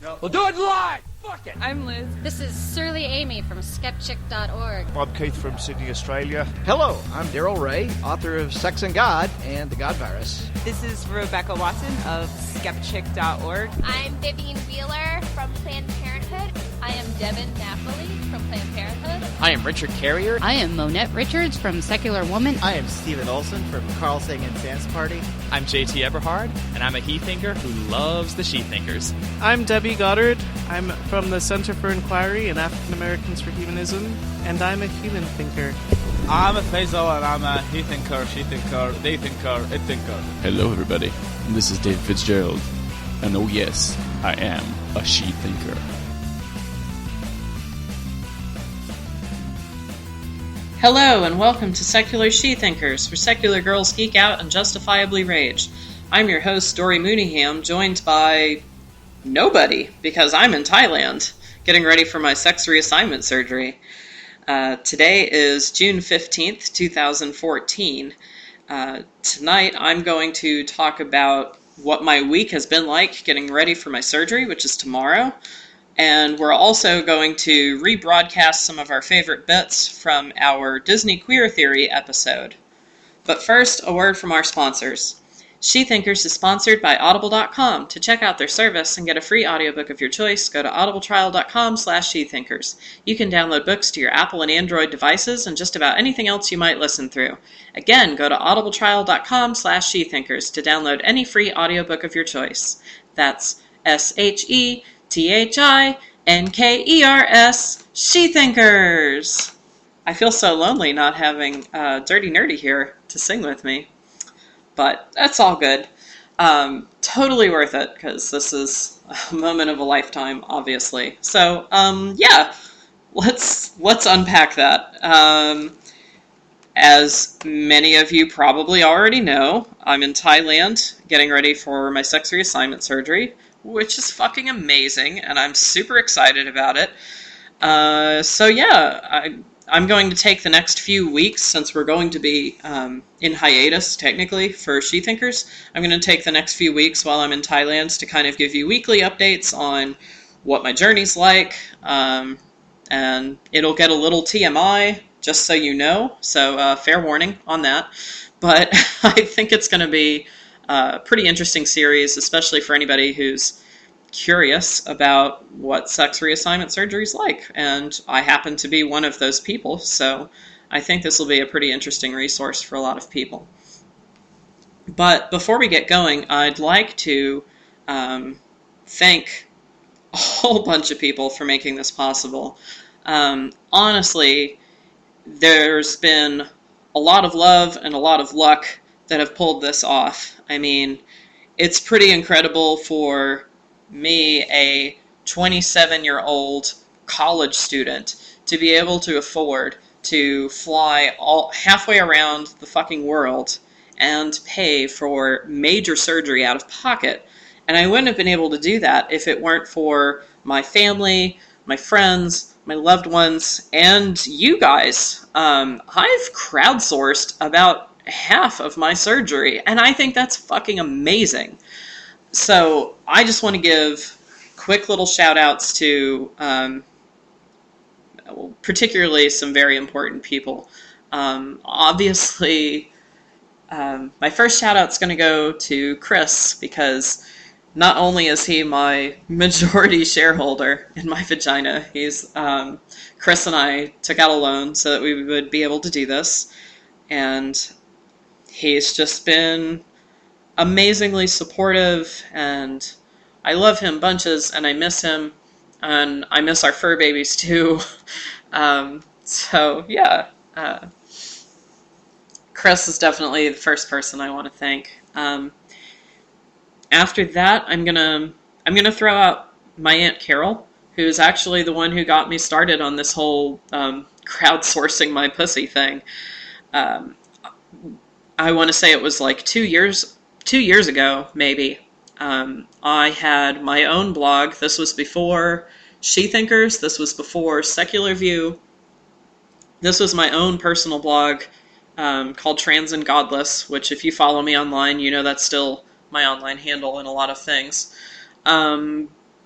We'll do it live! Fuck it! I'm Liz. This is Surly Amy from skepchick.org. I'm Keith from Sydney, Australia. Hello, I'm Daryl Ray, author of Sex and God and The God Virus. This is Rebecca Watson of skepchick.org. I'm Vivian Wheeler from Planned Parenthood. I am Devin Napoli from Planned Parenthood. I am Richard Carrier. I am Monette Richards from Secular Woman. I am Stephen Olson from Carl Sagan's Dance Party. I'm JT Eberhard, and I'm a he-thinker who loves the she-thinkers. I'm Debbie Goddard. I'm from the Center for Inquiry and African Americans for Humanism, and I'm a human thinker. I'm a Faisal, and I'm a he-thinker, she-thinker, they-thinker, it-thinker. Hello, everybody. This is David Fitzgerald, and oh yes, I am a she-thinker. Hello, and welcome to Secular She-Thinkers, where secular girls geek out and justifiably rage. I'm your host, Dory Mooneyham, joined by nobody, because I'm in Thailand, getting ready for my sex reassignment surgery. Today is June 15th, 2014. Tonight, I'm going to talk about what my week has been like getting ready for my surgery, which is tomorrow. And we're also going to rebroadcast some of our favorite bits from our Disney Queer Theory episode. But first, a word from our sponsors. She-Thinkers is sponsored by Audible.com. To check out their service and get a free audiobook of your choice, go to audibletrial.com/She-Thinkers. You can download books to your Apple and Android devices and just about anything else you might listen through. Again, go to audibletrial.com/She-Thinkers to download any free audiobook of your choice. That's SHETHINKERS, She-Thinkers! I feel so lonely not having Dirty Nerdy here to sing with me. But that's all good. Totally worth it, because this is a moment of a lifetime, obviously. So, yeah, let's unpack that. As many of you probably already know, I'm in Thailand getting ready for my sex reassignment surgery, which is fucking amazing, and I'm super excited about it. So yeah, I'm going to take the next few weeks, since we're going to be in hiatus, technically, for She-Thinkers. I'm going to take the next few weeks while I'm in Thailand to kind of give you weekly updates on what my journey's like, and it'll get a little TMI, just so you know, so fair warning on that. But I think it's going to be a pretty interesting series, especially for anybody who's curious about what sex reassignment surgery is like, and I happen to be one of those people, so I think this will be a pretty interesting resource for a lot of people. But before we get going, I'd like to thank a whole bunch of people for making this possible. Honestly, there's been a lot of love and a lot of luck that have pulled this off. I mean, it's pretty incredible for me, a 27-year-old college student, to be able to afford to fly halfway around the fucking world and pay for major surgery out of pocket. And I wouldn't have been able to do that if it weren't for my family, my friends, my loved ones, and you guys. I've crowdsourced about half of my surgery, and I think that's fucking amazing. So I just want to give quick little shout-outs to particularly some very important people. Obviously, my first shout-out's going to go to Chris, because not only is he my majority shareholder in my vagina, Chris and I took out a loan so that we would be able to do this, and he's just been amazingly supportive, and I love him bunches, and I miss him, and I miss our fur babies too. So yeah, Chris is definitely the first person I want to thank. After that, I'm gonna throw out my Aunt Carol, who's actually the one who got me started on this whole crowdsourcing my pussy thing. I want to say it was like 2 years ago, maybe. I had my own blog. This was before She-Thinkers. This was before Secular View. This was my own personal blog called Trans and Godless, which if you follow me online, you know that's still my online handle in a lot of things.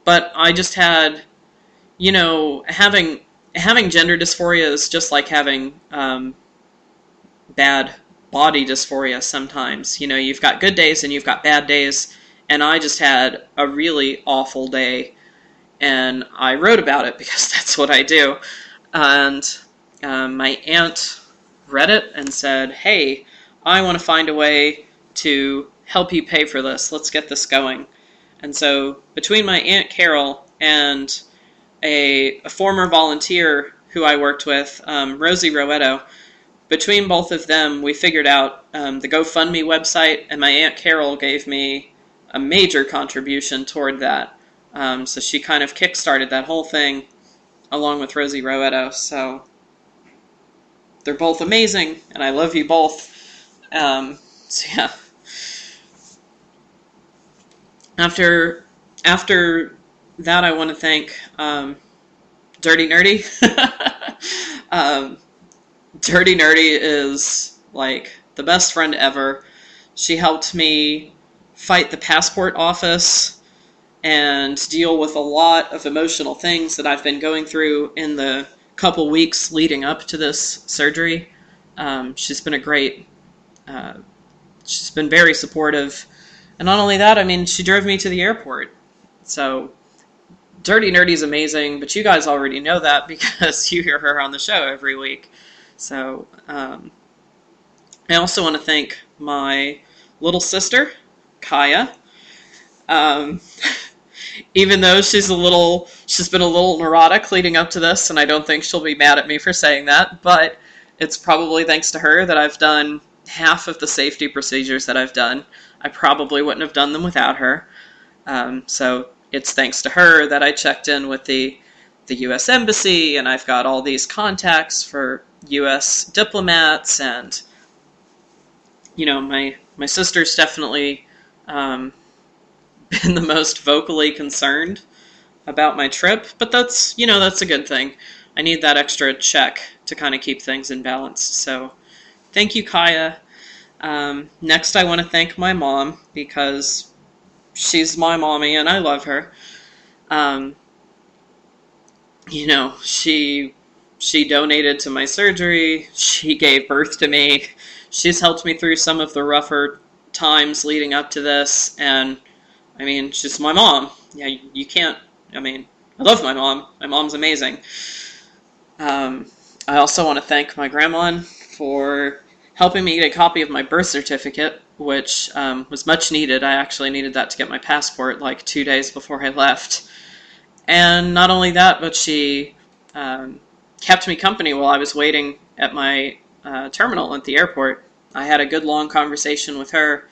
but I just had, having gender dysphoria is just like having bad body dysphoria sometimes. You've got good days and you've got bad days, and I just had a really awful day, and I wrote about it because that's what I do. And my aunt read it and said, hey, I want to find a way to help you pay for this. Let's get this going. And so between my Aunt Carol and a former volunteer who I worked with, Rosie Roetto, between both of them, we figured out the GoFundMe website, and my Aunt Carol gave me a major contribution toward that. So she kind of kickstarted that whole thing along with Rosie Roetto. So they're both amazing, and I love you both. So yeah. After that, I want to thank Dirty Nerdy. Dirty Nerdy is like the best friend ever. She helped me fight the passport office and deal with a lot of emotional things that I've been going through in the couple weeks leading up to this surgery. She's been she's been very supportive. And not only that, she drove me to the airport. So Dirty Nerdy is amazing, but you guys already know that because you hear her on the show every week. So I also want to thank my little sister, Kaya. Even though she's been a little neurotic leading up to this, and I don't think she'll be mad at me for saying that, but it's probably thanks to her that I've done half of the safety procedures that I've done. I probably wouldn't have done them without her. So it's thanks to her that I checked in with the U.S. Embassy, and I've got all these contacts for U.S. diplomats, and, my sister's definitely been the most vocally concerned about my trip, but that's a good thing. I need that extra check to kind of keep things in balance. So thank you, Kaya. Next, I want to thank my mom, because she's my mommy and I love her. She donated to my surgery. She gave birth to me. She's helped me through some of the rougher times leading up to this. And, she's my mom. Yeah, you can't, I love my mom. My mom's amazing. I also want to thank my grandma for helping me get a copy of my birth certificate, which was much needed. I actually needed that to get my passport like 2 days before I left. And not only that, but she kept me company while I was waiting at my terminal at the airport. I had a good long conversation with her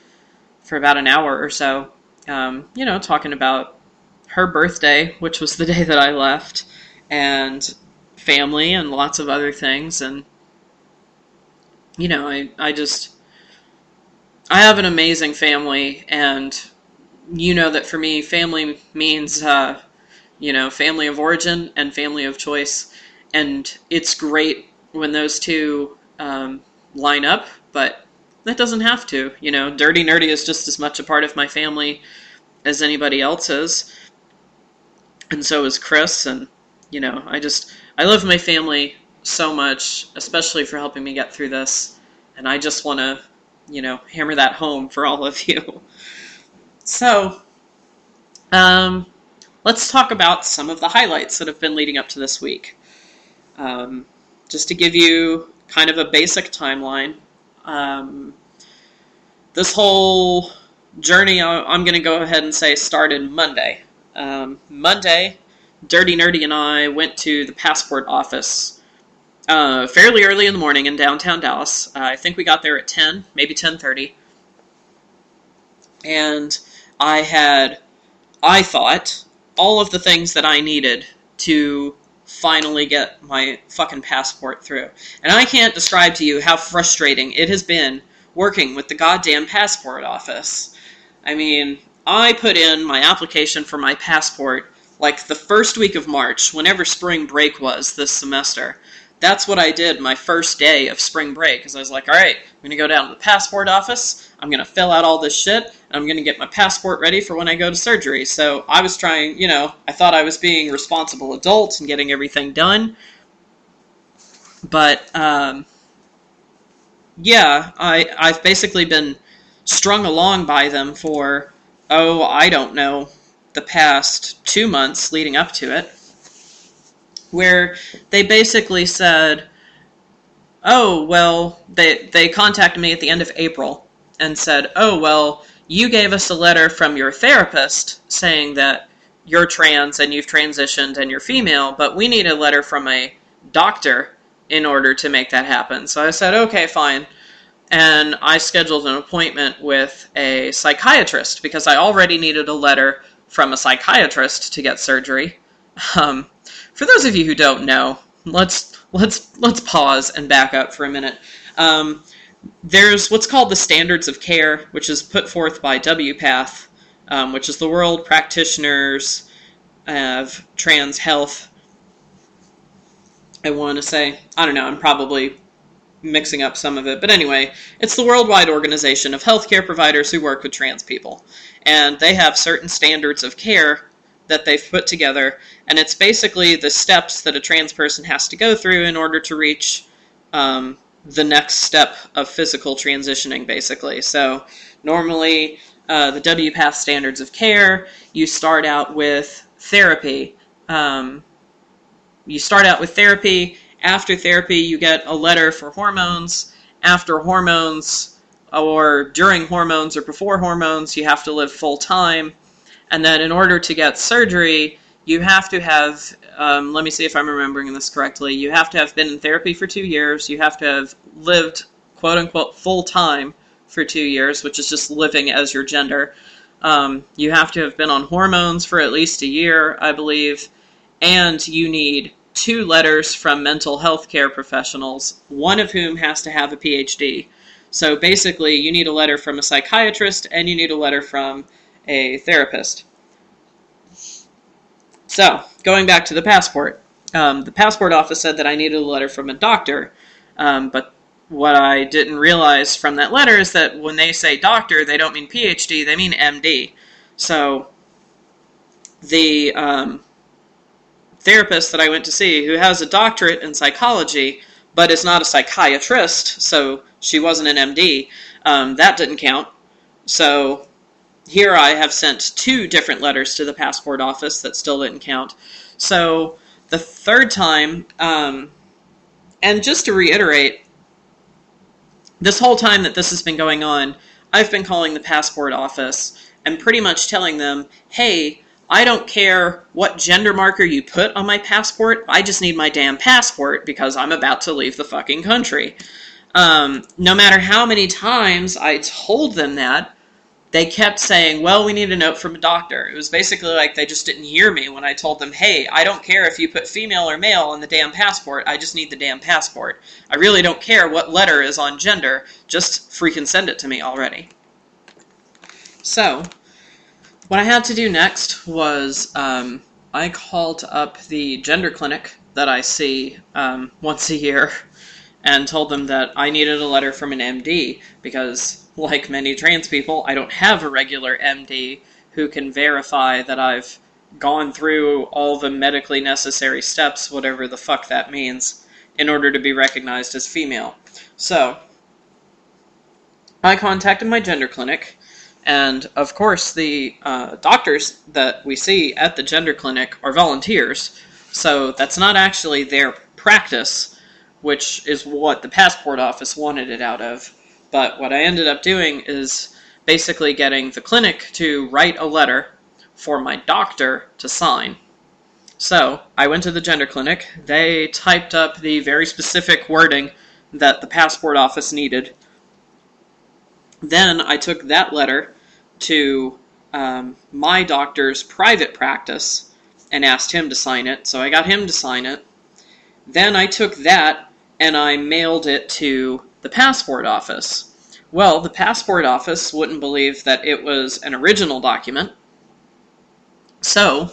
for about an hour or so, talking about her birthday, which was the day that I left, and family and lots of other things. And I have an amazing family, and that for me, family means, family of origin and family of choice, and it's great when those two line up, but that doesn't have to. Dirty Nerdy is just as much a part of my family as anybody else's, and so is Chris, and, I love my family so much, especially for helping me get through this, and I just want to, hammer that home for all of you. So, let's talk about some of the highlights that have been leading up to this week. Just to give you kind of a basic timeline, this whole journey, I'm going to go ahead and say, started Monday. Monday, Dirty Nerdy and I went to the passport office fairly early in the morning in downtown Dallas. I think we got there at 10, maybe 10:30. And I thought, all of the things that I needed to finally get my fucking passport through. And I can't describe to you how frustrating it has been working with the goddamn passport office. I put in my application for my passport like the first week of March, whenever spring break was this semester. that's what I did my first day of spring break, because I was like, all right, I'm going to go down to the passport office, I'm going to fill out all this shit, and I'm going to get my passport ready for when I go to surgery. So I was trying, I thought I was being a responsible adult and getting everything done. But, yeah, I've basically been strung along by them for, I don't know, the past 2 months leading up to it, where they basically said, they contacted me at the end of April and said, you gave us a letter from your therapist saying that you're trans and you've transitioned and you're female, but we need a letter from a doctor in order to make that happen. So I said, okay, fine. And I scheduled an appointment with a psychiatrist because I already needed a letter from a psychiatrist to get surgery. For those of you who don't know, let's pause and back up for a minute. There's what's called the Standards of Care, which is put forth by WPATH, which is the World Practitioners of Trans Health. I want to say, I don't know, I'm probably mixing up some of it, but anyway, it's the worldwide organization of healthcare providers who work with trans people, and they have certain standards of care that they've put together, and it's basically the steps that a trans person has to go through in order to reach the next step of physical transitioning, basically. So normally, the WPATH standards of care, you start out with therapy. After therapy, you get a letter for hormones. After hormones, or during hormones or before hormones, you have to live full time. And then in order to get surgery, you have to have, let me see if I'm remembering this correctly, you have to have been in therapy for 2 years, you have to have lived, quote-unquote, full-time for 2 years, which is just living as your gender. You have to have been on hormones for at least a year, I believe, and you need 2 letters from mental health care professionals, one of whom has to have a PhD. So basically, you need a letter from a psychiatrist, and you need a letter from a therapist. So, going back to the passport. The passport office said that I needed a letter from a doctor, but what I didn't realize from that letter is that when they say doctor, they don't mean PhD, they mean MD. So, the therapist that I went to see, who has a doctorate in psychology, but is not a psychiatrist, so she wasn't an MD, that didn't count. So, here I have sent 2 different letters to the passport office that still didn't count. So the third time, and just to reiterate, this whole time that this has been going on, I've been calling the passport office and pretty much telling them, hey, I don't care what gender marker you put on my passport, I just need my damn passport because I'm about to leave the fucking country. No matter how many times I told them that, they kept saying, well, we need a note from a doctor. It was basically like they just didn't hear me when I told them, hey, I don't care if you put female or male on the damn passport, I just need the damn passport. I really don't care what letter is on gender, just freaking send it to me already. So, what I had to do next was, I called up the gender clinic that I see once a year and told them that I needed a letter from an MD because, like many trans people, I don't have a regular MD who can verify that I've gone through all the medically necessary steps, whatever the fuck that means, in order to be recognized as female. So, I contacted my gender clinic, and of course the doctors that we see at the gender clinic are volunteers, so that's not actually their practice, which is what the passport office wanted it out of. But what I ended up doing is basically getting the clinic to write a letter for my doctor to sign. So, I went to the gender clinic, they typed up the very specific wording that the passport office needed. Then I took that letter to my doctor's private practice and asked him to sign it, so I got him to sign it. Then I took that and I mailed it to the passport office. Well, the passport office wouldn't believe that it was an original document. So,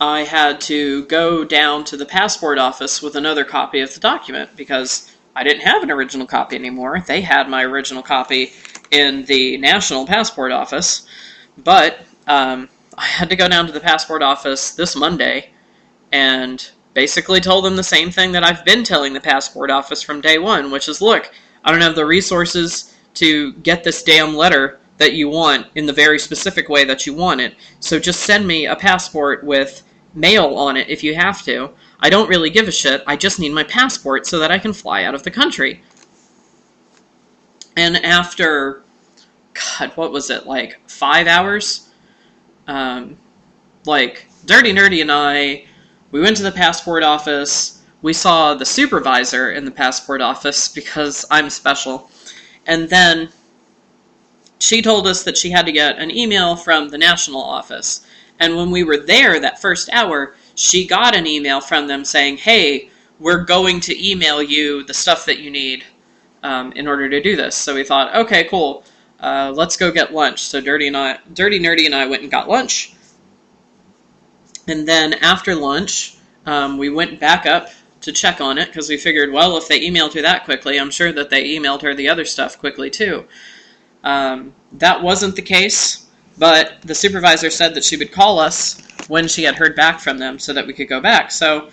I had to go down to the passport office with another copy of the document because I didn't have an original copy anymore. They had my original copy in the National Passport Office, but I had to go down to the passport office this Monday and basically told them the same thing that I've been telling the passport office from day one, which is, look, I don't have the resources to get this damn letter that you want in the very specific way that you want it, so just send me a passport with mail on it if you have to. I don't really give a shit, I just need my passport so that I can fly out of the country. And after, God, what was it, like 5 hours? Dirty Nerdy and I, we went to the passport office, we saw the supervisor in the passport office because I'm special, and then she told us that she had to get an email from the national office. And when we were there that first hour, she got an email from them saying, hey, we're going to email you the stuff that you need in order to do this. So we thought, okay, cool, let's go get lunch. So Dirty Nerdy and I went and got lunch. And then after lunch, we went back up to check on it because we figured, well, if they emailed her that quickly, I'm sure that they emailed her the other stuff quickly too. That wasn't the case, but the supervisor said that she would call us when she had heard back from them so that we could go back. So,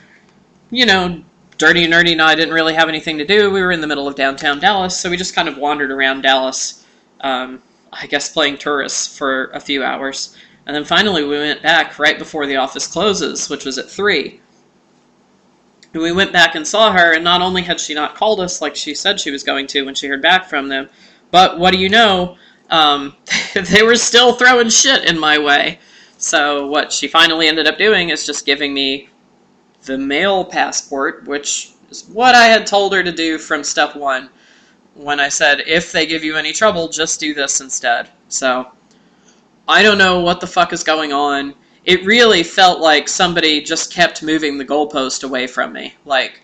Dirty Nerdy and I didn't really have anything to do. We were in the middle of downtown Dallas, so we just kind of wandered around Dallas, I guess playing tourists for a few hours. And then finally we went back right before the office closes, which was at 3. And we went back and saw her, and not only had she not called us like she said she was going to when she heard back from them, but what do you know, they were still throwing shit in my way. So what she finally ended up doing is just giving me the mail passport, which is what I had told her to do from step 1, when I said, if they give you any trouble, just do this instead. So I don't know what the fuck is going on. It really felt like somebody just kept moving the goalpost away from me. Like,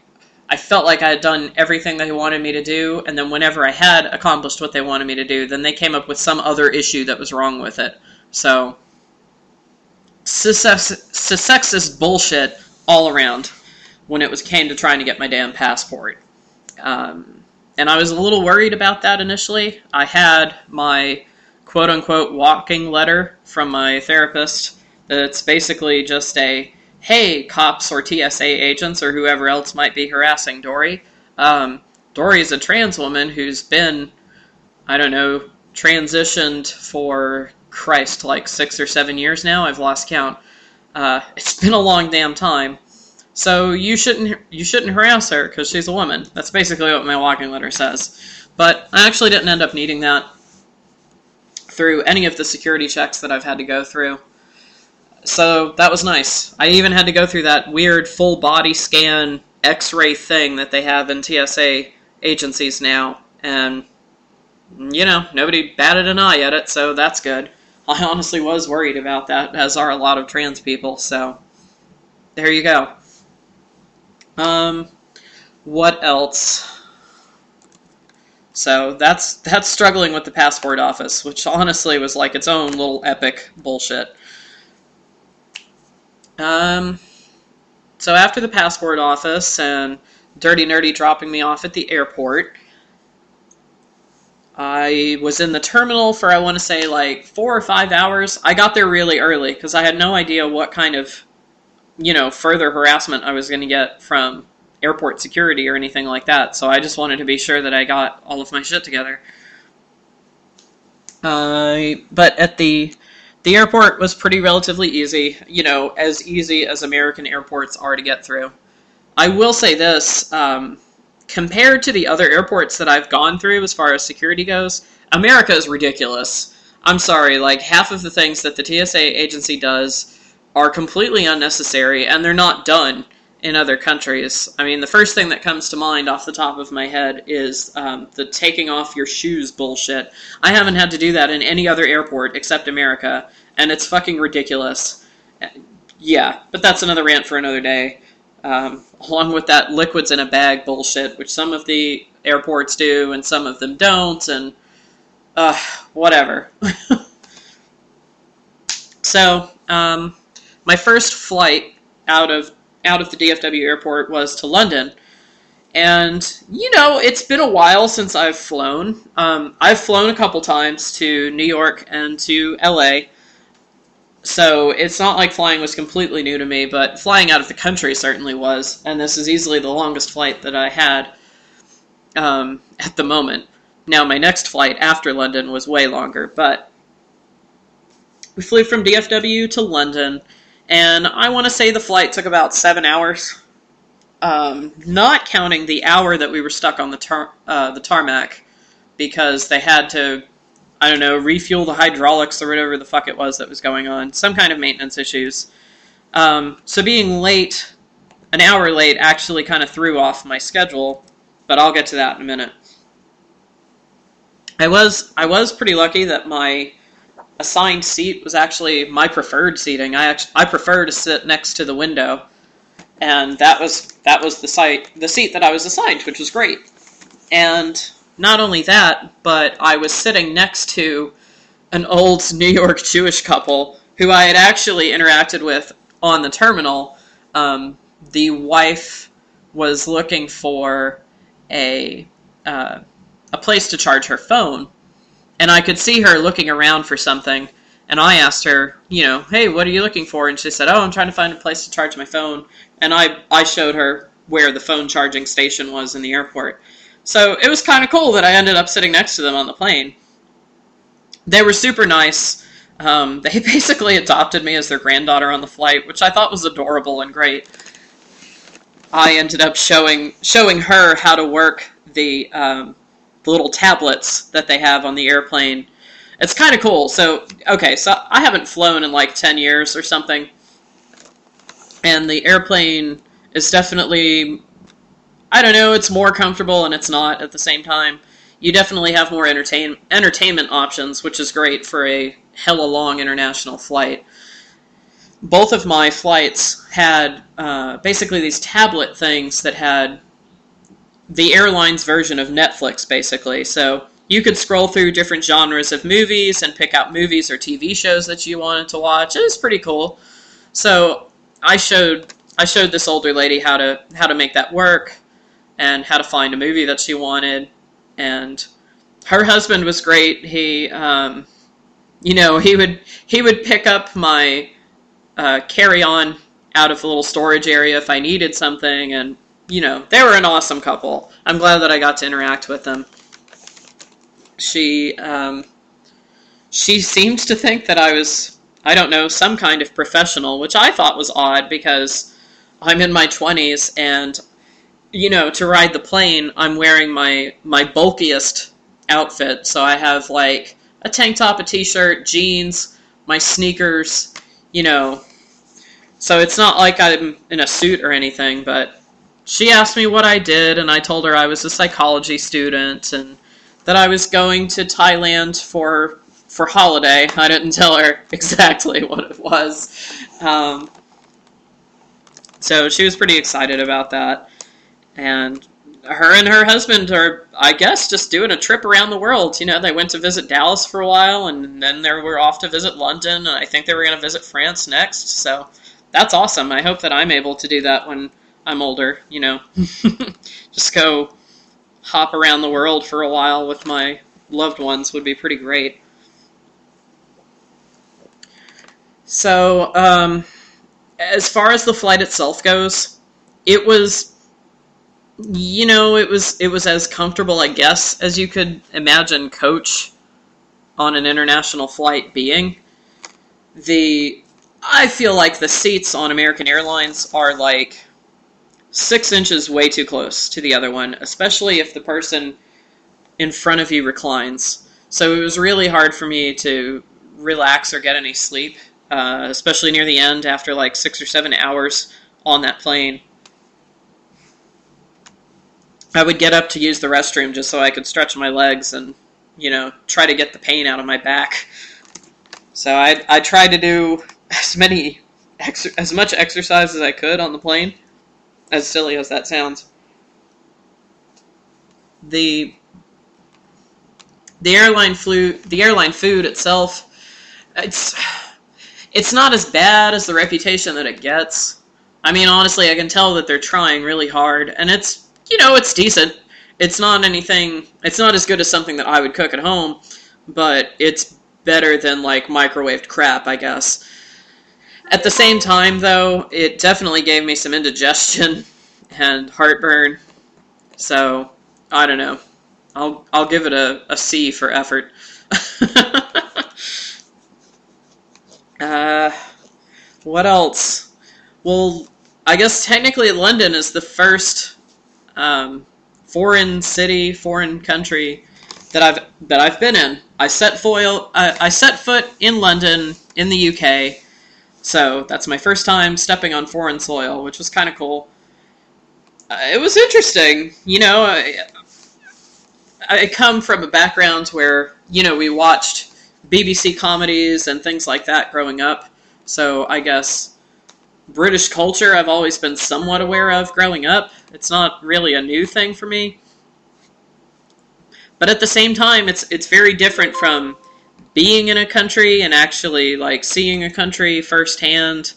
I felt like I had done everything they wanted me to do, and then whenever I had accomplished what they wanted me to do, then they came up with some other issue that was wrong with it. So, sexist bullshit all around when it came to trying to get my damn passport. And I was a little worried about that initially. I had my quote-unquote walking letter from my therapist that's basically just a, hey, cops or TSA agents or whoever else might be harassing Dory. Dory's a trans woman who's been, I don't know, transitioned for, Christ, like 6 or 7 years now. I've lost count. It's been a long damn time. So you shouldn't harass her because she's a woman. That's basically what my walking letter says. But I actually didn't end up needing that through any of the security checks that I've had to go through. So that was nice. I even had to go through that weird full body scan x-ray thing that they have in TSA agencies now. And, nobody batted an eye at it, so that's good. I honestly was worried about that, as are a lot of trans people, so there you go. What else? So that's struggling with the passport office, which honestly was like its own little epic bullshit. So after the passport office and Dirty Nerdy dropping me off at the airport, I was in the terminal for, I want to say, like 4 or 5 hours. I got there really early because I had no idea what kind of, further harassment I was going to get from airport security or anything like that. So I just wanted to be sure that I got all of my shit together. But at the airport was pretty relatively easy, as easy as American airports are to get through. I will say this, compared to the other airports that I've gone through as far as security goes, America is ridiculous. I'm sorry, like half of the things that the TSA agency does are completely unnecessary, and they're not done in other countries. I mean, the first thing that comes to mind off the top of my head is the taking off your shoes bullshit. I haven't had to do that in any other airport except America, and it's fucking ridiculous. Yeah, but that's another rant for another day. Along with that liquids in a bag bullshit, which some of the airports do and some of them don't, and whatever. So, my first flight out of the DFW airport was to London. And, it's been a while since I've flown. I've flown a couple times to New York and to LA. So it's not like flying was completely new to me, but flying out of the country certainly was. And this is easily the longest flight that I had at the moment. Now, my next flight after London was way longer, but we flew from DFW to London, and I want to say the flight took about 7 hours. Not counting the hour that we were stuck on the tarmac, because they had to, refuel the hydraulics or whatever the fuck it was that was going on. Some kind of maintenance issues. So being late, an hour late, actually kind of threw off my schedule, but I'll get to that in a minute. I was pretty lucky that my assigned seat was actually my preferred seating. I prefer to sit next to the window. And that was the seat that I was assigned, which was great. And not only that, but I was sitting next to an old New York Jewish couple who I had actually interacted with on the terminal. The wife was looking for a place to charge her phone, and I could see her looking around for something. And I asked her, hey, what are you looking for? And she said, I'm trying to find a place to charge my phone. And I showed her where the phone charging station was in the airport. So it was kind of cool that I ended up sitting next to them on the plane. They were super nice. They basically adopted me as their granddaughter on the flight, which I thought was adorable and great. I ended up showing her how to work the little tablets that they have on the airplane. It's kind of cool. So I haven't flown in like 10 years or something. And the airplane is definitely, it's more comfortable and it's not at the same time. You definitely have more entertainment options, which is great for a hella long international flight. Both of my flights had basically these tablet things that had the airline's version of Netflix, basically. So you could scroll through different genres of movies and pick out movies or TV shows that you wanted to watch. It was pretty cool. So I showed this older lady how to make that work and how to find a movie that she wanted. And her husband was great. He he would pick up my carry-on out of the little storage area if I needed something, and they were an awesome couple. I'm glad that I got to interact with them. She seemed to think that I was, some kind of professional, which I thought was odd because I'm in my 20s and, to ride the plane, I'm wearing my bulkiest outfit. So I have like a tank top, a t-shirt, jeans, my sneakers, So it's not like I'm in a suit or anything, but she asked me what I did, and I told her I was a psychology student and that I was going to Thailand for holiday. I didn't tell her exactly what it was. So she was pretty excited about that. And her husband are, I guess, just doing a trip around the world. They went to visit Dallas for a while, and then they were off to visit London, and I think they were going to visit France next. So that's awesome. I hope that I'm able to do that when I'm older, Just go hop around the world for a while with my loved ones would be pretty great. So, as far as the flight itself goes, it was, it was as comfortable, I guess, as you could imagine coach on an international flight being. I feel like the seats on American Airlines are like 6 inches way too close to the other one, especially if the person in front of you reclines. So it was really hard for me to relax or get any sleep, especially near the end after like 6 or 7 hours on that plane. I would get up to use the restroom just so I could stretch my legs and, try to get the pain out of my back. So I tried to do as much exercise as I could on the plane, as silly as that sounds. The airline food itself, it's not as bad as the reputation that it gets. I mean, honestly, I can tell that they're trying really hard, and it's, it's decent. It's not as good as something that I would cook at home, but it's better than, like, microwaved crap, I guess. At the same time, though, it definitely gave me some indigestion and heartburn, so, I don't know. I'll give it a C for effort. What else? Well, I guess technically London is the first foreign city, foreign country that I've been in. I set foot in London in the UK, so that's my first time stepping on foreign soil, which was kind of cool. It was interesting, I come from a background where, we watched BBC comedies and things like that growing up, so I guess British culture I've always been somewhat aware of growing up. It's not really a new thing for me. But at the same time, it's very different from being in a country and actually, like, seeing a country firsthand.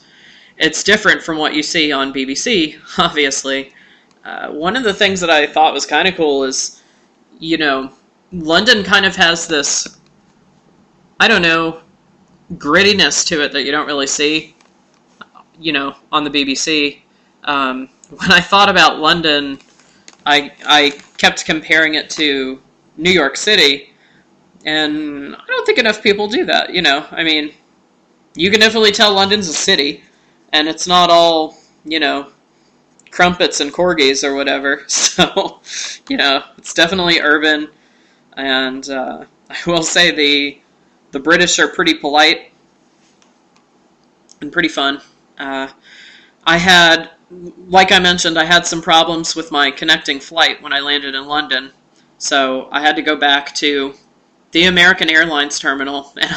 It's different from what you see on BBC, obviously. One of the things that I thought was kind of cool is, London kind of has this, I don't know, grittiness to it that you don't really see, on the BBC. When I thought about London, I kept comparing it to New York City, and I don't think enough people do that, I mean, you can definitely tell London's a city, and it's not all, crumpets and corgis or whatever, so, it's definitely urban, and I will say the British are pretty polite and pretty fun. Like I mentioned, I had some problems with my connecting flight when I landed in London, so I had to go back to the American Airlines terminal, and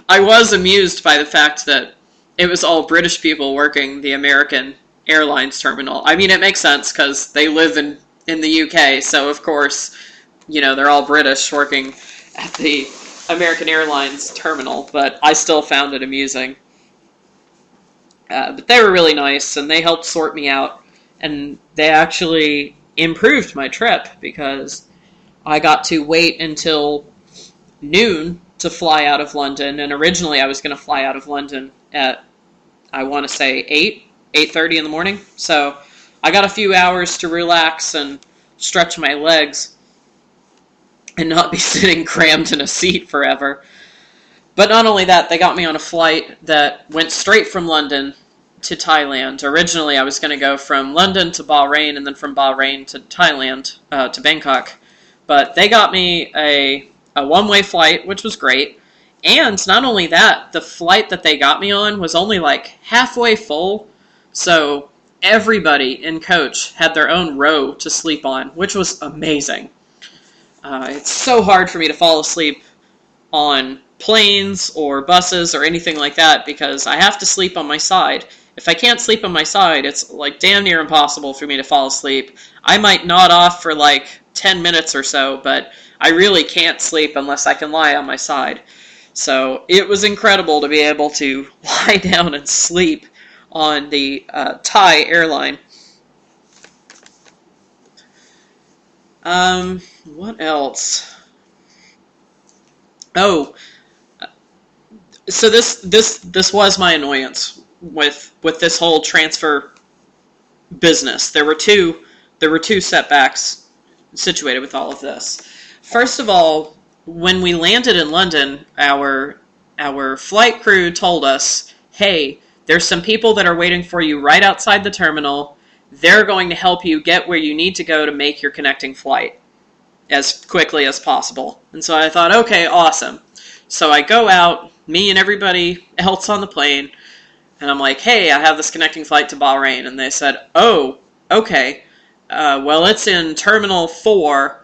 I was amused by the fact that it was all British people working the American Airlines terminal. I mean, it makes sense, because they live in the UK, so of course, they're all British working at the American Airlines terminal, but I still found it amusing. But they were really nice, and they helped sort me out, and they actually improved my trip, because I got to wait until noon to fly out of London, and originally I was going to fly out of London at, I want to say, 8:30 in the morning, so I got a few hours to relax and stretch my legs and not be sitting crammed in a seat forever. But not only that, they got me on a flight that went straight from London to Thailand. Originally, I was going to go from London to Bahrain, and then from Bahrain to Thailand, to Bangkok. But they got me a one-way flight, which was great. And not only that, the flight that they got me on was only like halfway full, so everybody in coach had their own row to sleep on, which was amazing. It's so hard for me to fall asleep on planes or buses or anything like that, because I have to sleep on my side. If I can't sleep on my side, it's like damn near impossible for me to fall asleep. I might nod off for like 10 minutes or so, but I really can't sleep unless I can lie on my side. So it was incredible to be able to lie down and sleep on the Thai airline. What else? Oh, so this was my annoyance with this whole transfer business. There were two setbacks situated with all of this. First of all, when we landed in London, our flight crew told us, "Hey, there's some people that are waiting for you right outside the terminal. They're going to help you get where you need to go to make your connecting flight as quickly as possible." And so I thought, okay, awesome. So I go out, me and everybody else on the plane, and I'm like, hey, I have this connecting flight to Bahrain. And they said, oh, okay, well, it's in Terminal 4.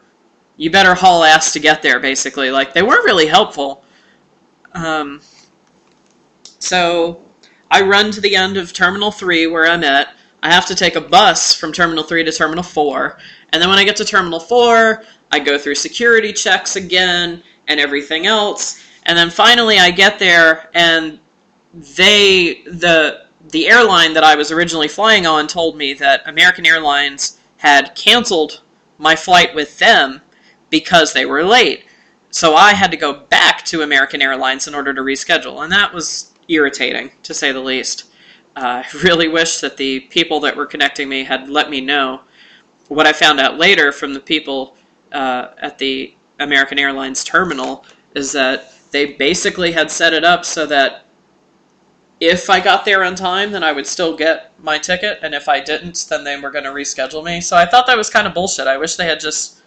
You better haul ass to get there, basically. Like, they weren't really helpful. So I run to the end of Terminal 3 where I'm at. I have to take a bus from Terminal 3 to Terminal 4. And then when I get to Terminal 4, I go through security checks again and everything else. And then finally I get there, and the airline that I was originally flying on told me that American Airlines had canceled my flight with them because they were late. So I had to go back to American Airlines in order to reschedule, and that was irritating, to say the least. I really wish that the people that were connecting me had let me know. What I found out later from the people at the American Airlines terminal is that they basically had set it up so that if I got there on time, then I would still get my ticket, and if I didn't, then they were going to reschedule me. So I thought that was kind of bullshit. I wish they had just,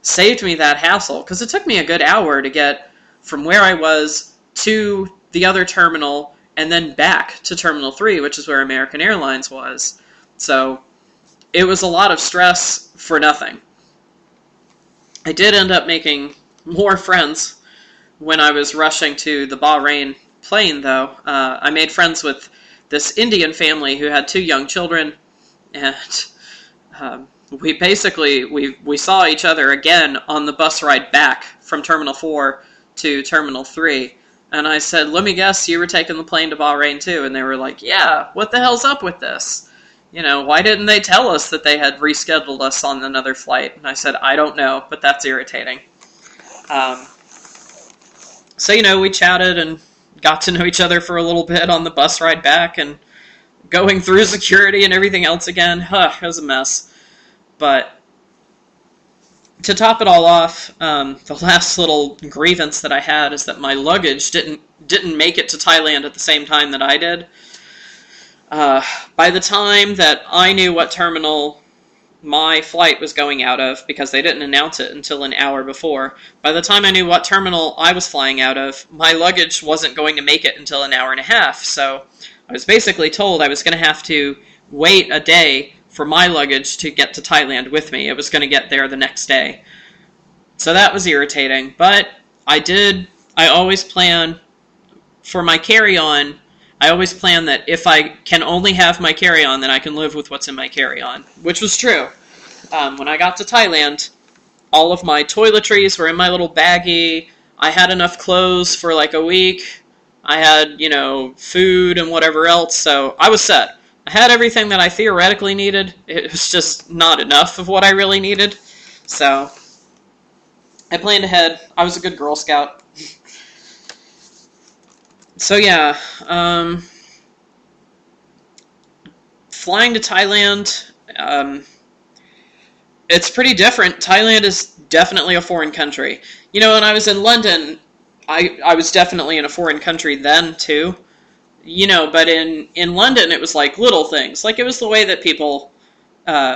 saved me that hassle, because it took me a good hour to get from where I was to the other terminal and then back to Terminal 3, which is where American Airlines was. So it was a lot of stress for nothing. I did end up making more friends when I was rushing to the Bahrain plane, though. I made friends with this Indian family who had 2 young children, and we basically we saw each other again on the bus ride back from Terminal 4 to Terminal 3. And I said, let me guess, you were taking the plane to Bahrain too? And they were like, yeah, what the hell's up with this? Why didn't they tell us that they had rescheduled us on another flight? And I said, I don't know, but that's irritating. So, we chatted and got to know each other for a little bit on the bus ride back, and going through security and everything else again. It was a mess. But to top it all off, the last little grievance that I had is that my luggage didn't make it to Thailand at the same time that I did. By the time that I knew what terminal my flight was going out of, because they didn't announce it until an hour before, by the time I knew what terminal I was flying out of, my luggage wasn't going to make it until an hour and a half. So I was basically told I was going to have to wait a day for my luggage to get to Thailand with me. It was going to get there the next day. So that was irritating. But I always plan for my carry-on. I always plan that if I can only have my carry-on, then I can live with what's in my carry-on, which was true. When I got to Thailand, all of my toiletries were in my little baggie. I had enough clothes for like a week. I had, food and whatever else, so I was set. I had everything that I theoretically needed. It was just not enough of what I really needed. So I planned ahead. I was a good Girl Scout. So yeah, flying to Thailand, it's pretty different. Thailand is definitely a foreign country. When I was in London, I was definitely in a foreign country then too. But in London it was like little things. Like it was the way that people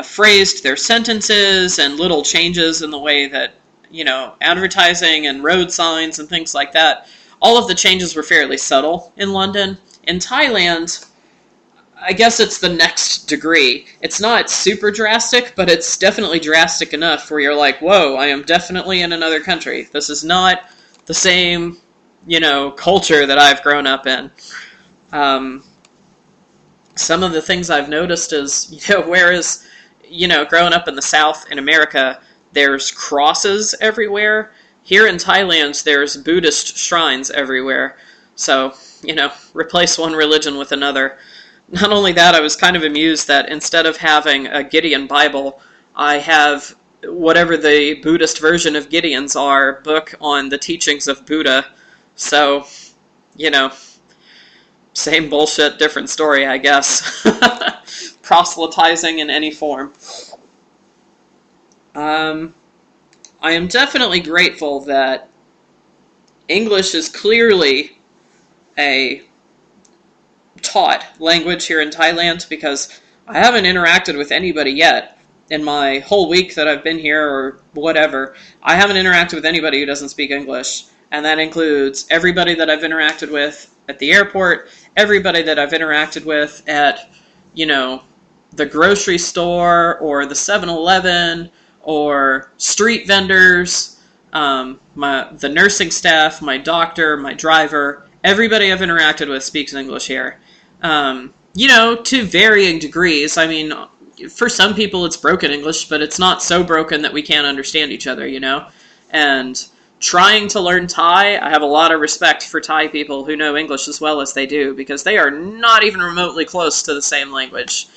phrased their sentences and little changes in the way that, advertising and road signs and things like that. All of the changes were fairly subtle in London. In Thailand, I guess it's the next degree. It's not super drastic, but it's definitely drastic enough where you're like, whoa, I am definitely in another country. This is not the same, culture that I've grown up in. Some of the things I've noticed is, whereas, growing up in the South in America, there's crosses everywhere. Here in Thailand, there's Buddhist shrines everywhere. So, replace one religion with another. Not only that, I was kind of amused that instead of having a Gideon Bible, I have whatever the Buddhist version of Gideon's are, book on the teachings of Buddha. So, same bullshit, different story, I guess. Proselytizing in any form. I am definitely grateful that English is clearly a taught language here in Thailand, because I haven't interacted with anybody yet in my whole week that I've been here or whatever. I haven't interacted with anybody who doesn't speak English, and that includes everybody that I've interacted with at the airport, everybody that I've interacted with at, the grocery store or the 7-Eleven or street vendors, the nursing staff, my doctor, my driver. Everybody I've interacted with speaks English here. To varying degrees. I mean, for some people it's broken English, but it's not so broken that we can't understand each other, And trying to learn Thai, I have a lot of respect for Thai people who know English as well as they do, because they are not even remotely close to the same language.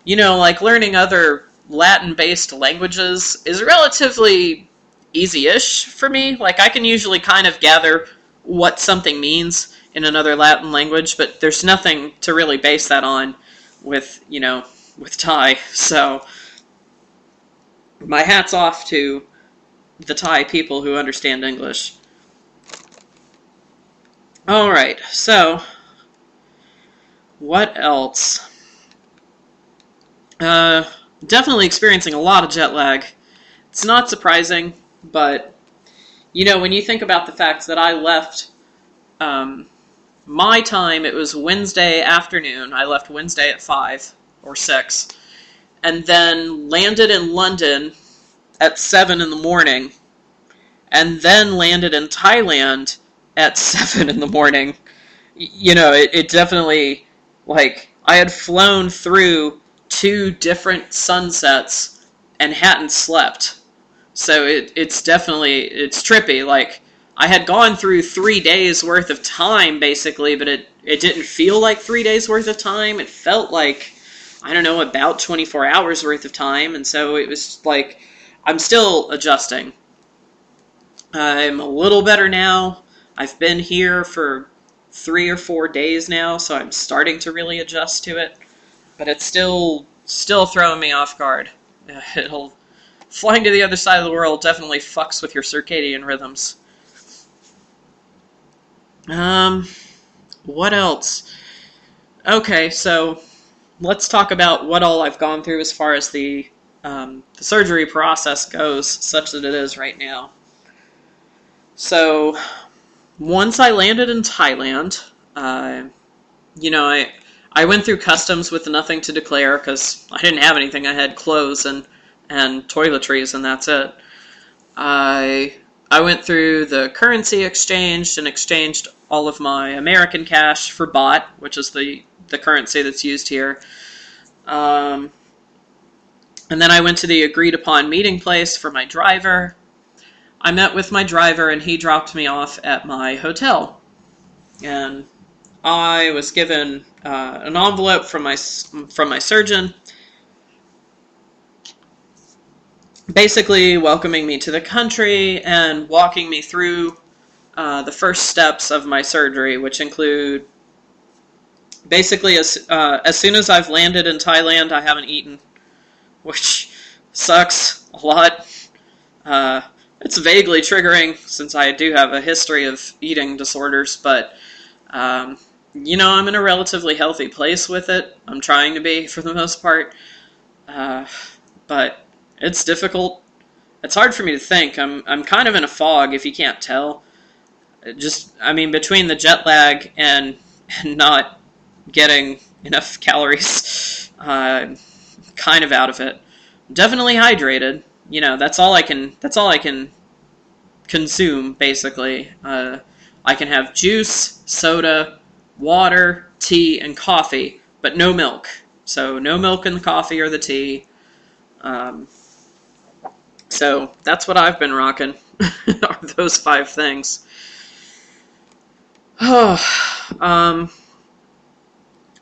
You know, like learning other Latin-based languages is relatively easy-ish for me. Like, I can usually kind of gather what something means in another Latin language, but there's nothing to really base that on with, you know, with Thai. So, my hat's off to the Thai people who understand English. Alright, so, what else? Definitely experiencing a lot of jet lag. It's not surprising, but, you know, when you think about the fact that I left, my time, it was Wednesday afternoon. I left Wednesday at 5 or 6, and then landed in London at 7 in the morning, and then landed in Thailand at 7 in the morning. You know, it definitely, like, I had flown through 2 different sunsets and hadn't slept. So it's trippy. Like, I had gone through 3 days worth of time, basically, but it didn't feel like 3 days worth of time. It felt like, I don't know, about 24 hours worth of time, and so it was like, I'm still adjusting. I'm a little better now. I've been here for 3 or 4 days now, so I'm starting to really adjust to it. But it's still throwing me off guard. Flying to the other side of the world definitely fucks with your circadian rhythms. What else? Okay, so let's talk about what all I've gone through as far as the surgery process goes, such that it is right now. So, once I landed in Thailand, you know, I went through customs with nothing to declare, because I didn't have anything. I had clothes and toiletries, and that's it. I went through the currency exchange and exchanged all of my American cash for baht, which is the currency that's used here. And then I went to the agreed-upon meeting place for my driver. I met with my driver, and he dropped me off at my hotel. And I was given an envelope from my surgeon, basically welcoming me to the country and walking me through the first steps of my surgery, which include basically as soon as I've landed in Thailand, I haven't eaten, which sucks a lot. It's vaguely triggering since I do have a history of eating disorders, but you know, I'm in a relatively healthy place with it. I'm trying to be, for the most part. But it's difficult. It's hard for me to think. I'm kind of in a fog, if you can't tell. Between the jet lag and not getting enough calories, I'm kind of out of it. Definitely hydrated. You know, that's all I can consume, basically. I can have juice, soda, water, tea, and coffee, but no milk. So no milk in the coffee or the tea. So that's what I've been rocking, are those 5 things.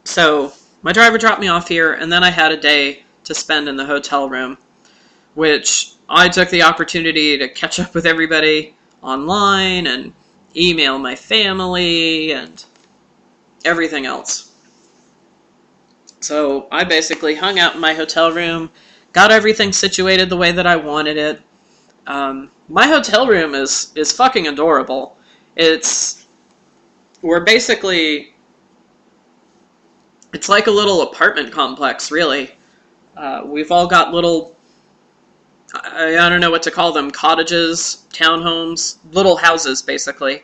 So my driver dropped me off here, and then I had a day to spend in the hotel room, which I took the opportunity to catch up with everybody online and email my family and everything else. So I basically hung out in my hotel room, got everything situated the way that I wanted it. My hotel room is fucking adorable. It's like a little apartment complex, really. We've all got little, I don't know what to call them, cottages, townhomes, little houses, basically.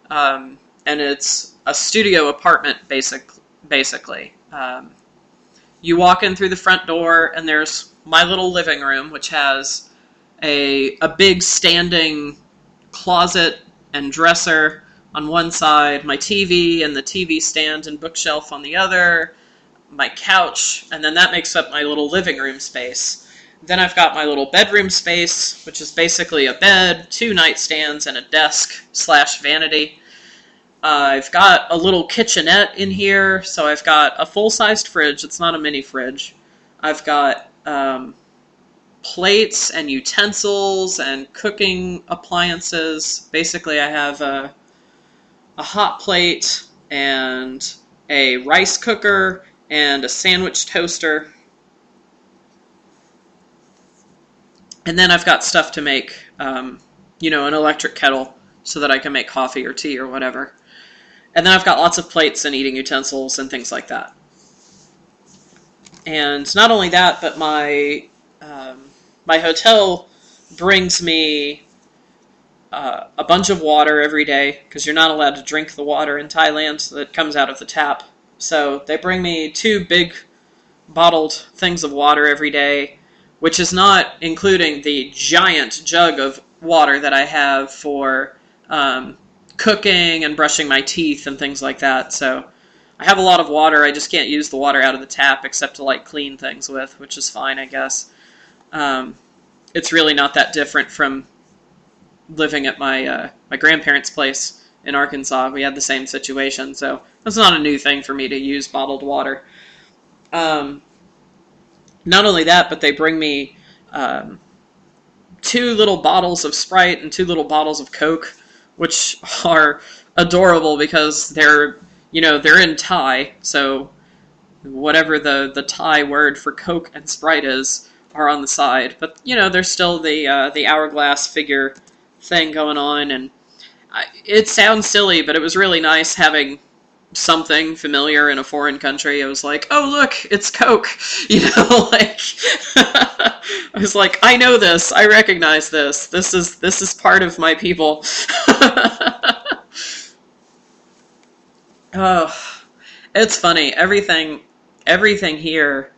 And it's a studio apartment, basically. You walk in through the front door, and there's my little living room, which has a big standing closet and dresser on one side, my TV and the TV stand and bookshelf on the other, my couch, and then that makes up my little living room space. Then I've got my little bedroom space, which is basically a bed, 2 nightstands, and a desk/vanity. I've got a little kitchenette in here, so I've got a full-sized fridge. It's not a mini fridge. I've got plates and utensils and cooking appliances. Basically, I have a hot plate and a rice cooker and a sandwich toaster. And then I've got stuff to make, an electric kettle so that I can make coffee or tea or whatever. And then I've got lots of plates and eating utensils and things like that. And not only that, but my hotel brings me a bunch of water every day, because you're not allowed to drink the water in Thailand that comes out of the tap. So they bring me 2 big bottled things of water every day, which is not including the giant jug of water that I have for cooking and brushing my teeth and things like that. So I have a lot of water. I just can't use the water out of the tap except to clean things with, which is fine, I guess. It's really not that different from living at my grandparents' place in Arkansas. We had the same situation, so that's not a new thing for me to use bottled water. Not only that, but they bring me 2 little bottles of Sprite and 2 little bottles of Coke, which are adorable because they're in Thai, so whatever the Thai word for Coke and Sprite is are on the side. But, there's still the hourglass figure thing going on, and it sounds silly, but it was really nice having something familiar in a foreign country. I was like, oh look, it's Coke, I was like, I know this, I recognize this. This is part of my people. Oh, it's funny. Everything here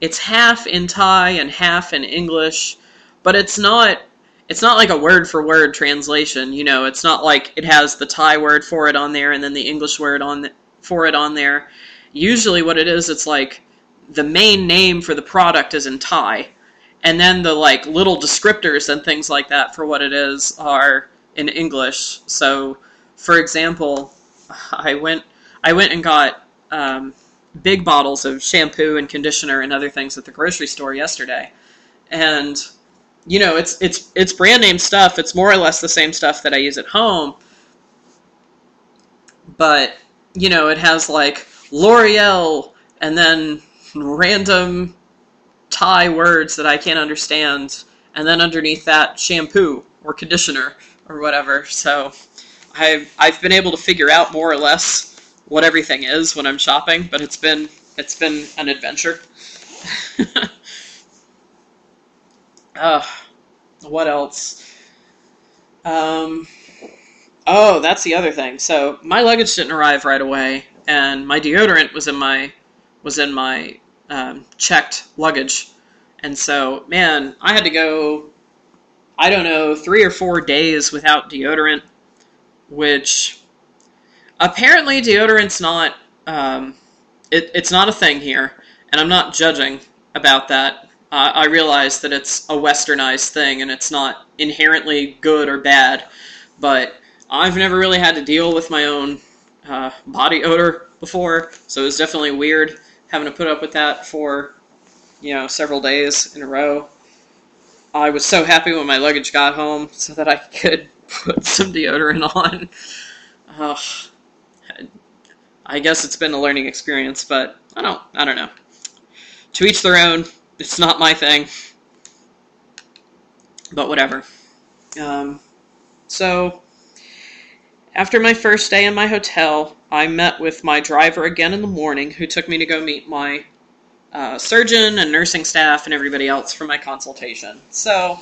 it's half in Thai and half in English, but it's not like a word for word translation. It's not like it has the Thai word for it on there and then the English word for it on there. Usually what it is, it's like the main name for the product is in Thai, and then the little descriptors and things like that for what it is are in English. So, for example, I went and got big bottles of shampoo and conditioner and other things at the grocery store yesterday, and it's brand name stuff. It's more or less the same stuff that I use at home, but it has L'Oreal and then random Thai words that I can't understand, and then underneath that shampoo or conditioner or whatever. So I've been able to figure out more or less what everything is when I'm shopping, but it's been an adventure. What else? Oh, that's the other thing. So my luggage didn't arrive right away, and my deodorant was in my checked luggage, and so I had to go, 3 or 4 days without deodorant, which apparently deodorant's not it's not a thing here, and I'm not judging about that. I realize that it's a westernized thing, and it's not inherently good or bad, but I've never really had to deal with my own body odor before, so it was definitely weird having to put up with that for, several days in a row. I was so happy when my luggage got home so that I could put some deodorant on. I guess it's been a learning experience, but I don't know. To each their own. It's not my thing. But whatever. So, after my first day in my hotel, I met with my driver again in the morning, who took me to go meet my surgeon and nursing staff and everybody else for my consultation. So,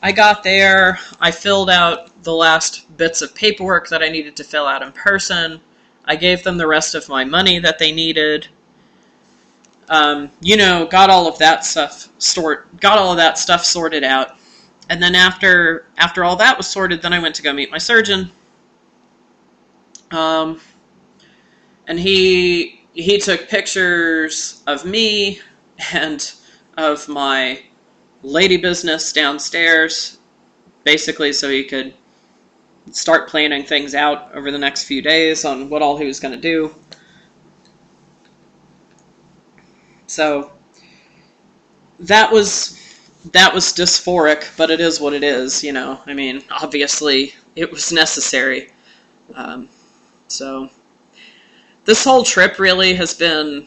I got there, I filled out the last bits of paperwork that I needed to fill out in person. I gave them the rest of my money that they needed. Got all of that stuff sorted out. And then after all that was sorted, then I went to go meet my surgeon. And he he took pictures of me and of my lady business downstairs, basically so he could start planning things out over the next few days on what all he was going to do. So that was dysphoric, but it is what it is, you know. I mean, obviously it was necessary. So this whole trip really has been,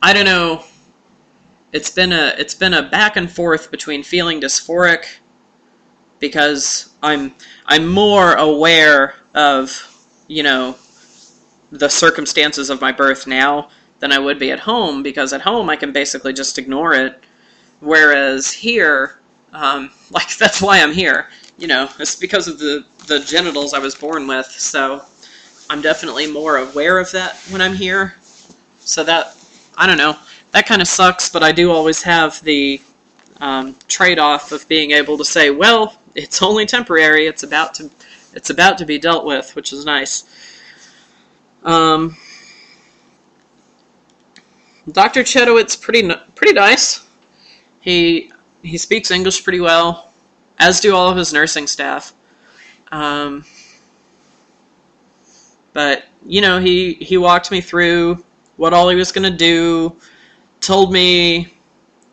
I don't know, it's been a back and forth between feeling dysphoric because I'm more aware of, you know, the circumstances of my birth now than I would be at home, because at home I can basically just ignore it, whereas here, like, that's why I'm here, you know, it's because of the genitals I was born with, so I'm definitely more aware of that when I'm here. So that, I don't know, that kind of sucks, but I do always have the trade-off of being able to say, well, it's only temporary, it's about to be dealt with, which is nice. Dr. Chetowit's pretty nice. He speaks English pretty well, as do all of his nursing staff. But, you know, he walked me through what all he was going to do, told me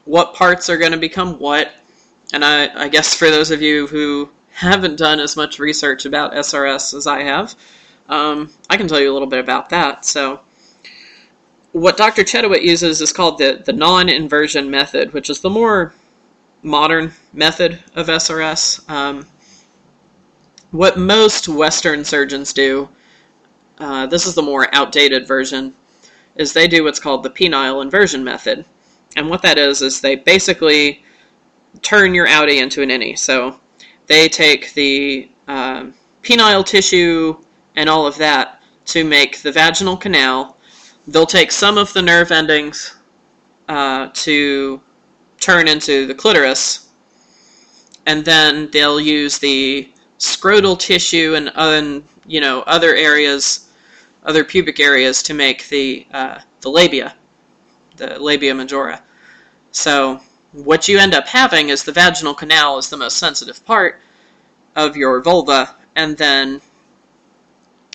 what parts are going to become what, and I guess for those of you who haven't done as much research about SRS as I have, I can tell you a little bit about that. So what Dr. Chetowit uses is called the non-inversion method, which is the more modern method of SRS. What most Western surgeons do, this is the more outdated version, is they do what's called the penile inversion method. And what that is they basically turn your outie into an innie. So they take the penile tissue and all of that to make the vaginal canal. They'll take some of the nerve endings to turn into the clitoris, and then they'll use the scrotal tissue and you know, other areas, other pubic areas, to make the labia majora. So what you end up having is the vaginal canal is the most sensitive part of your vulva, and then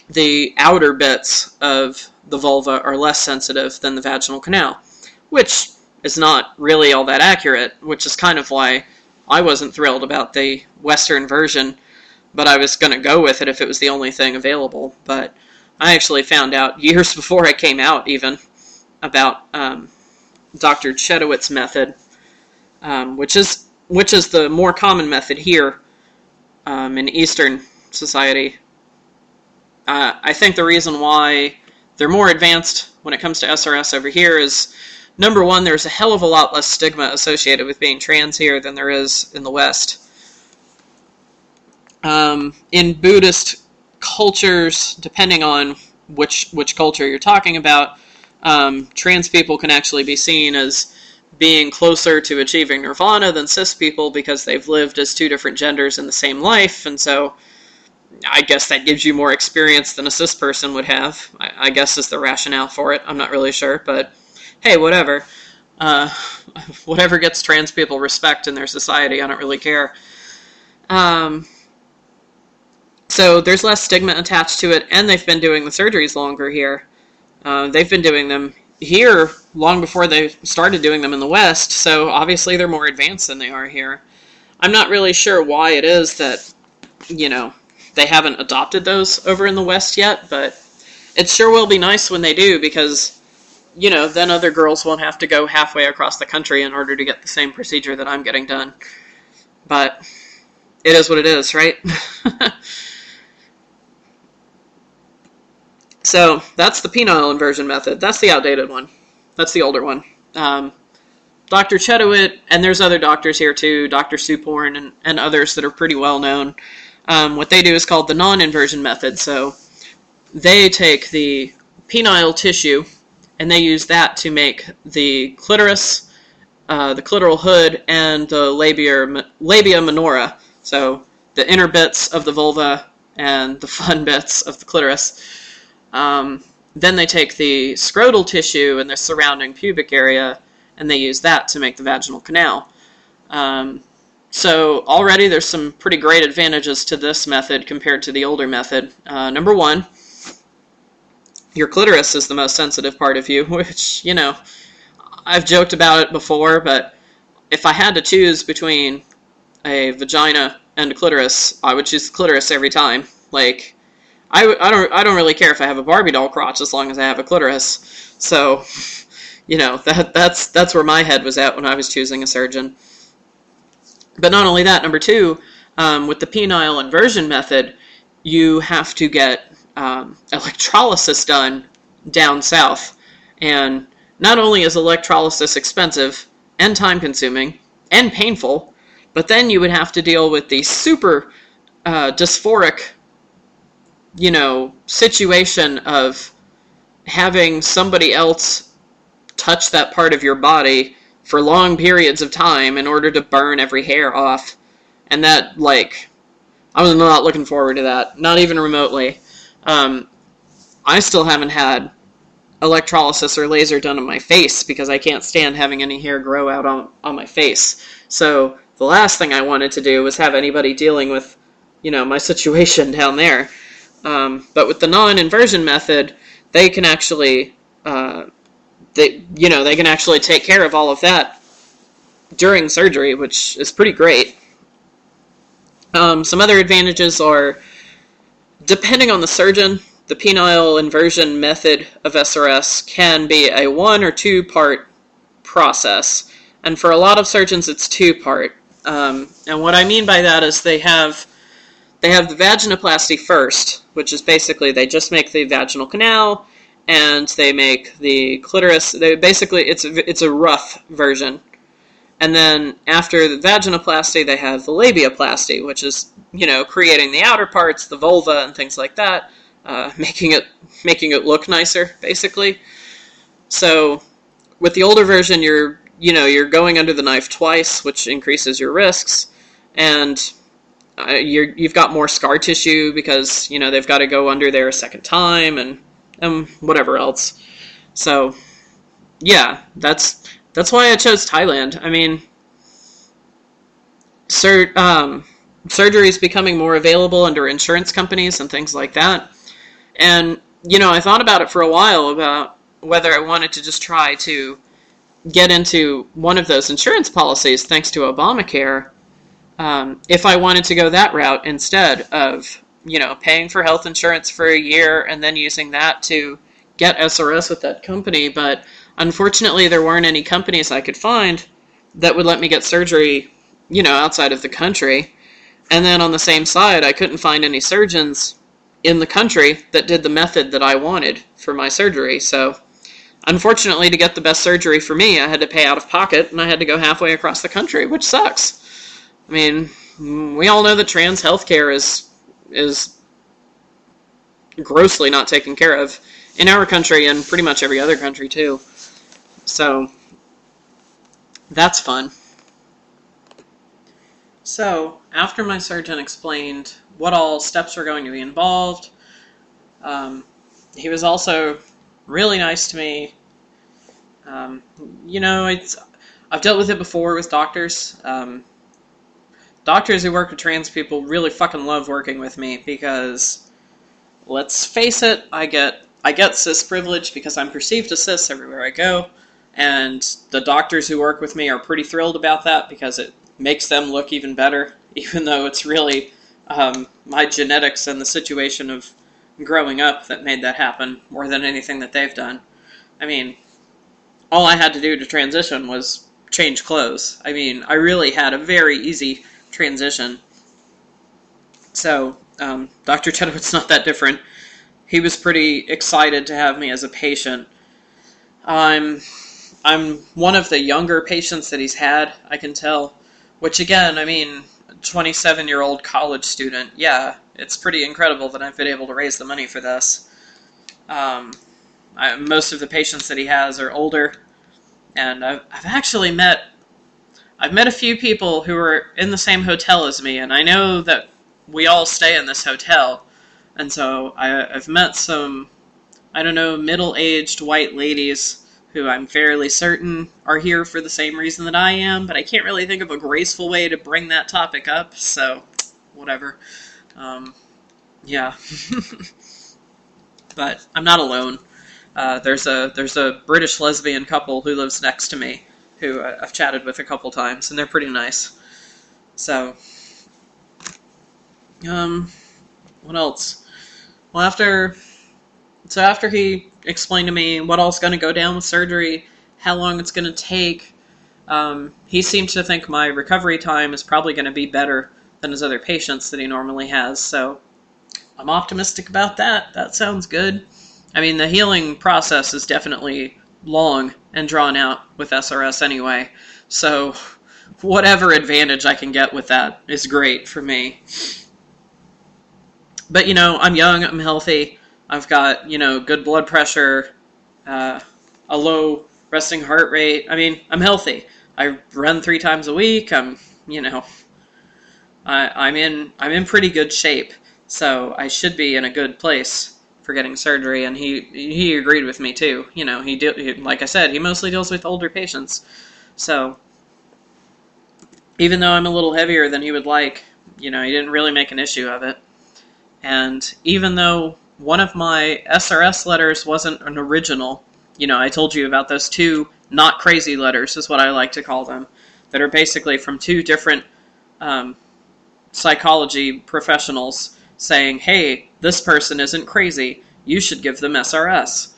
the outer bits of the vulva are less sensitive than the vaginal canal, which is not really all that accurate, which is kind of why I wasn't thrilled about the Western version, but I was going to go with it if it was the only thing available. But I actually found out years before I came out even about Dr. Chetowit's method, which is the more common method here in Eastern society. I think the reason why they're more advanced when it comes to SRS over here is, number one, there's a hell of a lot less stigma associated with being trans here than there is in the West. In Buddhist cultures, depending on which culture you're talking about, trans people can actually be seen as being closer to achieving nirvana than cis people because they've lived as two different genders in the same life, and so I guess that gives you more experience than a cis person would have, I guess is the rationale for it. I'm not really sure, but hey, whatever. Whatever gets trans people respect in their society, I don't really care. So there's less stigma attached to it, and they've been doing the surgeries longer here. They've been doing them here long before they started doing them in the West, so obviously they're more advanced than they are here. I'm not really sure why it is that, you know, they haven't adopted those over in the West yet, but it sure will be nice when they do, because, you know, then other girls won't have to go halfway across the country in order to get the same procedure that I'm getting done. But it is what it is, right? So that's the penile inversion method. That's the outdated one. That's the older one. Dr. Chetowit, and there's other doctors here too, Dr. Suporn and others that are pretty well known. What they do is called the non-inversion method. So they take the penile tissue and they use that to make the clitoris, the clitoral hood, and the labia minora. So the inner bits of the vulva and the fun bits of the clitoris. then they take the scrotal tissue and the surrounding pubic area, and they use that to make the vaginal canal. So already there's some pretty great advantages to this method compared to the older method. Number one, your clitoris is the most sensitive part of you, which, you know, I've joked about it before, but if I had to choose between a vagina and a clitoris, I would choose the clitoris every time. Like, I don't really care if I have a Barbie doll crotch as long as I have a clitoris. So, you know, that's where my head was at when I was choosing a surgeon. But not only that, number two, with the penile inversion method, you have to get electrolysis done down south. And not only is electrolysis expensive and time-consuming and painful, but then you would have to deal with the super dysphoric, you know, situation of having somebody else touch that part of your body for long periods of time in order to burn every hair off. And that, like, I was not looking forward to that, not even remotely. I still haven't had electrolysis or laser done on my face because I can't stand having any hair grow out on my face. So the last thing I wanted to do was have anybody dealing with, you know, my situation down there. But with the non-inversion method, they can actually, they can actually take care of all of that during surgery, which is pretty great. Some other advantages are, depending on the surgeon, the penile inversion method of SRS can be a 1 or 2 part process. And for a lot of surgeons, it's 2-part. And what I mean by that is they have the vaginoplasty first, which is basically they just make the vaginal canal and they make the clitoris. They basically, it's a rough version. And then after the vaginoplasty, they have the labiaplasty, which is, you know, creating the outer parts, the vulva and things like that, making it look nicer, basically. So with the older version, you're going under the knife twice, which increases your risks, and you've got more scar tissue because, you know, they've got to go under there a second time and whatever else. So yeah, that's why I chose Thailand. I mean, surgery is becoming more available under insurance companies and things like that. And, you know, I thought about it for a while about whether I wanted to just try to get into one of those insurance policies thanks to Obamacare, if I wanted to go that route instead of, you know, paying for health insurance for a year and then using that to get SRS with that company. But unfortunately, there weren't any companies I could find that would let me get surgery, you know, outside of the country. And then on the same side, I couldn't find any surgeons in the country that did the method that I wanted for my surgery. So unfortunately, to get the best surgery for me, I had to pay out of pocket, and I had to go halfway across the country, which sucks. I mean, we all know that trans healthcare is grossly not taken care of in our country and pretty much every other country, too. So that's fun. So after my surgeon explained what all steps were going to be involved, he was also really nice to me. You know, I've dealt with it before with doctors. Doctors who work with trans people really fucking love working with me because, let's face it, I get cis privilege because I'm perceived as cis everywhere I go, and the doctors who work with me are pretty thrilled about that because it makes them look even better, even though it's really my genetics and the situation of growing up that made that happen more than anything that they've done. I mean, all I had to do to transition was change clothes. I mean, I really had a very easy transition. So, Dr. Chetowit's not that different. He was pretty excited to have me as a patient. I'm one of the younger patients that he's had, I can tell. Which again, I mean, 27-year-old college student, yeah, it's pretty incredible that I've been able to raise the money for this. Most of the patients that he has are older, and I've actually met a few people who are in the same hotel as me, and I know that we all stay in this hotel, and so I've met some I don't know, middle-aged white ladies who I'm fairly certain are here for the same reason that I am, but I can't really think of a graceful way to bring that topic up, so whatever. Yeah. But I'm not alone. There's a British lesbian couple who lives next to me, who I've chatted with a couple times, and they're pretty nice. So, what else? Well, after he explained to me what all's going to go down with surgery, how long it's going to take, he seemed to think my recovery time is probably going to be better than his other patients that he normally has, so I'm optimistic about that. That sounds good. I mean, the healing process is definitely long and drawn out with SRS anyway, so whatever advantage I can get with that is great for me. But, I'm young, I'm healthy, I've got, good blood pressure, a low resting heart rate. I mean, I'm healthy. I run 3 times a week. I'm in pretty good shape. So I should be in a good place for getting surgery, and he agreed with me too. Like I said, he mostly deals with older patients. So even though I'm a little heavier than he would like, he didn't really make an issue of it. And even though one of my SRS letters wasn't an original, I told you about those 2 not crazy letters, is what I like to call them, that are basically from 2 different psychology professionals saying, hey, this person isn't crazy, you should give them SRS.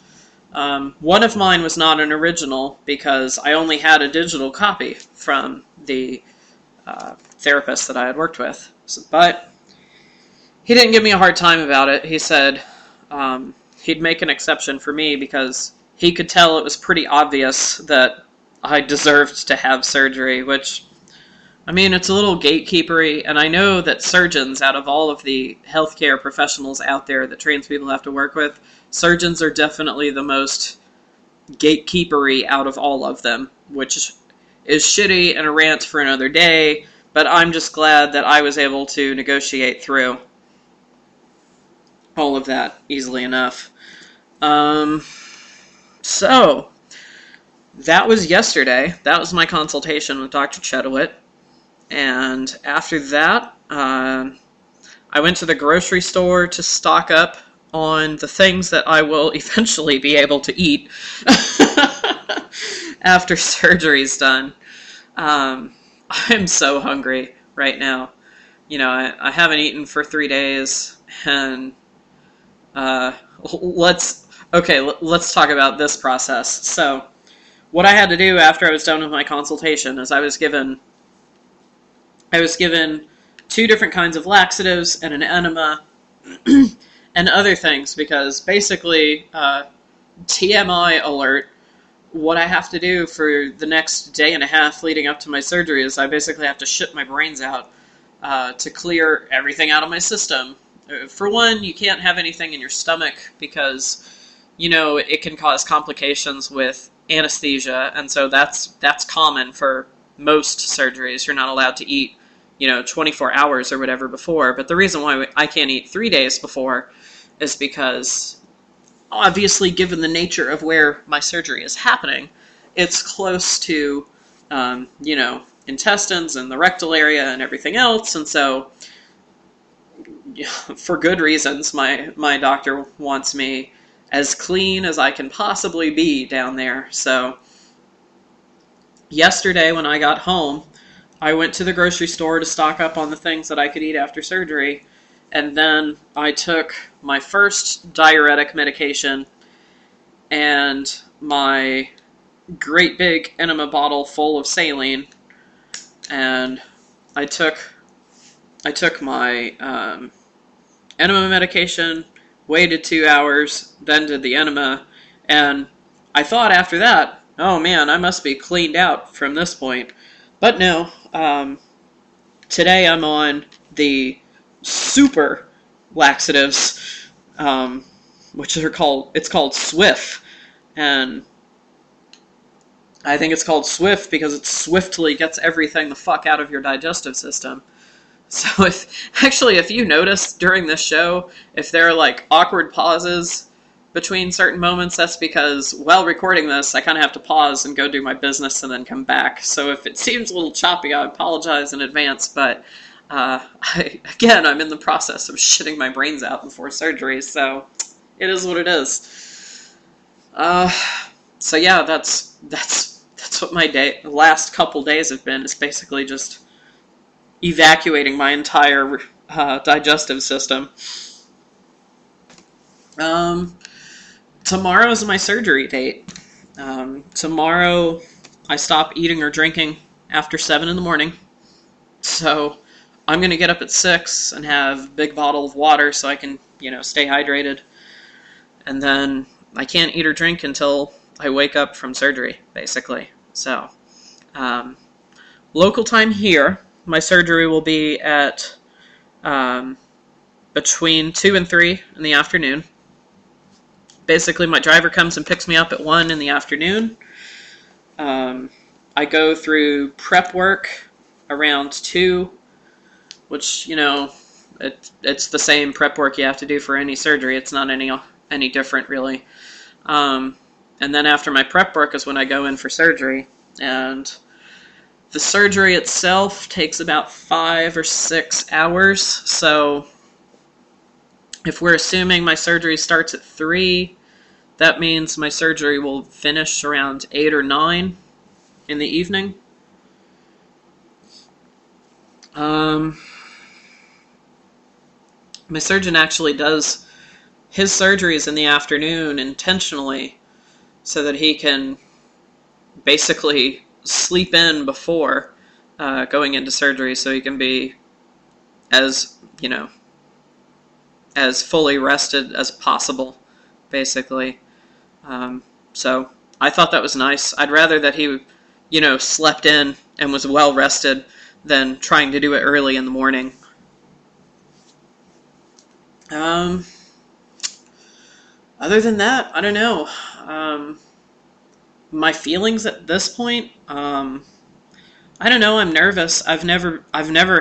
One of mine was not an original because I only had a digital copy from the therapist that I had worked with. But he didn't give me a hard time about it. He said he'd make an exception for me because he could tell it was pretty obvious that I deserved to have surgery, which, I mean, it's a little gatekeepery, and I know that surgeons, out of all of the healthcare professionals out there that trans people have to work with, surgeons are definitely the most gatekeepery out of all of them, which is shitty and a rant for another day, but I'm just glad that I was able to negotiate through all of that easily enough. So, that was yesterday. That was my consultation with Dr. Chetowit. And after that, I went to the grocery store to stock up on the things that I will eventually be able to eat after surgery's done. I'm so hungry right now. I haven't eaten for 3 days, and let's talk about this process. So, what I had to do after I was done with my consultation is I was given 2 different kinds of laxatives and an enema and other things, because basically, TMI alert, what I have to do for the next day and a half leading up to my surgery is I basically have to shit my brains out to clear everything out of my system. For one, you can't have anything in your stomach because, it can cause complications with anesthesia, and so that's common for most surgeries. You're not allowed to eat, 24 hours or whatever before, but the reason why I can't eat 3 days before is because, obviously, given the nature of where my surgery is happening, it's close to, intestines and the rectal area and everything else, and so, for good reasons, my doctor wants me as clean as I can possibly be down there. So, yesterday when I got home, I went to the grocery store to stock up on the things that I could eat after surgery, and then I took my first diuretic medication and my great big enema bottle full of saline, and I took my enema medication, waited 2 hours, then did the enema, and I thought after that, oh man, I must be cleaned out from this point. But no, today I'm on the super laxatives, it's called Swift, and I think it's called Swift because it swiftly gets everything the fuck out of your digestive system. So if you notice during this show, if there are awkward pauses between certain moments, that's because while recording this, I kind of have to pause and go do my business and then come back. So if it seems a little choppy, I apologize in advance, but I'm in the process of shitting my brains out before surgery, so it is what it is. So yeah, that's what my last couple days have been, is basically just evacuating my entire digestive system. Tomorrow is my surgery date. Tomorrow I stop eating or drinking after 7 in the morning. So I'm going to get up at 6 and have a big bottle of water so I can, stay hydrated. And then I can't eat or drink until I wake up from surgery, basically. So, local time here, my surgery will be at between 2 and 3 in the afternoon. Basically, my driver comes and picks me up at 1 in the afternoon. I go through prep work around 2, which, it's the same prep work you have to do for any surgery. It's not any different, really. And then after my prep work is when I go in for surgery. And the surgery itself takes about 5 or 6 hours. So if we're assuming my surgery starts at 3, that means my surgery will finish around 8 or 9 in the evening. My surgeon actually does his surgeries in the afternoon intentionally so that he can basically sleep in before going into surgery, so he can be as fully rested as possible, basically. So I thought that was nice. I'd rather that he, slept in and was well rested than trying to do it early in the morning. Other than that, I don't know. My feelings at this point, I don't know. I'm nervous. I've never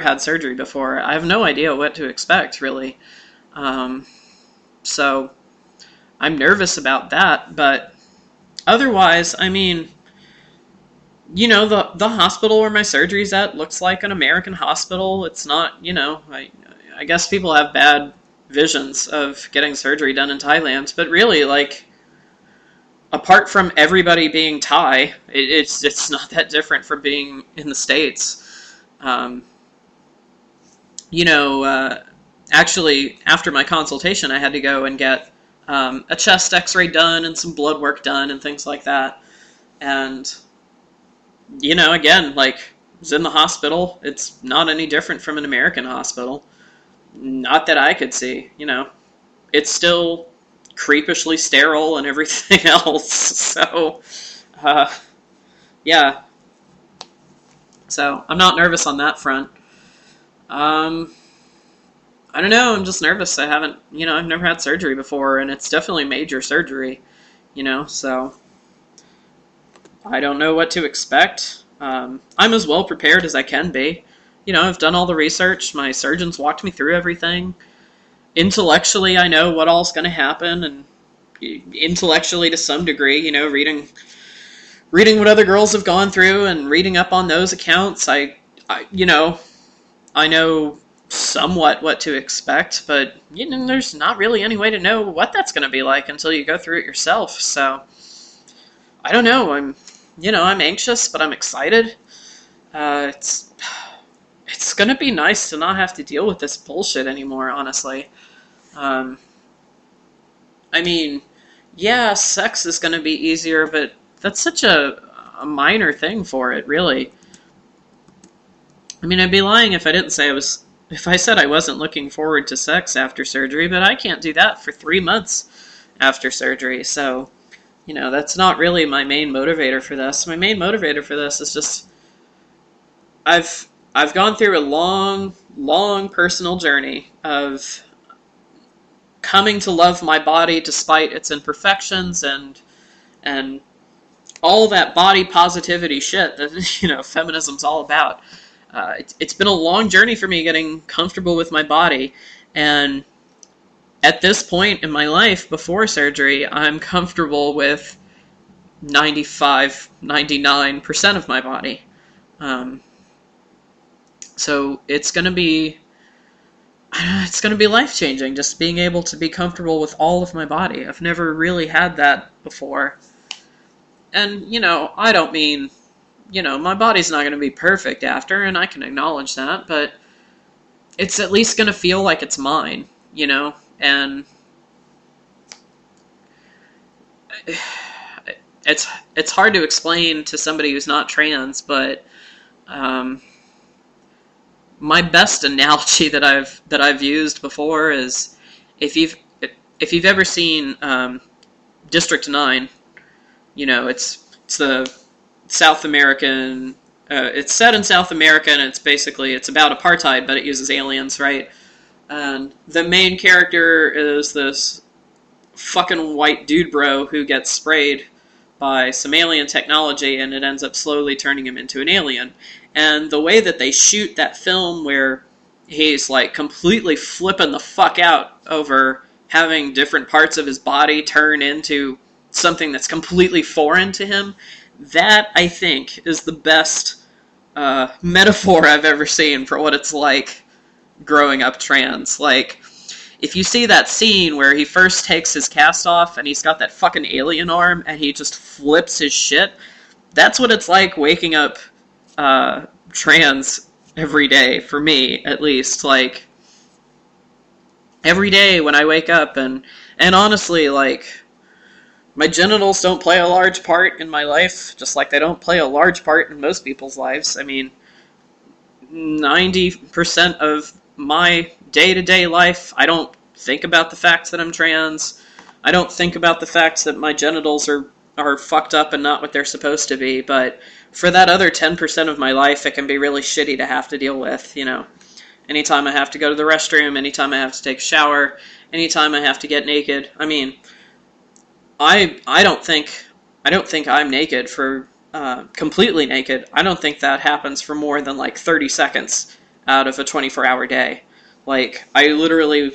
had surgery before. I have no idea what to expect, really. So I'm nervous about that, but otherwise, the hospital where my surgery's at looks like an American hospital. It's not, I guess people have bad visions of getting surgery done in Thailand, but really, apart from everybody being Thai, it's not that different from being in the States. Actually, after my consultation, I had to go and get a chest x-ray done and some blood work done and things like that. And, again, I was in the hospital. It's not any different from an American hospital. Not that I could see, It's still creepishly sterile and everything else. So, yeah. So, I'm not nervous on that front. I don't know, I'm just nervous. I've never had surgery before, and it's definitely major surgery, so I don't know what to expect. I'm as well prepared as I can be. I've done all the research. My surgeons walked me through everything. Intellectually, I know what all's going to happen, and intellectually to some degree, reading what other girls have gone through and reading up on those accounts, I know somewhat what to expect, but there's not really any way to know what that's going to be like until you go through it yourself. So I don't know. I'm anxious, but I'm excited. It's going to be nice to not have to deal with this bullshit anymore, honestly. Yeah, sex is going to be easier, but that's such a minor thing for it, really. I'd be lying if I didn't say if I said I wasn't looking forward to sex after surgery, but I can't do that for 3 months after surgery, so, that's not really my main motivator for this. My main motivator for this is just, I've gone through a long, long personal journey of coming to love my body despite its imperfections and all that body positivity shit that, feminism's all about. It's been a long journey for me getting comfortable with my body, and at this point in my life, before surgery, I'm comfortable with 95, 99% of my body. So it's going to be life-changing, just being able to be comfortable with all of my body. I've never really had that before. And, I don't mean, my body's not going to be perfect after, and I can acknowledge that, but it's at least going to feel like it's mine, and it's hard to explain to somebody who's not trans, but my best analogy that I've used before is if you've ever seen District 9, it's the South American. It's set in South America, and it's about apartheid, but it uses aliens, right? And the main character is this fucking white dude bro who gets sprayed by some alien technology, and it ends up slowly turning him into an alien. And the way that they shoot that film, where he's like completely flipping the fuck out over having different parts of his body turn into something that's completely foreign to him, that, I think, is the best metaphor I've ever seen for what it's like growing up trans. Like, if you see that scene where he first takes his cast off and he's got that fucking alien arm and he just flips his shit, that's what it's like waking up trans every day, for me, at least. Like, every day when I wake up, and honestly, like, my genitals don't play a large part in my life, just like they don't play a large part in most people's lives. I mean, 90% of my day-to-day life, I don't think about the fact that I'm trans. I don't think about the fact that my genitals are fucked up and not what they're supposed to be, but for that other 10% of my life, it can be really shitty to have to deal with, Anytime I have to go to the restroom, anytime I have to take a shower, anytime I have to get naked. I mean, I don't think I'm naked for completely naked. I don't think that happens for more than like 30 seconds out of a 24-hour day. Like, I literally,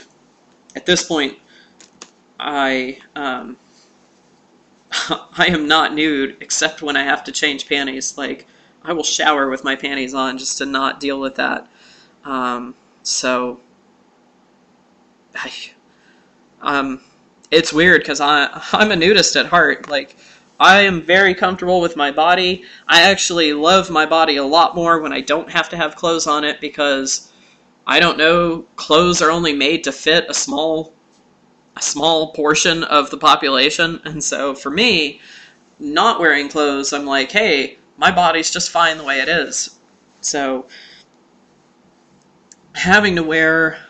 at this point, I am not nude except when I have to change panties. Like, I will shower with my panties on just to not deal with that. It's weird because I'm a nudist at heart. Like, I am very comfortable with my body. I actually love my body a lot more when I don't have to have clothes on it, because I don't know, clothes are only made to fit a small portion of the population. And so for me, not wearing clothes, I'm like, hey, my body's just fine the way it is. So having to wear,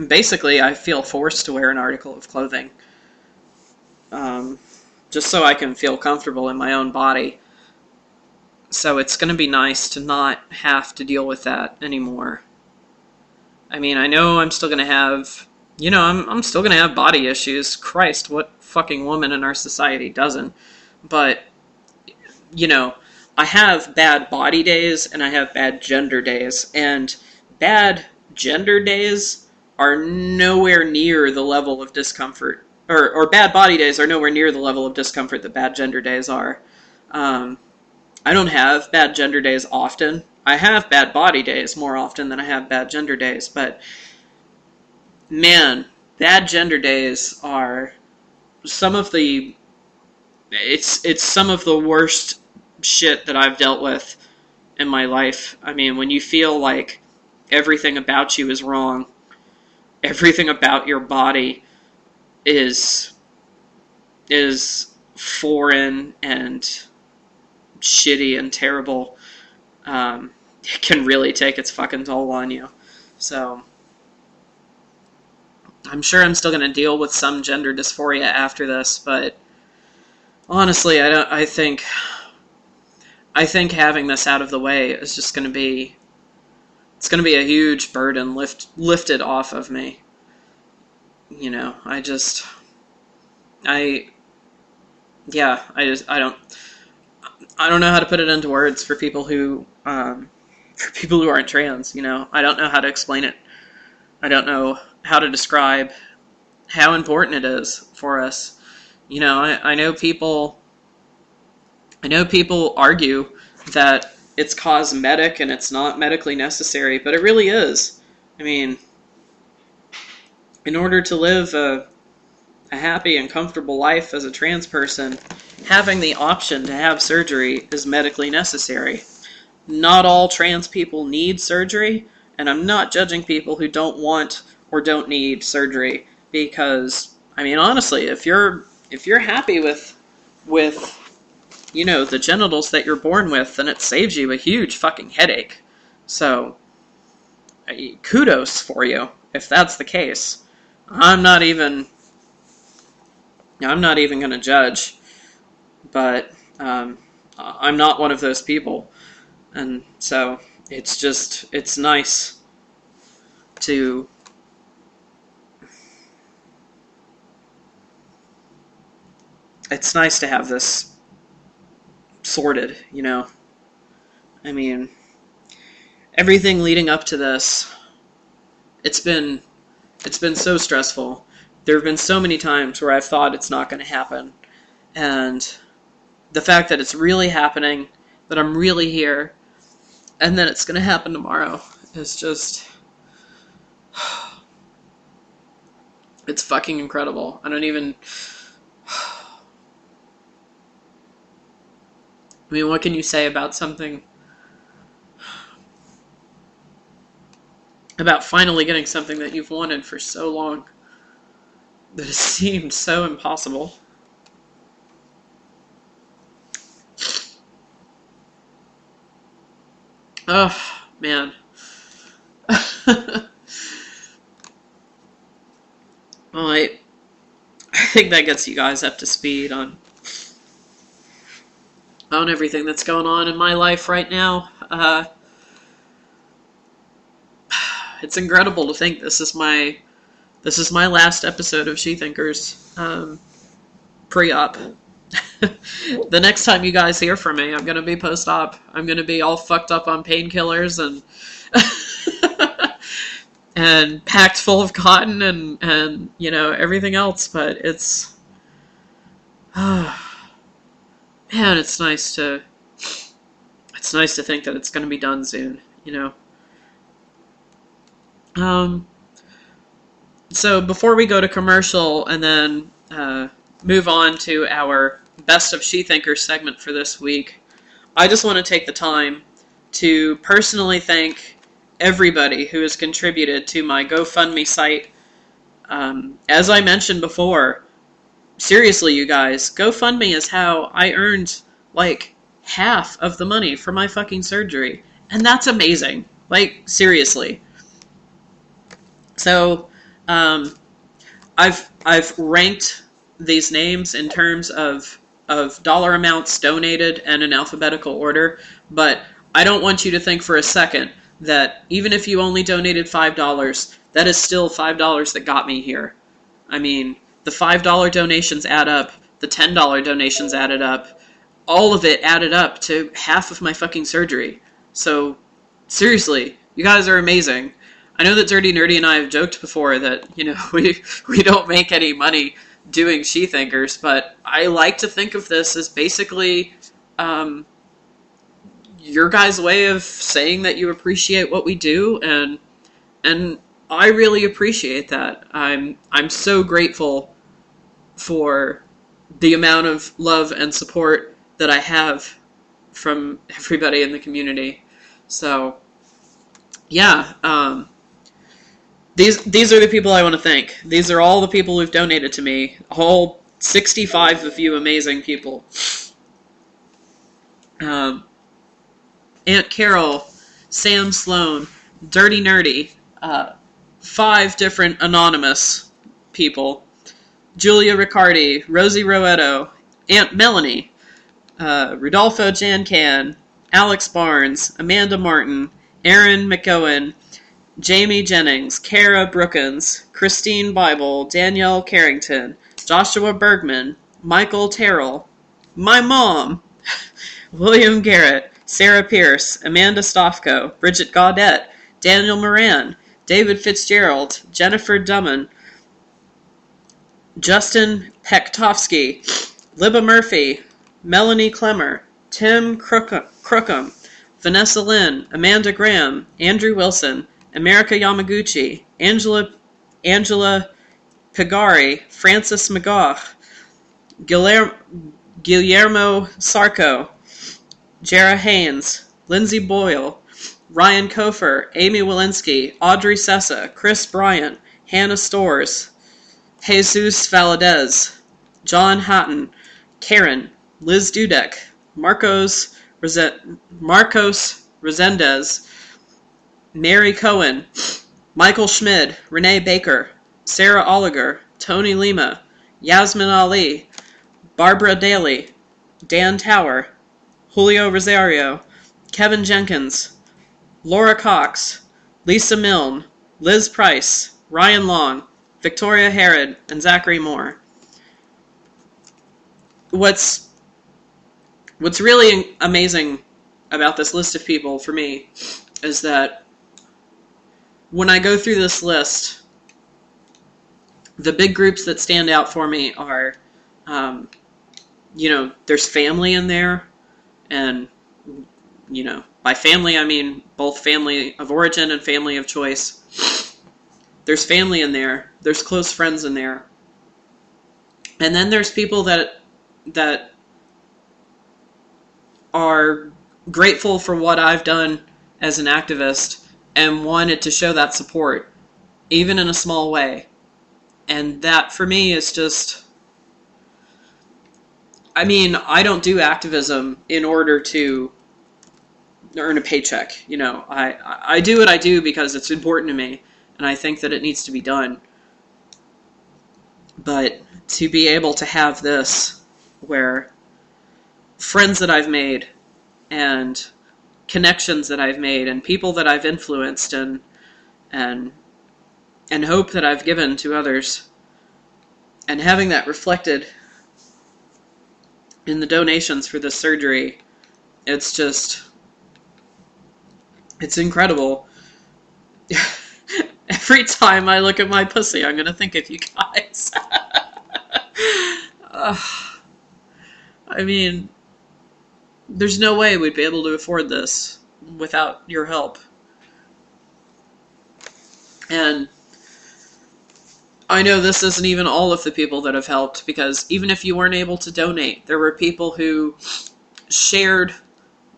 basically, I feel forced to wear an article of clothing, just so I can feel comfortable in my own body. So it's going to be nice to not have to deal with that anymore. I mean, I know I'm still going to have, I'm still going to have body issues. Christ, what fucking woman in our society doesn't? But, I have bad body days and I have bad gender days, and bad gender days are nowhere near the level of discomfort, or bad body days are nowhere near the level of discomfort that bad gender days are. I don't have bad gender days often. I have bad body days more often than I have bad gender days, but man, bad gender days are some of the, it's some of the worst shit that I've dealt with in my life. I mean, when you feel like everything about you is wrong, everything about your body is foreign and shitty and terrible, it can really take its fucking toll on you. So I'm sure I'm still going to deal with some gender dysphoria after this, but honestly, I think having this out of the way is just going to be, it's going to be a huge burden lifted off of me. I don't know how to put it into words for people who aren't trans. I don't know how to explain it. I don't know how to describe how important it is for us. You know, I know people argue that it's cosmetic and it's not medically necessary, but it really is. I mean, in order to live a happy and comfortable life as a trans person, having the option to have surgery is medically necessary. Not all trans people need surgery, and I'm not judging people who don't want or don't need surgery, because, I mean, honestly, if you're happy with you know, the genitals that you're born with, then it saves you a huge fucking headache. So, kudos for you, if that's the case. I'm not even going to judge, but I'm not one of those people. And so, it's nice to have this sorted, you know. I mean, everything leading up to this, it's been so stressful. There have been so many times where I've thought it's not going to happen, and the fact that it's really happening, that I'm really here, and then it's going to happen tomorrow is just, it's fucking incredible. I mean, what can you say about something, about finally getting something that you've wanted for so long, that has seemed so impossible? Oh, man. Well, I think that gets you guys up to speed on everything that's going on in my life right now. It's incredible to think this is my last episode of Shethinkers pre-op. The next time you guys hear from me, I'm going to be post-op. I'm going to be all fucked up on painkillers and and packed full of cotton and you know, everything else, but it's man, it's nice to think that it's going to be done soon, you know. So before we go to commercial and then move on to our Best of Shethinkers segment for this week, I just want to take the time to personally thank everybody who has contributed to my GoFundMe site. As I mentioned before, seriously, you guys, GoFundMe is how I earned, like, half of the money for my fucking surgery. And that's amazing. Like, seriously. So, I've ranked these names in terms of dollar amounts donated and in alphabetical order, but I don't want you to think for a second that even if you only donated $5, that is still $5 that got me here. I mean, the $5 donations add up, the $10 donations added up, all of it added up to half of my fucking surgery. So, seriously, you guys are amazing. I know that Dirty Nerdy and I have joked before that, you know, we don't make any money doing Shethinkers, but I like to think of this as basically your guys' way of saying that you appreciate what we do, and I really appreciate that. I'm so grateful for the amount of love and support that I have from everybody in the community. So, yeah, these are the people I want to thank. These are all the people who've donated to me. All 65 of you amazing people. Aunt Carol, Sam Sloan, Dirty Nerdy, 5 different anonymous people. Julia Riccardi, Rosie Roetto, Aunt Melanie, Rodolfo Jancan, Alex Barnes, Amanda Martin, Aaron McGowan, Jamie Jennings, Kara Brookins, Christine Bible, Danielle Carrington, Joshua Bergman, Michael Terrell, my mom, William Garrett, Sarah Pierce, Amanda Stofko, Bridget Gaudette, Daniel Moran, David Fitzgerald, Jennifer Dumman, Justin Pektovsky, Libba Murphy, Melanie Clemmer, Tim Crookham, Vanessa Lynn, Amanda Graham, Andrew Wilson, America Yamaguchi, Angela Pigari, Francis McGaugh, Guillermo Sarko, Jara Haynes, Lindsay Boyle, Ryan Kofer, Amy Walensky, Audrey Sessa, Chris Bryant, Hannah Stores, Jesus Valadez, John Hatton, Karen, Liz Dudek, Marcos Resendez, Mary Cohen, Michael Schmid, Renee Baker, Sarah Oliger, Tony Lima, Yasmin Ali, Barbara Daly, Dan Tower, Julio Rosario, Kevin Jenkins, Laura Cox, Lisa Milne, Liz Price, Ryan Long, Victoria Herod, and Zachary Moore. What's really amazing about this list of people for me is that when I go through this list, the big groups that stand out for me are, there's family in there, and, by family I mean both family of origin and family of choice. There's family in there, there's close friends in there, and then there's people that are grateful for what I've done as an activist and wanted to show that support, even in a small way. And that, for me, is just... I don't do activism in order to earn a paycheck. I do what I do because it's important to me, and I think that it needs to be done. But to be able to have this, where friends that I've made, and connections that I've made, and people that I've influenced, and hope that I've given to others, and having that reflected in the donations for this surgery, it's incredible. Every time I look at my pussy, I'm going to think of you guys. There's no way we'd be able to afford this without your help. And I know this isn't even all of the people that have helped, because even if you weren't able to donate, there were people who shared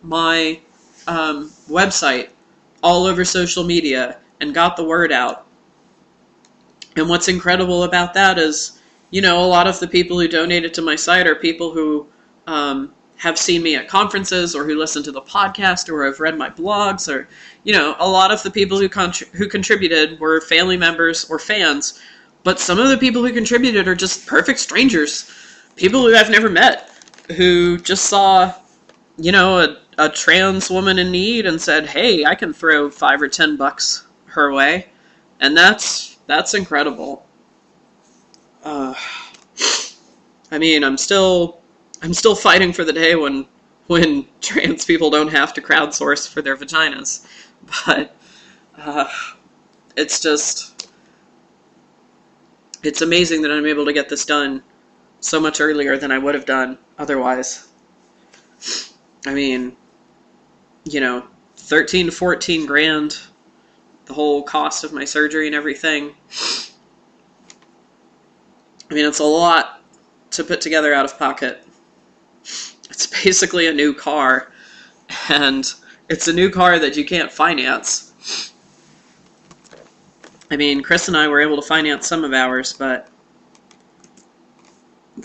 my website all over social media and got the word out. And what's incredible about that is, a lot of the people who donated to my site are people who have seen me at conferences, or who listen to the podcast, or have read my blogs, or, a lot of the people who contributed were family members or fans. But some of the people who contributed are just perfect strangers. People who I've never met, who just saw, a trans woman in need and said, hey, I can throw $5 or $10 her way. And that's incredible. I'm still fighting for the day when trans people don't have to crowdsource for their vaginas. But it's amazing that I'm able to get this done so much earlier than I would have done otherwise. 13 to 14 grand, the whole cost of my surgery and everything. It's a lot to put together out of pocket. It's basically a new car, and it's a new car that you can't finance. Chris and I were able to finance some of ours, but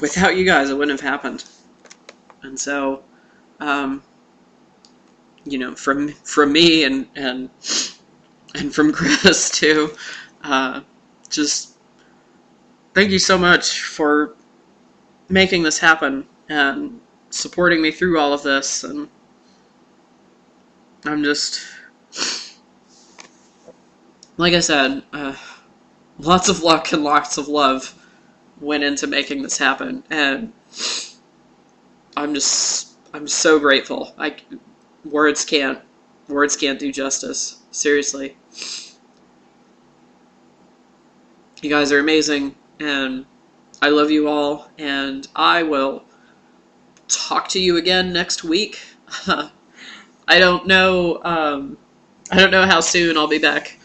without you guys, it wouldn't have happened. And so, from me and from Chris too, just thank you so much for making this happen and supporting me through all of this. And I'm just, like I said, lots of luck and lots of love went into making this happen, and I'm so grateful. Words can't do justice. Seriously. You guys are amazing, and I love you all, and I will talk to you again next week. I don't know how soon I'll be back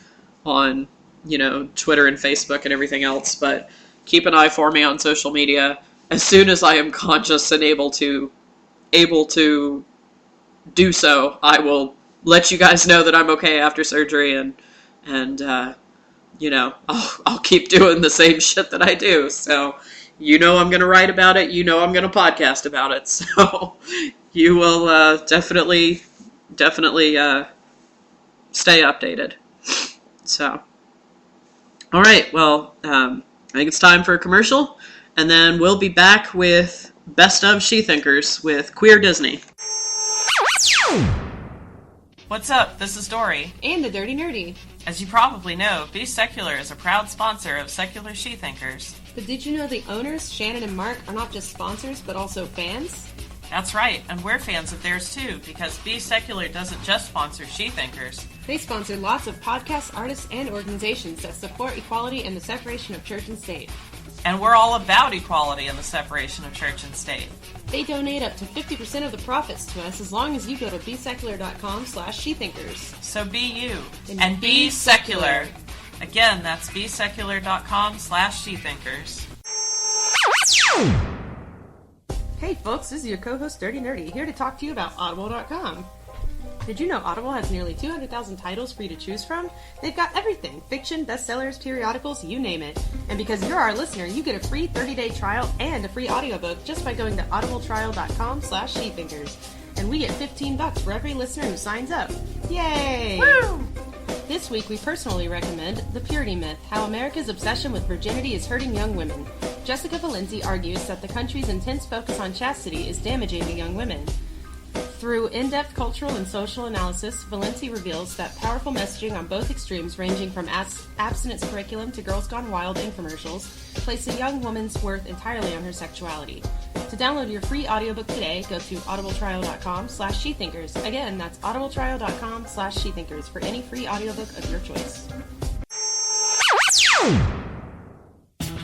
on, Twitter and Facebook and everything else, but keep an eye for me on social media. As soon as I am conscious and able to do so, I will let you guys know that I'm okay after surgery, and I'll keep doing the same shit that I do. So, I'm going to write about it. I'm going to podcast about it. So, you will definitely stay updated. So, all right. Well, I think it's time for a commercial, and then we'll be back with Best of Shethinkers with Queer Disney. What's up? This is Dory. And the Dirty Nerdy. As you probably know, Be Secular is a proud sponsor of Secular Shethinkers. But did you know the owners, Shannon and Mark, are not just sponsors, but also fans? That's right, and we're fans of theirs too, because Be Secular doesn't just sponsor Shethinkers. They sponsor lots of podcasts, artists, and organizations that support equality and the separation of church and state. And we're all about equality and the separation of church and state. They donate up to 50% of the profits to us as long as you go to besecular.com/shethinkers. So be you, and be secular. Again, that's besecular.com/shethinkers. Hey folks, this is your co-host Dirty Nerdy, here to talk to you about Audible.com. Did you know Audible has nearly 200,000 titles for you to choose from? They've got everything, fiction, bestsellers, periodicals, you name it. And because you're our listener, you get a free 30-day trial and a free audiobook just by going to audibletrial.com/shethinkers. And we get $15 for every listener who signs up. Yay! Woo! This week we personally recommend The Purity Myth, How America's Obsession with Virginity is Hurting Young Women. Jessica Valenti argues that the country's intense focus on chastity is damaging to young women. Through in-depth cultural and social analysis, Valenti reveals that powerful messaging on both extremes, ranging from abstinence curriculum to Girls Gone Wild infomercials, place a young woman's worth entirely on her sexuality. To download your free audiobook today, go to audibletrial.com/shethinkers. Again, that's audibletrial.com/shethinkers for any free audiobook of your choice.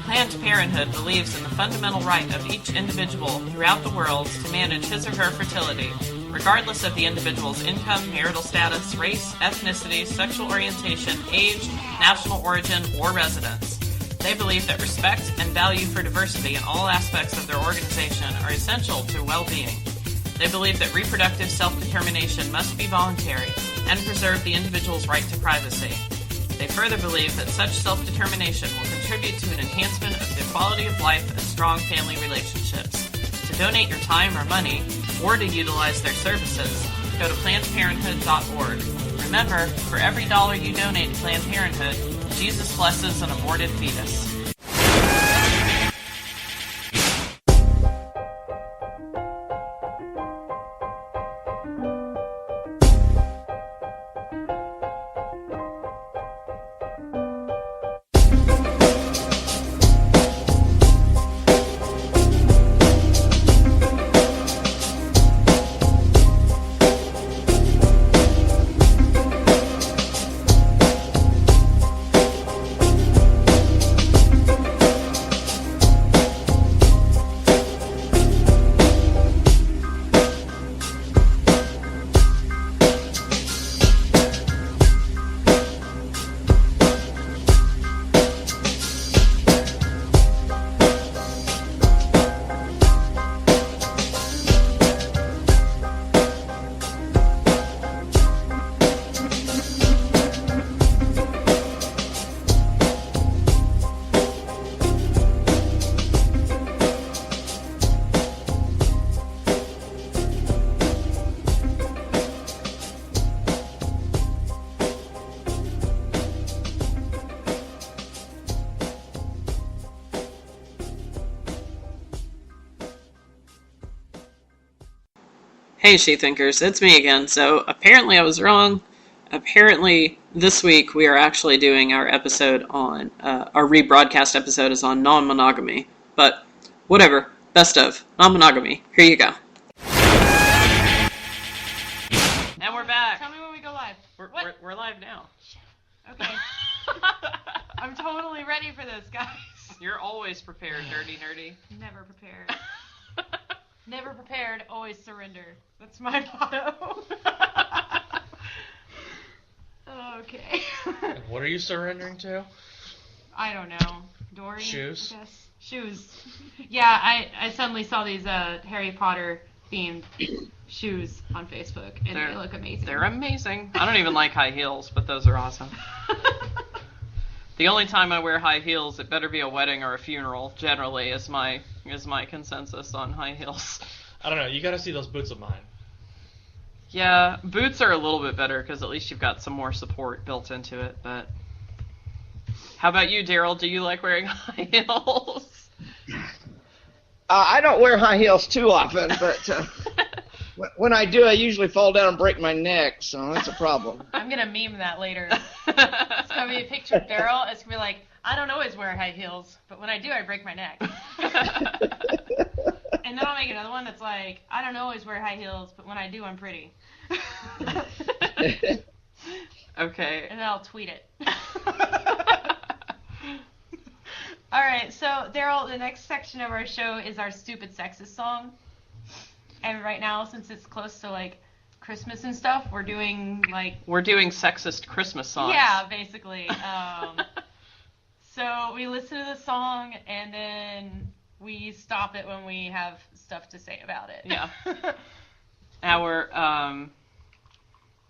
Planned Parenthood believes in the fundamental right of each individual throughout the world to manage his or her fertility, regardless of the individual's income, marital status, race, ethnicity, sexual orientation, age, national origin, or residence. They believe that respect and value for diversity in all aspects of their organization are essential to well-being. They believe that reproductive self-determination must be voluntary and preserve the individual's right to privacy. They further believe that such self-determination will contribute to an enhancement of the quality of life and strong family relationships. To donate your time or money, or to utilize their services, go to PlannedParenthood.org. Remember, for every dollar you donate to Planned Parenthood, Jesus blesses an aborted fetus. Hey Shethinkers, it's me again. So apparently I was wrong. Apparently this week we are actually doing our episode on, our rebroadcast episode is on non-monogamy. But whatever, best of, non-monogamy. Here you go. And we're back. Tell me when we go live. We're live now. Okay. I'm totally ready for this, guys. You're always prepared, Dirty Nerdy. Never prepared. Never prepared, always surrender. That's my motto. Okay. What are you surrendering to? I don't know. Dory? Shoes? I guess. Shoes. Yeah, I suddenly saw these Harry Potter themed shoes on Facebook, and they look amazing. They're amazing. I don't even like high heels, but those are awesome. The only time I wear high heels, it better be a wedding or a funeral, generally, is my consensus on high heels. I don't know. You gotta see those boots of mine. Yeah, boots are a little bit better, because at least you've got some more support built into it, but... How about you, Daryl? Do you like wearing high heels? I don't wear high heels too often, but when I do, I usually fall down and break my neck, so that's a problem. I'm going to meme that later. It's going to be a picture of Daryl. It's going to be like, I don't always wear high heels, but when I do, I break my neck. And then I'll make another one that's like, I don't always wear high heels, but when I do, I'm pretty. Okay. And then I'll tweet it. All right, so Daryl, the next section of our show is our stupid sexist song. And right now, since it's close to like Christmas and stuff, we're doing sexist Christmas songs. Yeah, basically. So we listen to the song and then we stop it when we have stuff to say about it. Yeah.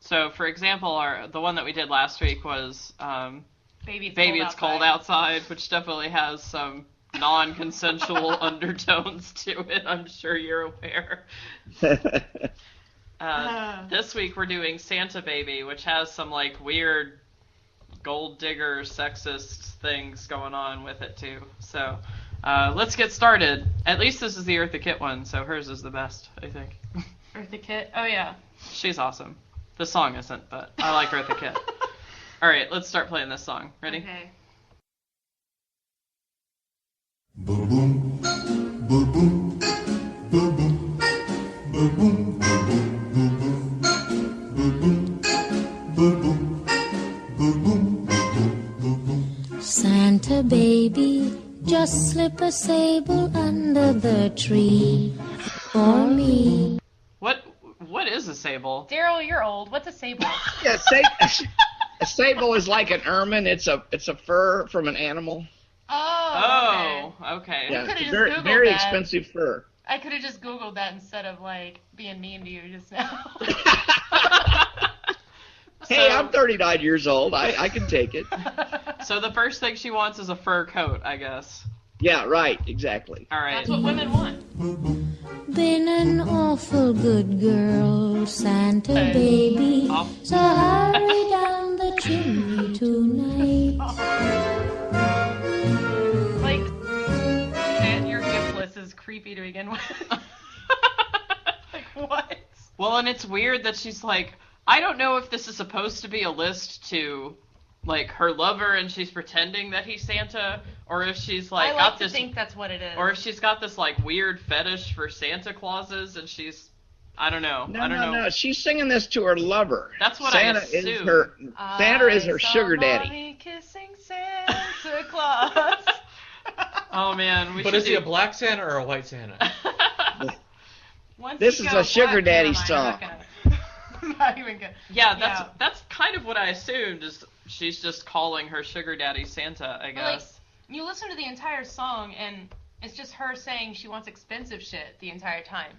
So for example, the one that we did last week was Baby, It's Cold Outside, which definitely has some non-consensual undertones to it. I'm sure you're aware. This week we're doing Santa Baby, which has some like weird gold digger sexist things going on with it too. So let's get started. At least this is the Eartha Kitt one, so hers is the best, I think. Eartha Kitt? Oh yeah. She's awesome. The song isn't, but I like Eartha Kitt. All right, let's start playing this song. Ready? Okay. Boom boom boom boom boom boom boom boom boom. Santa baby, just slip a sable under the tree for me. What is a sable? Daryl, you're old. What's a sable? Yeah, a sable is like an ermine. It's a fur from an animal. Oh, okay. Yeah, it's a very expensive fur. I could have just Googled that instead of like being mean to you just now. Hey, I'm 39 years old. I can take it. So the first thing she wants is a fur coat, I guess. Yeah, right. Exactly. All right. That's what women want. Been an awful good girl, Santa baby. So hurry down the chimney tonight. Like, man, your gift list is creepy to begin with. Like, what? Well, and it's weird that she's like, I don't know if this is supposed to be a list to, like, her lover and she's pretending that he's Santa, or if she's like I like to think that's what it is. Or if she's got this like weird fetish for Santa Clauses and she's, I don't know. No. She's singing this to her lover. That's what Santa I assume. Santa is her sugar daddy. Mommy kissing Santa Claus. Oh man, But is he a black Santa or a white Santa? This is a sugar daddy song. Not even good. Yeah, that's kind of what I assumed. Is she's just calling her sugar daddy Santa, I guess. Like, you listen to the entire song and it's just her saying she wants expensive shit the entire time.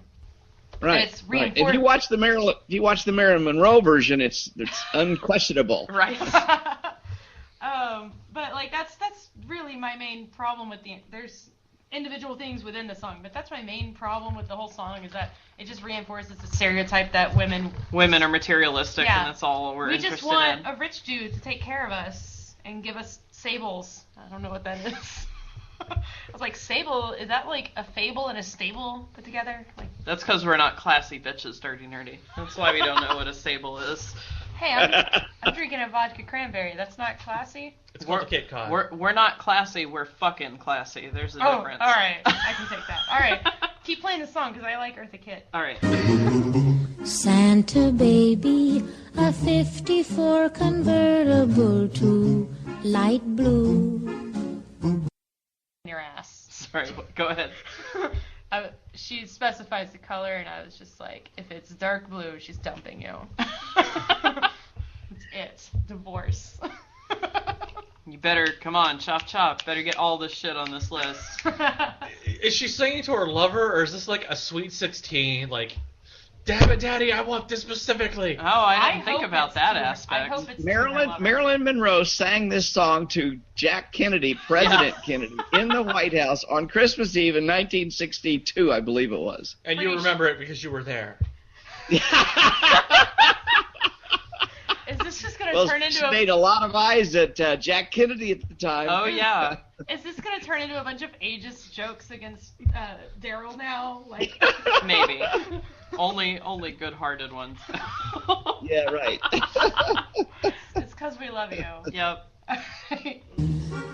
Right. It's right. If you watch the Marilyn Monroe version, it's unquestionable. Right. But like that's really my main problem with there's individual things within the song, but that's my main problem with the whole song is that it just reinforces the stereotype that women are materialistic, and that's all we're interested in. We just want a rich dude to take care of us and give us sables. I don't know what that is. I was like, sable, is that like a fable and a stable put together? Like, that's because we're not classy bitches, Dirty Nerdy. That's why we don't know what a sable is. Hey, I'm drinking a vodka cranberry. That's not classy? It's called a Kit Kat. We're not classy, we're fucking classy. There's a difference. All right. I can take that. All right. Keep playing the song because I like Eartha Kitt. All right. Santa baby, a 54 convertible to light blue. Sorry, go ahead. She specifies the color, and I was just like, if it's dark blue, she's dumping you. It's divorce. You better, come on, chop. Better get all this shit on this list. Is she singing to her lover, or is this like a Sweet 16, like, damn it, Daddy, I want this specifically? Oh, I didn't think about that aspect. I hope it's Marilyn Monroe sang this song to Jack Kennedy, President Kennedy, in the White House on Christmas Eve in 1962, I believe it was. And you remember it because you were there. Is this just going to turn into she made a lot of eyes at Jack Kennedy at the time. Oh, yeah. Is this going to turn into a bunch of ageist jokes against Daryl now? Like, maybe. Only good-hearted ones. Yeah, right. It's because we love you. Yep.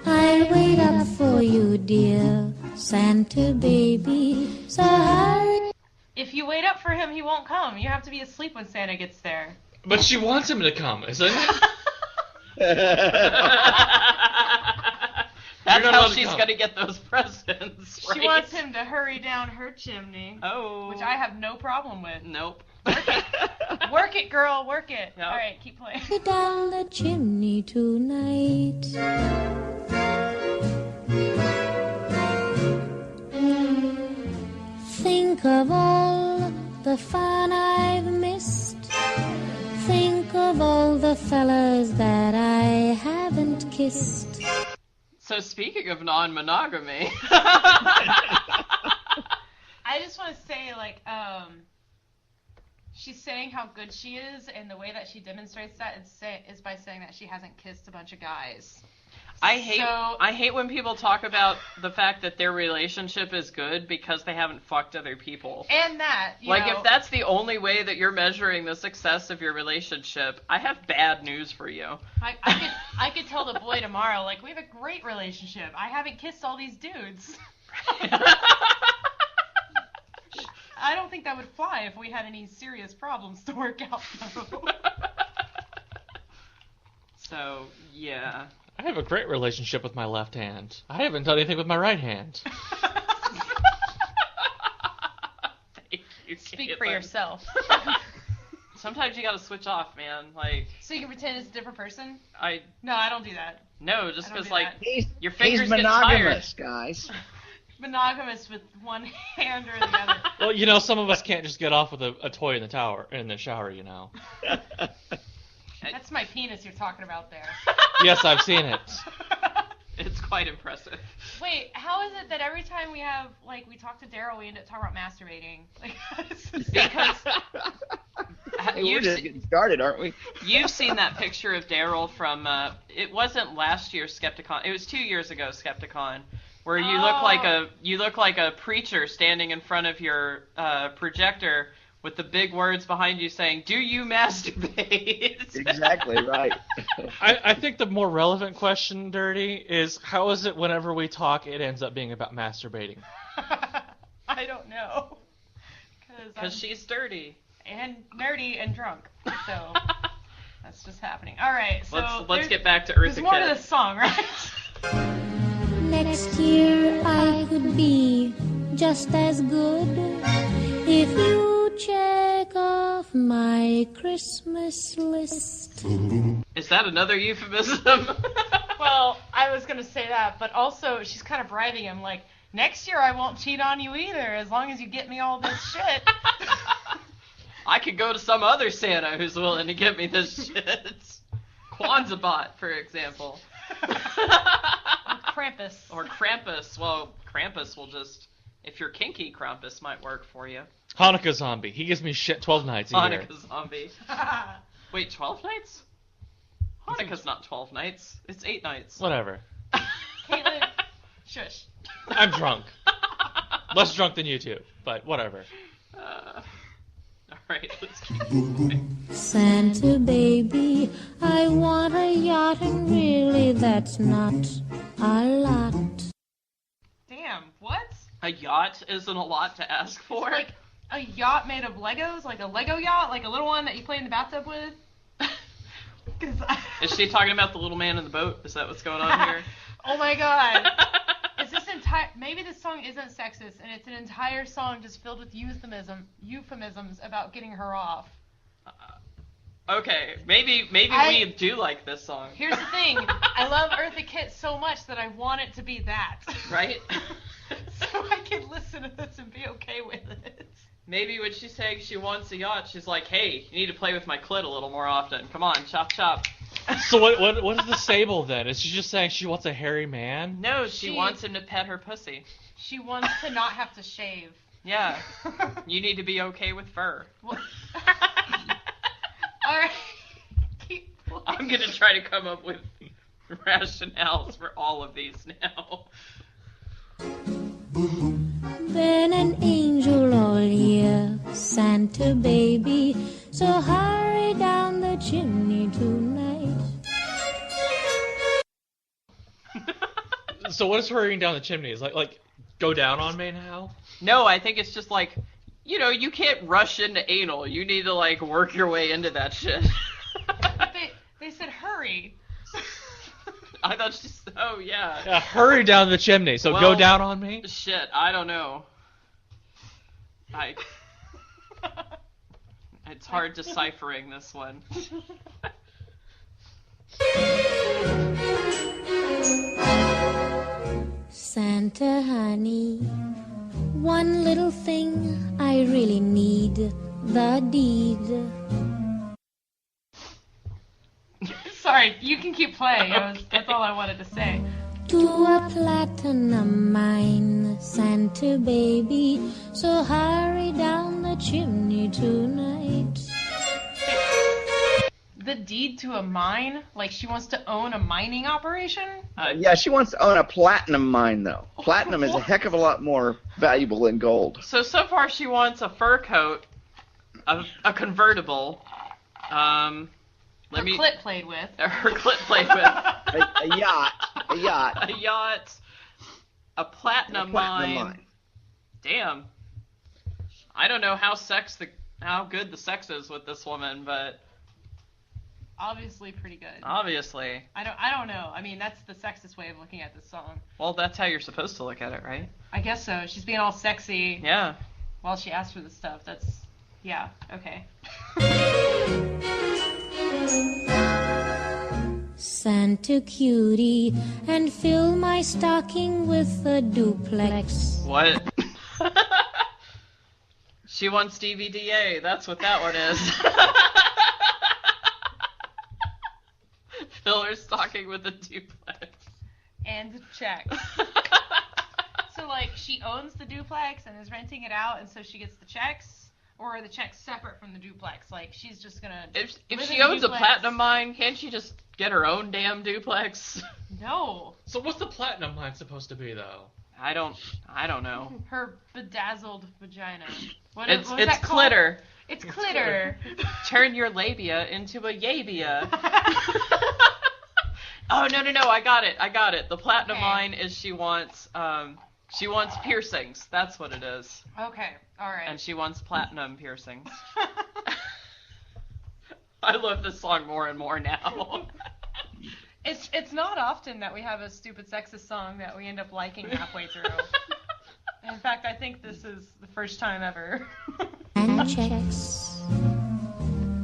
I'll wait up for you, dear Santa baby. So hurry. If you wait up for him, he won't come. You have to be asleep when Santa gets there. But she wants him to come, isn't it? That's how she's going to get those presents, right? She wants him to hurry down her chimney. Oh. Which I have no problem with. Nope. Work it, girl. Work it. Yep. All right, keep playing. Down the chimney tonight. Think of all the fun I've missed. Think of all the fellas that I haven't kissed. So speaking of non-monogamy... I just want to say, like, she's saying how good she is, and the way that she demonstrates that is by saying that she hasn't kissed a bunch of guys. I hate when people talk about the fact that their relationship is good because they haven't fucked other people. And that, you like, know, if that's the only way that you're measuring the success of your relationship, I have bad news for you. I could tell the boy tomorrow, like, we have a great relationship. I haven't kissed all these dudes. I don't think that would fly if we had any serious problems to work out, though. So, yeah. I have a great relationship with my left hand. I haven't done anything with my right hand. Thank you. Speak for yourself. Sometimes you gotta switch off, man. Like, so you can pretend it's a different person? No, I don't do that. No, just because, like, your He's fingers get tired. monogamous, guys. Monogamous with one hand or the other. Well, you know, some of us can't just get off with a toy in the shower, you know. That's my penis you're talking about there. Yes, I've seen it. It's quite impressive. Wait, how is it that every time we talk to Daryl, we end up talking about masturbating? Like, because hey, we're just getting started, aren't we? You've seen that picture of Daryl from, it wasn't last year's Skepticon, it was 2 years ago Skepticon, where you look like a preacher standing in front of your projector with the big words behind you saying, "Do you masturbate?" Exactly, right. I think the more relevant question, Dirty, is how is it whenever we talk it ends up being about masturbating? I don't know. Because she's dirty. And nerdy and drunk. So that's just happening. All right, so let's get back to Eartha There's more Kitt. to this song, right? Next year I could be just as good if you check off my Christmas list. Is that another euphemism? Well, I was going to say that, but also she's kind of bribing him, like, next year I won't cheat on you either, as long as you get me all this shit. I could go to some other Santa who's willing to give me this shit. Kwanzaa bot, for example. Krampus. Or Krampus. Well, Krampus will just... If you're kinky, Krampus might work for you. Hanukkah zombie. He gives me shit 12 nights a year. Hanukkah zombie. Wait, 12 nights? Hanukkah's not 12 nights. It's 8 nights. Whatever. Caitlin, shush. I'm drunk. Less drunk than you two, but whatever. Alright, let's keep moving. Santa baby, I want a yacht, and really that's not a lot. Damn, what? A yacht isn't a lot to ask for. It's like a yacht made of Legos? Like a Lego yacht? Like a little one that you play in the bathtub with? Is she talking about the little man in the boat? Is that what's going on here? Oh my god. Is this entire maybe this song isn't sexist, and it's an entire song just filled with euphemisms about getting her off. Okay, maybe we do like this song. Here's the thing. I love Eartha Kitt so much that I want it to be that. Right? So I can listen to this and be okay with it. Maybe when she's saying she wants a yacht, she's like, hey, you need to play with my clit a little more often. Come on, chop chop. So what is the sable then? Is she just saying she wants a hairy man? No, she wants him to pet her pussy. She wants to not have to shave. Yeah. You need to be okay with fur. Well, alright. I'm going to try to come up with rationales for all of these now. Been an angel all year, Santa baby, so hurry down the chimney tonight. So what is hurrying down the chimney? Is like go down on me now? No, I think it's just like, you can't rush into anal. You need to like work your way into that shit. They said hurry. I thought she said, oh yeah. Yeah, hurry down the chimney. So go down on me? Shit, I don't know. It's hard deciphering this one. Santa honey, one little thing I really need, the deed. Sorry, you can keep playing. That's all I wanted to say. To a platinum mine, Santa baby, so hurry down the chimney tonight. The deed to a mine? Like she wants to own a mining operation? Yeah, she wants to own a platinum mine, though. Platinum is a heck of a lot more valuable than gold. So far she wants a fur coat, a convertible, Her clit played with. Her clit played with. A yacht. A yacht. A platinum mine. Damn. I don't know how good the sex is with this woman, but obviously pretty good. Obviously. I don't know. I mean, that's the sexist way of looking at this song. Well, that's how you're supposed to look at it, right? I guess so. She's being all sexy. Yeah. While she asks for the stuff. Yeah, okay. Santa cutie, and fill my stocking with a duplex. What? She wants DVDA. That's what that one is. Fill her stocking with a duplex. And checks. So, like, she owns the duplex and is renting it out, and so she gets the checks? Or are the checks separate from the duplex? Like, she's just gonna... If she owns a platinum mine, can't she just get her own damn duplex? No. So what's the platinum mine supposed to be, though? I don't know. Her bedazzled vagina. It's clitter. It's clitter. Turn your labia into a yabia. Oh, no, I got it. The platinum mine is she wants piercings. That's what it is. Okay, alright. And she wants platinum piercings. I love this song more and more now. It's not often that we have a stupid sexist song that we end up liking halfway through. In fact, I think this is the first time ever. And checks.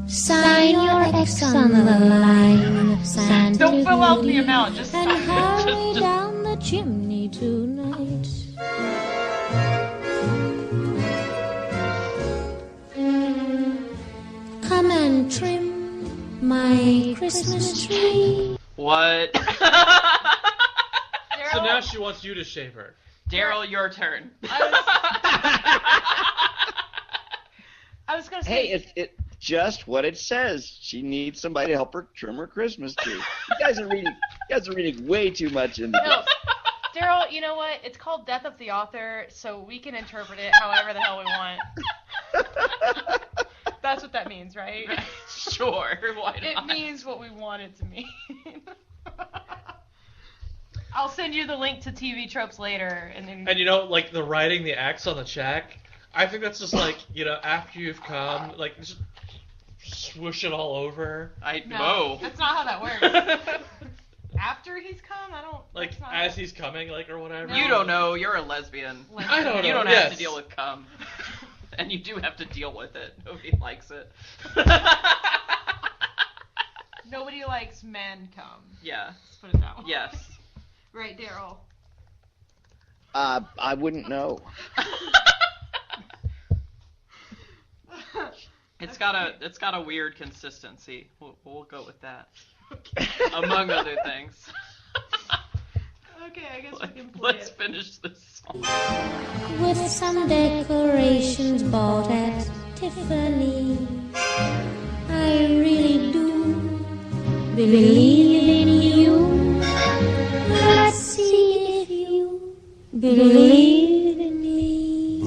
Sign your X on the line, Santa. Don't fill out the amount, just sign and it. hurry down the chimney tonight. Come and trim my Christmas tree. What? So now she wants you to shave her. Daryl, your turn. I was gonna say... Hey, it's just what it says. She needs somebody to help her trim her Christmas tree. You guys are reading way too much into this. Daryl, you know what? It's called Death of the Author, so we can interpret it however the hell we want. That's what that means, right? Sure, why not? It means what we want it to mean. I'll send you the link to TV tropes later, and then... And like the writing the X on the check, I think that's just like, after you've come, like just swoosh it all over. No, that's not how that works. after he's come? I don't. Like as he's coming, like or whatever. You don't know. You're a lesbian. I don't know. You don't yes. have to deal with cum, and you do have to deal with it. Nobody likes it. Nobody likes men cum. Yeah. Let's put it that way. Yes. Right, Daryl. I wouldn't know. It's got a weird consistency. We'll go with that. Among other things. Okay, I guess we can play Let's finish this song. With some decorations bought at Tiffany, I really do believe in you. Let's see if you believe in me.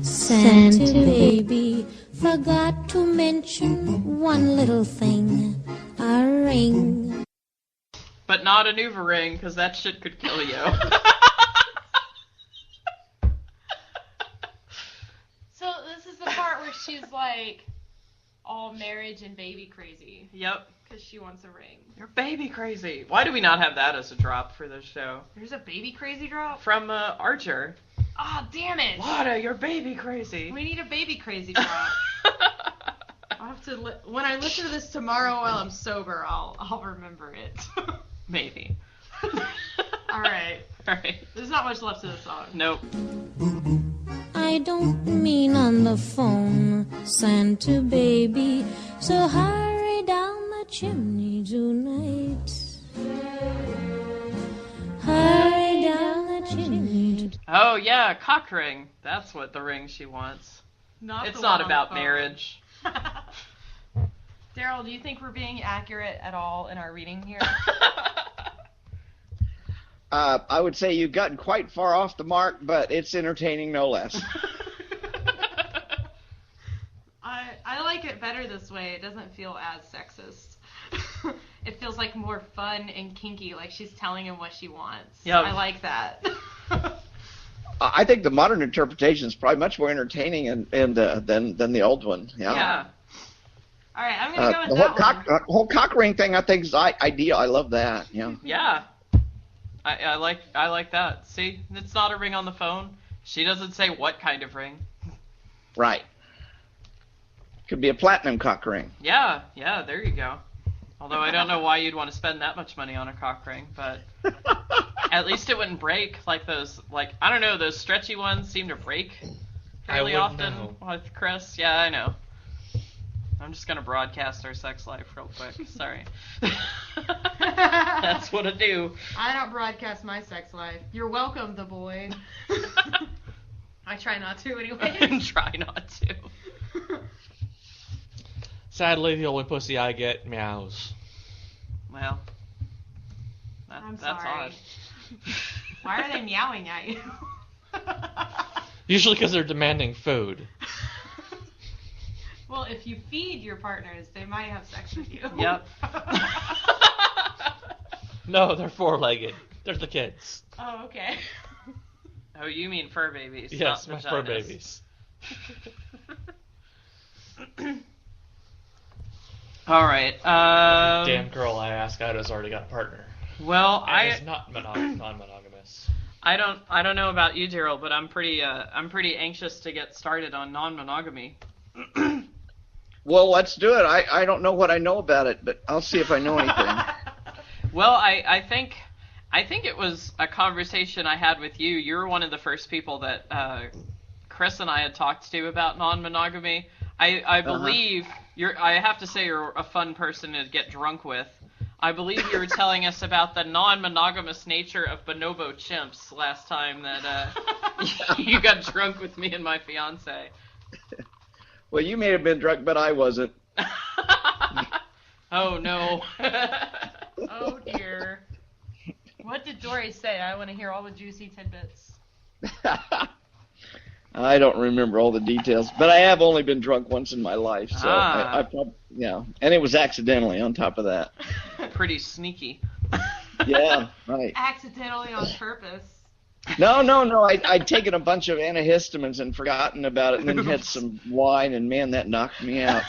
Santa baby forgot to mention one little thing, a ring. But not an Uva ring, because that shit could kill you. So this is the part where she's like all marriage and baby crazy. Yep. Because she wants a ring. You're baby crazy. Why do we not have that as a drop for this show? There's a baby crazy drop? From Archer. Ah, damn it. Lada, you're baby crazy. We need a baby crazy drop. I'll have to when I listen to this tomorrow while I'm sober, I'll remember it. Maybe. All right. Alright. There's not much left to the song. Nope. I don't mean on the phone, Santa baby, so hurry down the chimney tonight. Hurry down the chimney. Oh yeah, cock ring. That's what the ring she wants. It's not about marriage. Daryl, do you think we're being accurate at all in our reading here? I would say you've gotten quite far off the mark, but it's entertaining no less. I like it better this way. It doesn't feel as sexist. It feels like more fun and kinky, like she's telling him what she wants. Yeah. I like that. I think the modern interpretation is probably much more entertaining than the old one. Yeah. All right, I'm gonna go with the that one. whole cock ring thing, I think, is ideal. I love that. Yeah. Yeah. I like that. See, it's not a ring on the phone. She doesn't say what kind of ring. Right. Could be a platinum cock ring. Yeah, there you go. Although I don't know why you'd want to spend that much money on a cock ring, but at least it wouldn't break like those, I don't know, those stretchy ones seem to break fairly often with Chris. Yeah, I know. I'm just going to broadcast our sex life real quick. Sorry. That's what I do. I don't broadcast my sex life. You're welcome, the boy. I try not to anyway. Try not to. Sadly, the only pussy I get meows. Well, I'm that's sorry. odd. Why are they meowing at you? Usually because they're demanding food. Well, if you feed your partners, they might have sex with you. Yep. No, they're four-legged. They're the kids. Oh, okay. Oh, you mean fur babies? Yes, not my fur vaginas. babies. All right. Damn girl I asked out has already got a partner. Well, and is not non-monogamous. I don't know about you, Daryl, but I'm pretty anxious to get started on non-monogamy. Well, let's do it. I don't know what I know about it, but I'll see if I know anything. Well, I think it was a conversation I had with you. You were one of the first people that Chris and I had talked to about non-monogamy. I believe I have to say you're a fun person to get drunk with. I believe you were telling us about the non-monogamous nature of bonobo chimps last time that you got drunk with me and my fiance. Well, you may have been drunk, but I wasn't. Oh, no. Oh, dear. What did Dory say? I want to hear all the juicy tidbits. I don't remember all the details, but I have only been drunk once in my life, so I probably, and it was accidentally on top of that. Pretty sneaky. Yeah, right. Accidentally on purpose. No. I'd taken a bunch of antihistamines and forgotten about it, and then had some wine, and man, that knocked me out.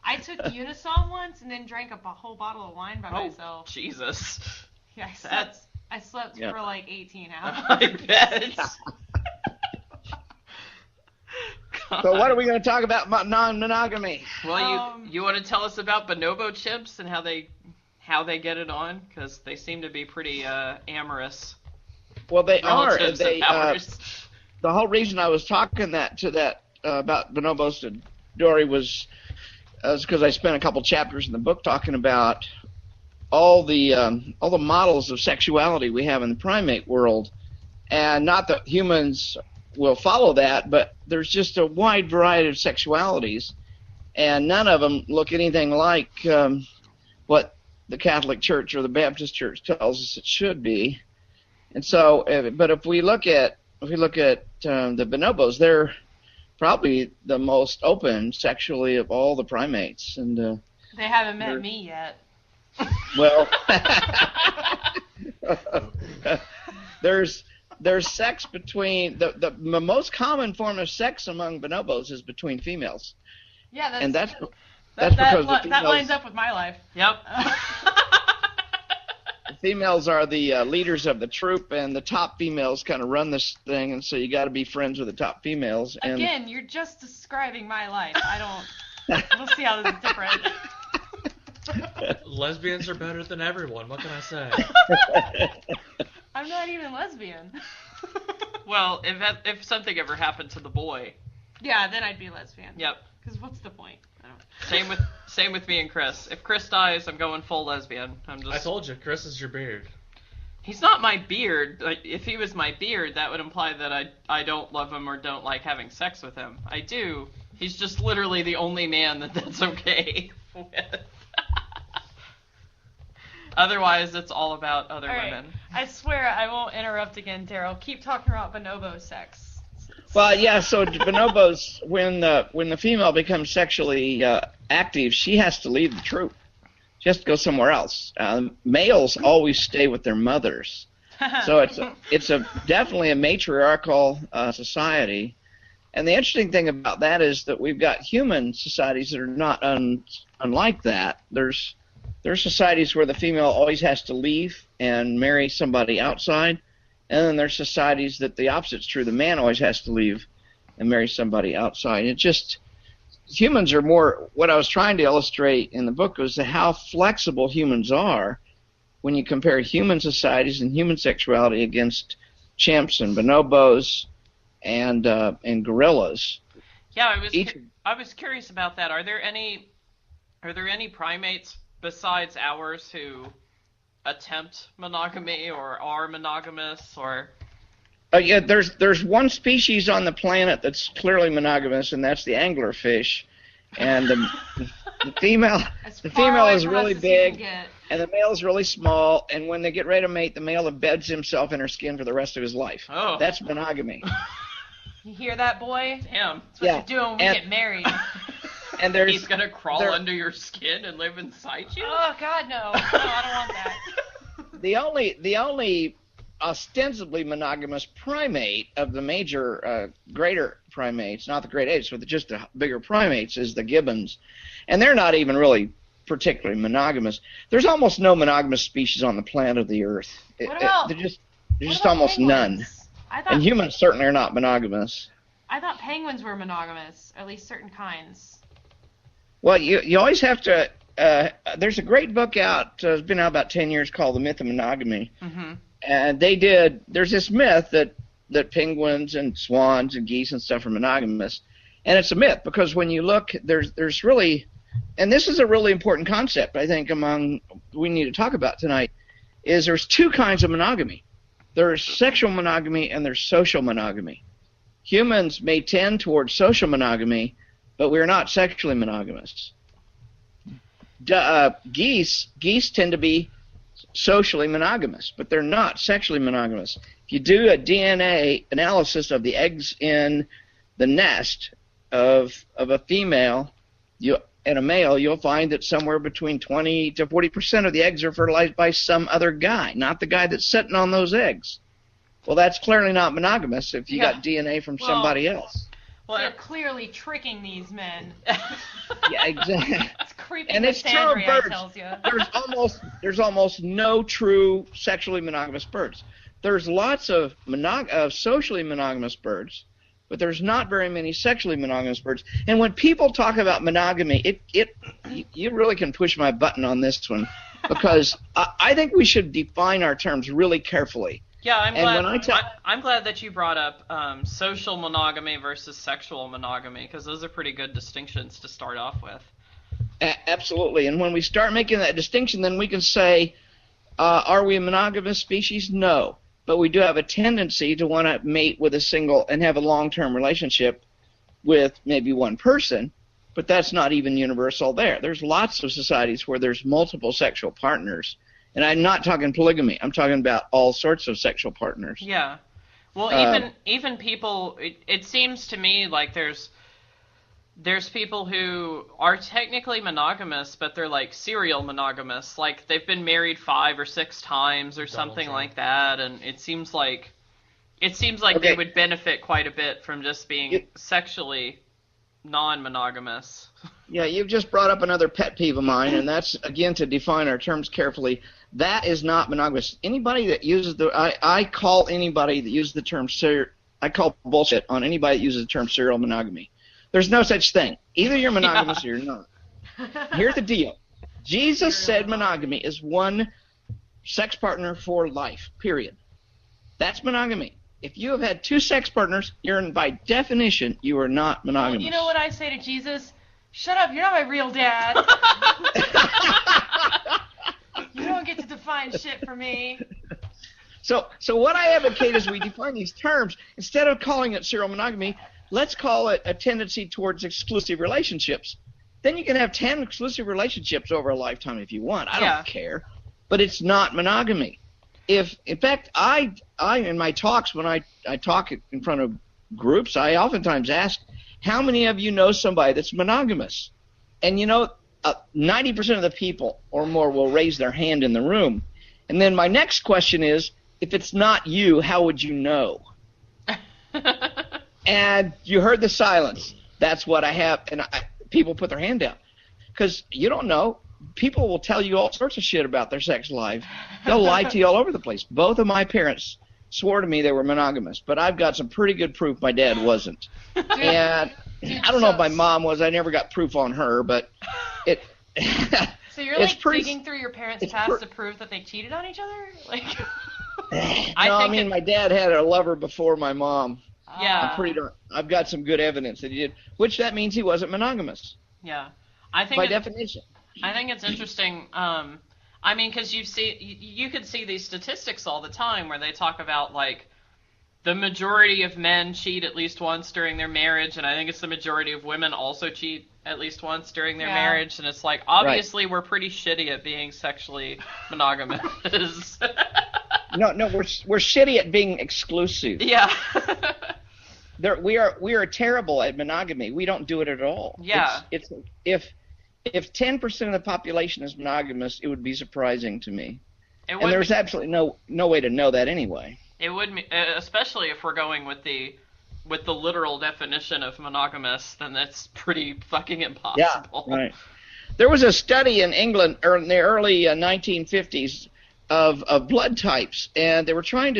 I I took Unisom once and then drank a whole bottle of wine by myself. Jesus. Yeah, I slept Yeah. for like 18 hours. I bet. So what are we going to talk about non-monogamy? Well, you want to tell us about bonobo chimps and how they get it on? Because they seem to be pretty amorous. Well, they are. relatives of ours. The whole reason I was talking about bonobos to Dory was because I spent a couple chapters in the book talking about all the models of sexuality we have in the primate world, and not that humans will follow that, but there's just a wide variety of sexualities, and none of them look anything like what the Catholic Church or the Baptist Church tells us it should be. And so, but if we look at the bonobos, they're probably the most open sexually of all the primates, and They haven't met me yet. well, there's sex between the most common form of sex among bonobos is between females. Yeah, that's And that's that because the that lines females, up with my life. Yep. the females are the leaders of the troop, and the top females kind of run this thing, and so you got to be friends with the top females. And Again, you're just describing my life. I don't. We'll see how this is different. Lesbians are better than everyone. What can I say? I'm not even lesbian. Well, if something ever happened to the boy. Yeah, then I'd be lesbian. Yep. Because what's the point? I don't. Same with me and Chris. If Chris dies, I'm going full lesbian. I told you, Chris is your beard. He's not my beard. If he was my beard, that would imply that I don't love him or don't like having sex with him. I do. He's just literally the only man that's okay with. Otherwise, it's all about other women. I swear I won't interrupt again, Daryl. Keep talking about bonobo sex. well, yeah. So bonobos, when the female becomes sexually active, she has to leave the troop. She has to go somewhere else. Males always stay with their mothers, so it's definitely a matriarchal society. And the interesting thing about that is that we've got human societies that are not unlike that. There's societies where the female always has to leave and marry somebody outside, and then there's societies that the opposite's true. The man always has to leave and marry somebody outside. It just humans are more. What I was trying to illustrate in the book was how flexible humans are when you compare human societies and human sexuality against chimps and bonobos and gorillas. Yeah, I was curious about that. Are there any primates besides ours who attempt monogamy or are monogamous or? Yeah, there's one species on the planet that's clearly monogamous, and that's the anglerfish. And the female is really big, and the male is really small. And when they get ready to mate, the male embeds himself in her skin for the rest of his life. Oh, that's monogamy. You hear that, boy? Damn. That's what you're doing when we get married. And he's gonna crawl under your skin and live inside you. Oh God, no! No, I don't want that. The only ostensibly monogamous primate of the major greater primates, not the great apes, but just the bigger primates, is the gibbons, and they're not even really particularly monogamous. There's almost no monogamous species on the planet of the Earth. There's just almost none. And humans certainly are not monogamous. I thought penguins were monogamous, or at least certain kinds. Well, you always have to. There's a great book out. It's been out about 10 years called The Myth of Monogamy. Mm-hmm. And there's this myth that penguins and swans and geese and stuff are monogamous. And it's a myth because when you look, there's really, and this is a really important concept I think we need to talk about tonight, is there's two kinds of monogamy. There's sexual monogamy and there's social monogamy. Humans may tend towards social monogamy, but we're not sexually monogamous. Geese tend to be socially monogamous, but they're not sexually monogamous. If you do a DNA analysis of the eggs in the nest of a female and a male, you'll find that somewhere between 20 to 40% of the eggs are fertilized by some other guy, not the guy that's sitting on those eggs. Well, that's clearly not monogamous if you got DNA from somebody else. They're clearly tricking these men. Yeah, exactly. It's creepy. And it's true of birds. Tells you. There's almost no true sexually monogamous birds. There's lots of socially monogamous birds, but there's not very many sexually monogamous birds. And when people talk about monogamy, you really can push my button on this one, because I think we should define our terms really carefully. Yeah, I'm glad that you brought up social monogamy versus sexual monogamy, because those are pretty good distinctions to start off with. Absolutely. And when we start making that distinction, then we can say, are we a monogamous species? No. But we do have a tendency to want to mate with a single and have a long-term relationship with maybe one person, but that's not even universal there. There's lots of societies where there's multiple sexual partners. And I'm not talking polygamy. I'm talking about all sorts of sexual partners. Yeah. Well, even people, it seems to me like there's people who are technically monogamous, but they're like serial monogamous. Like they've been married 5 or 6 times or something like that, and it seems like they would benefit quite a bit from just being sexually non-monogamous. Yeah, you've just brought up another pet peeve of mine, and that's, again, to define our terms carefully. That is not monogamous. Anybody that uses I call anybody that uses the term I call bullshit on anybody that uses the term serial monogamy. There's no such thing. Either you're monogamous or you're not. Here's the deal. Jesus said monogamy is one sex partner for life, period. That's monogamy. If you have had 2 sex partners, by definition, you are not monogamous. Well, you know what I say to Jesus? Shut up, you're not my real dad. You don't get to define shit for me. So what I advocate is we define these terms. Instead of calling it serial monogamy, let's call it a tendency towards exclusive relationships. Then you can have 10 exclusive relationships over a lifetime if you want. I don't care. But it's not monogamy. In fact, I in my talks, when I talk in front of groups, I oftentimes ask, how many of you know somebody that's monogamous? And 90% of the people or more will raise their hand in the room. And then my next question is, if it's not you, how would you know? And you heard the silence. That's what I have. And people put their hand down. Because you don't know. People will tell you all sorts of shit about their sex life. They'll lie to you all over the place. Both of my parents swore to me they were monogamous, but I've got some pretty good proof my dad wasn't. And I don't know if my mom was. I never got proof on her, but it... So you're like digging through your parents' past to prove that they cheated on each other? Like... I mean, my dad had a lover before my mom. Yeah. I've got some good evidence that he did, which that means he wasn't monogamous. Yeah. By definition. I think it's interesting. I mean, because you could see these statistics all the time where they talk about like the majority of men cheat at least once during their marriage, and I think it's the majority of women also cheat at least once during their marriage, and it's like obviously we're pretty shitty at being sexually monogamous. No, we're shitty at being exclusive. Yeah. We are terrible at monogamy. We don't do it at all. Yeah. If 10% of the population is monogamous, it would be surprising to me. And there's absolutely no way to know that anyway. It would, especially if we're going with the literal definition of monogamous, then that's pretty fucking impossible. Yeah, right. There was a study in England in the early 1950s of blood types, and they were trying,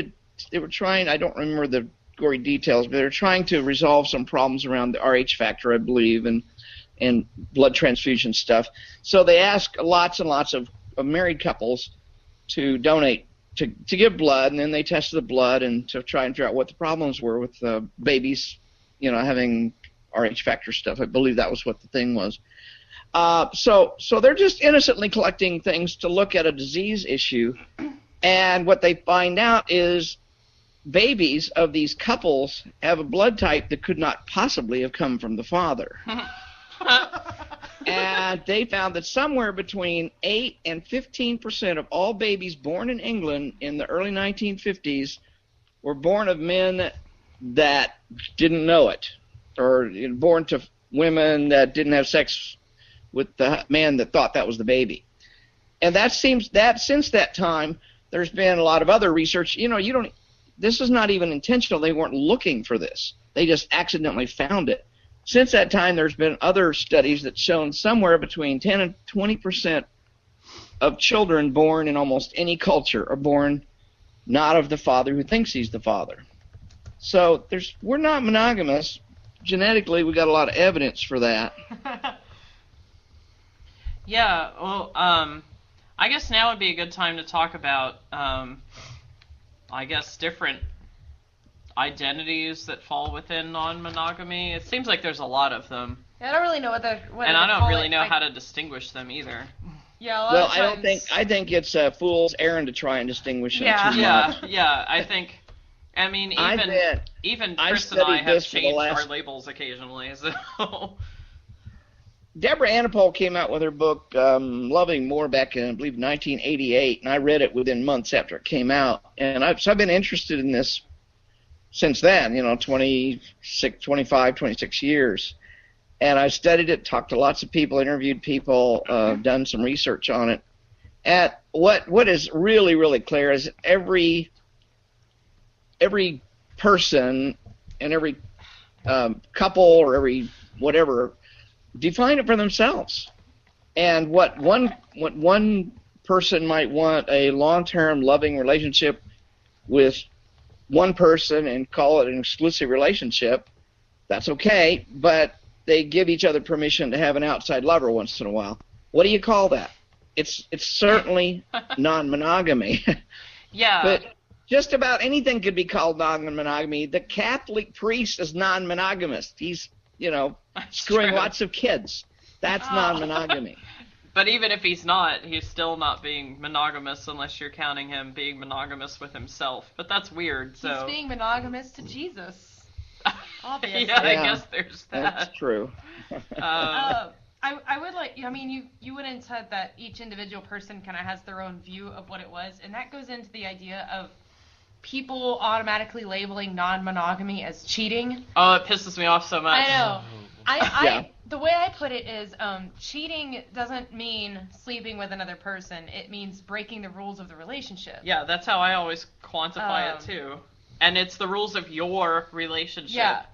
I don't remember the gory details, but they were trying to resolve some problems around the RH factor, I believe, and blood transfusion stuff. So they asked lots and lots of married couples to donate, to give blood, and then they tested the blood and to try and figure out what the problems were with babies, having RH factor stuff. I believe that was what the thing was. So they're just innocently collecting things to look at a disease issue, and what they find out is babies of these couples have a blood type that could not possibly have come from the father. And they found that somewhere between 8 and 15% of all babies born in England in the early 1950s were born of men that didn't know it, or born to women that didn't have sex with the man that thought that was the baby. And that seems that since that time, there's been a lot of other research. This is not even intentional. They weren't looking for this. They just accidentally found it. Since that time, there's been other studies that shown somewhere between 10 and 20% of children born in almost any culture are born not of the father who thinks he's the father. So we're not monogamous. Genetically, we got a lot of evidence for that. Yeah, well, I guess now would be a good time to talk about, I guess, different identities that fall within non-monogamy. It seems like there's a lot of them. I don't really know what and I don't really know how to distinguish them either. Yeah, a lot of times. I think it's a fool's errand to try and distinguish them too much. Yeah, I think. I mean, even Chris and I have changed our labels occasionally. So. Deborah Annapol came out with her book Loving More back in, I believe, 1988, and I read it within months after it came out. And I've been interested in this since then, 26 years. And I've studied it, talked to lots of people, interviewed people, done some research on it. And what is really, really clear is every person and every couple or every whatever define it for themselves. And what one person might want a long-term loving relationship with one person and call it an exclusive relationship, that's okay, but they give each other permission to have an outside lover once in a while. What do you call that? It's certainly non-monogamy. Yeah. But just about anything could be called non-monogamy. The Catholic priest is non-monogamous. He's, screwing lots of kids. That's non-monogamy. But even if he's not, he's still not being monogamous unless you're counting him being monogamous with himself. But that's weird. So he's being monogamous to Jesus. Obviously. Yeah, I guess there's that. That's true. I would you went and said that each individual person kind of has their own view of what it was, and that goes into the idea of people automatically labeling non-monogamy as cheating. Oh, it pisses me off so much. I know. The way I put it is, cheating doesn't mean sleeping with another person. It means breaking the rules of the relationship. Yeah, that's how I always quantify it too. And it's the rules of your relationship.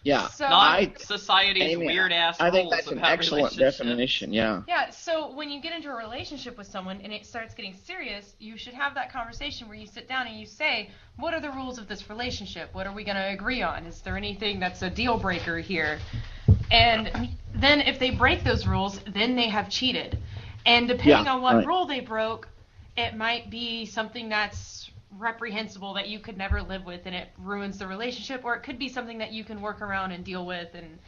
Yeah. So, not society's weird-ass rules. I think that's an excellent definition, yeah. Yeah, so when you get into a relationship with someone and it starts getting serious, you should have that conversation where you sit down and you say, what are the rules of this relationship? What are we going to agree on? Is there anything that's a deal breaker here? And then if they break those rules, then they have cheated. And depending on what rule they broke, it might be something that's reprehensible that you could never live with and it ruins the relationship, or it could be something that you can work around and deal with, and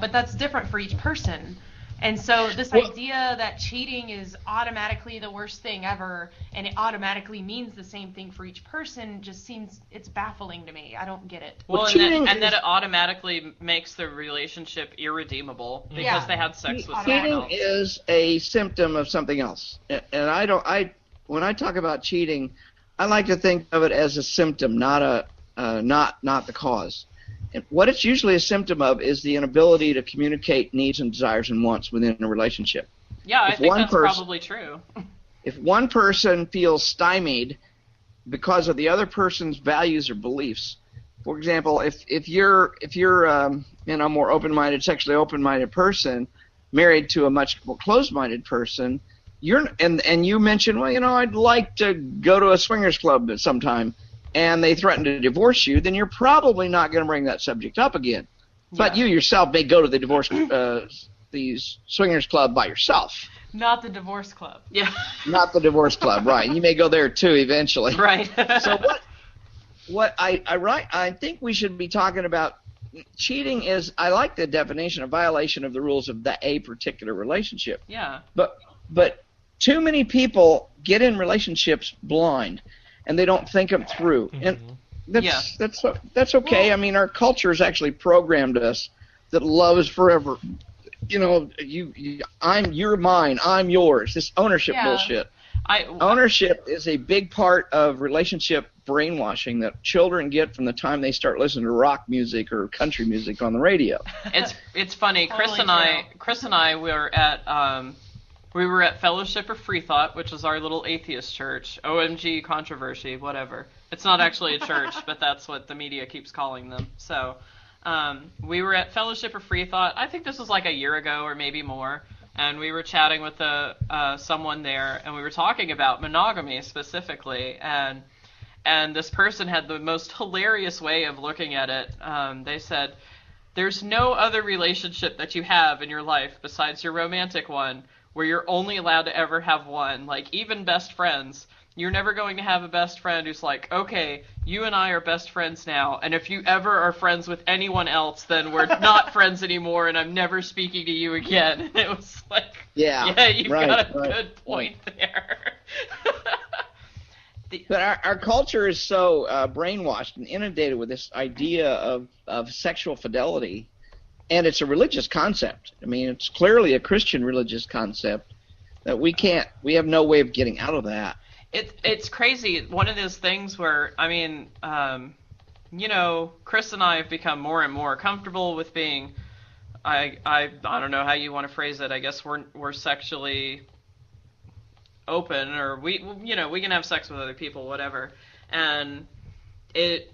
but that's different for each person. And so this idea that cheating is automatically the worst thing ever and it automatically means the same thing for each person just seems, it's baffling to me. I don't get it. Well, and that it automatically makes the relationship irredeemable because they had sex with someone else. Cheating is a symptom of something else. And when I talk about cheating, I like to think of it as a symptom, not the cause. And what it's usually a symptom of is the inability to communicate needs and desires and wants within a relationship. Yeah, I think that's probably true. If one person feels stymied because of the other person's values or beliefs, for example, if you're more open-minded, sexually open-minded person, married to a much more closed-minded person, and you mention, I'd like to go to a swingers club sometime, and they threaten to divorce you, then you're probably not going to bring that subject up again. But you yourself may go to the the swingers club by yourself. Not the divorce club. Yeah. Not the divorce club, right? You may go there too eventually. Right. So what I think we should be talking about. Cheating is, I like the definition, a violation of the rules of a particular relationship. Yeah. But too many people get in relationships blind, and they don't think them through. And that's okay. Well, I mean, our culture has actually programmed us that love is forever. You're mine, I'm yours. This ownership bullshit. Ownership is a big part of relationship brainwashing that children get from the time they start listening to rock music or country music on the radio. It's funny. Chris and I were at We were at Fellowship of Free Thought, which is our little atheist church. OMG controversy, whatever. It's not actually a church, but that's what the media keeps calling them. So we were at Fellowship of Free Thought. I think this was like a year ago or maybe more. And we were chatting with someone there, and we were talking about monogamy specifically. And this person had the most hilarious way of looking at it. They said, there's no other relationship that you have in your life besides your romantic one where you're only allowed to ever have one. Like, even best friends, you're never going to have a best friend who's like, okay, you and I are best friends now, and if you ever are friends with anyone else, then we're not friends anymore, and I'm never speaking to you again. And it was like, yeah, you've got a good point there. But our culture is so brainwashed and inundated with this idea of sexual fidelity, and it's a religious concept. I mean, it's clearly a Christian religious concept that we have no way of getting out of that. It's crazy. One of those things where, I mean, Chris and I have become more and more comfortable with being, I don't know how you want to phrase it. I guess we're sexually open, or we can have sex with other people, whatever. And it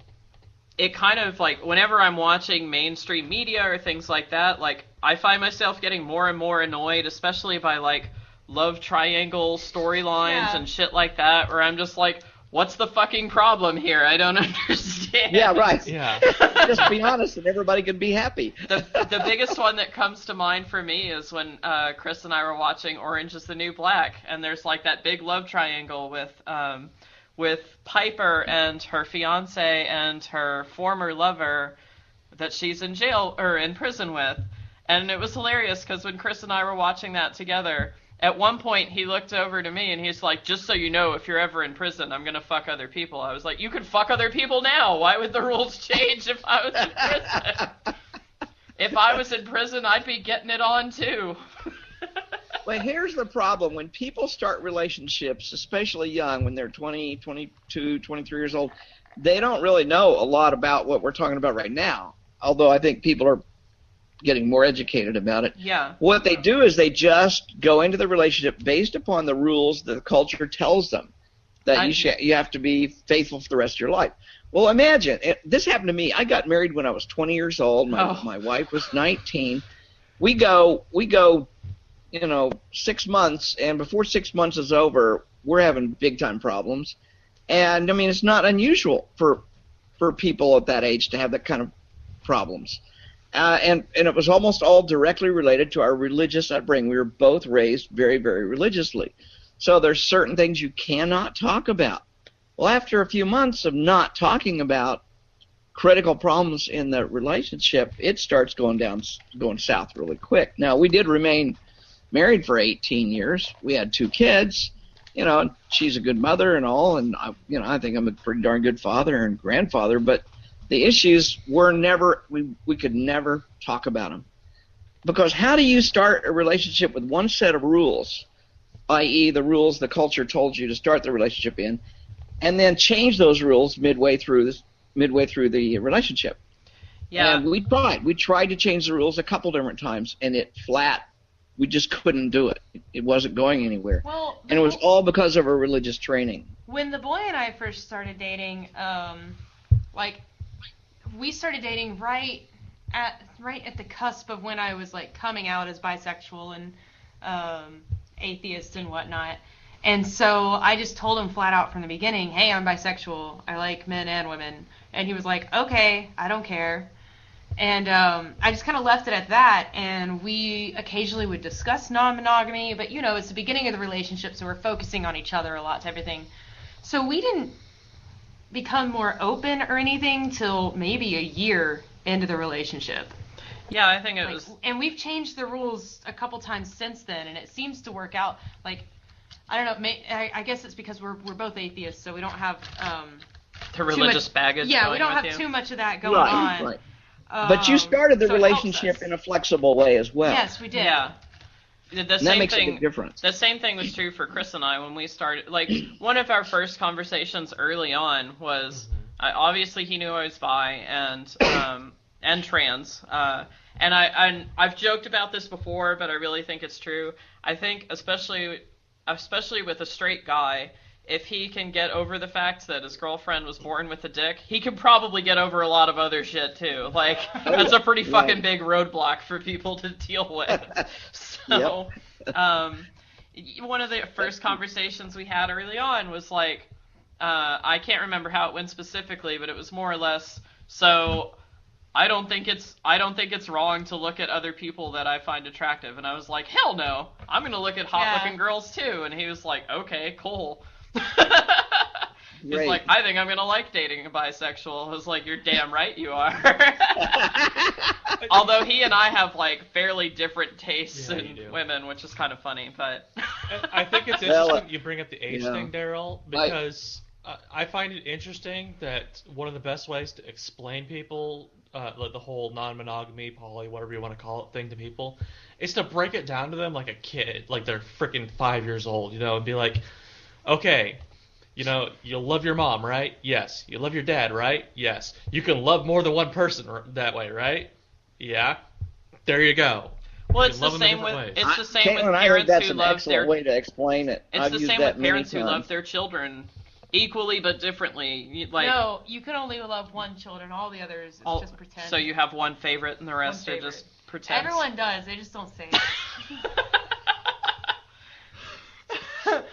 kind of, like, whenever I'm watching mainstream media or things like that, like, I find myself getting more and more annoyed, especially by, like, love triangle storylines and shit like that, where I'm just like, what's the fucking problem here? I don't understand. Yeah, right. Yeah. Just be honest and everybody can be happy. The biggest one that comes to mind for me is when Chris and I were watching Orange is the New Black, and there's like that big love triangle with Piper and her fiance and her former lover that she's in jail or in prison with. And it was hilarious because when Chris and I were watching that together, at one point he looked over to me and he's like, just so you know, if you're ever in prison, I'm going to fuck other people. I was like, you could fuck other people now. Why would the rules change if I was in prison? If I was in prison, I'd be getting it on too. Well, here's the problem. When people start relationships, especially young, when they're 20, 22, 23 years old, they don't really know a lot about what we're talking about right now, although I think people are getting more educated about it. Yeah. What they do is they just go into the relationship based upon the rules that the culture tells them, that you have to be faithful for the rest of your life. Well, imagine, this happened to me. I got married when I was 20 years old. My wife was 19. We go 6 months, and before 6 months is over, we're having big-time problems. And, I mean, it's not unusual for people at that age to have that kind of problems. And it was almost all directly related to our religious upbringing. We were both raised very, very religiously. So there's certain things you cannot talk about. Well, after a few months of not talking about critical problems in the relationship, it starts going south really quick. Now, we did remain married for 18 years. We had 2 kids. She's a good mother and all, and I think I'm a pretty darn good father and grandfather, but the issues were we could never talk about them. Because how do you start a relationship with one set of rules, i.e. the rules the culture told you to start the relationship in, and then change those rules midway through the relationship? Yeah. And we tried to change the rules a couple different times, and we just couldn't do it. It wasn't going anywhere. Well, and it was all because of our religious training. When the boy and I first started dating, we started dating right at the cusp of when I was like coming out as bisexual and atheist and whatnot. And so I just told him flat out from the beginning, hey, I'm bisexual. I like men and women. And he was like, okay, I don't care. And I just kind of left it at that. And we occasionally would discuss non-monogamy, but it's the beginning of the relationship, so we're focusing on each other a lot to everything. So we didn't become more open or anything till maybe a year into the relationship. Yeah, I think it was. And we've changed the rules a couple times since then, and it seems to work out. Like, I don't know. I guess it's because we're both atheists, so we don't have the religious baggage. Yeah, we don't have too much of that going on. Right. But you started the relationship in a flexible way as well. Yes, we did. Yeah. That makes a big difference. The same thing was true for Chris and I when we started. Like, one of our first conversations early on was, obviously he knew I was bi, and trans. And I've joked about this before, but I really think it's true. I think especially with a straight guy, if he can get over the fact that his girlfriend was born with a dick, he can probably get over a lot of other shit too. Like, that's a pretty fucking big roadblock for people to deal with. So, one of the first conversations we had early on was like, I can't remember how it went specifically, but it was more or less, so I don't think it's wrong to look at other people that I find attractive. And I was like, hell no, I'm going to look at hot-looking girls too. And he was like, okay, cool. He's like, I think I'm going to like dating a bisexual. I was like, you're damn right you are. Although he and I have like fairly different tastes in women, which is kind of funny. But I think it's interesting you bring up the age thing, Daryl, because I find it interesting that one of the best ways to explain people, like the whole non-monogamy, poly, whatever you want to call it, thing to people, is to break it down to them like a kid, like they're freaking 5 years old, and be like, okay, you love your mom, right? Yes. You love your dad, right? Yes. You can love more than one person that way, right? Yeah. There you go. Well, it's the same with parents who love their way to explain it. It's the same with parents who love their children equally but differently. Like, no, you can only love one children. All the others is just pretend. So you have one favorite and the rest are just pretend. Everyone does. They just don't say it.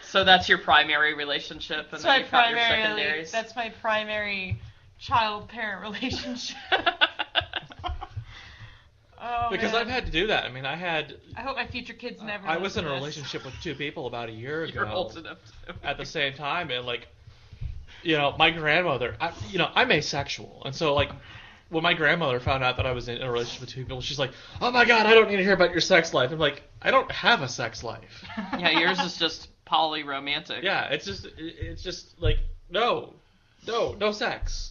So that's your primary relationship, and then you've got your secondaries. That's my primary child-parent relationship. Because I've had to do that. I mean, I hope my future kids never. I was in a relationship with two people about a year ago. You're old enough to. At the same time, and like, my grandmother. I'm asexual, and so like, when my grandmother found out that I was in a relationship with two people, she's like, "Oh my God, I don't need to hear about your sex life." I'm like, I don't have a sex life. Yeah, yours is just poly-romantic. Yeah, it's just like no sex.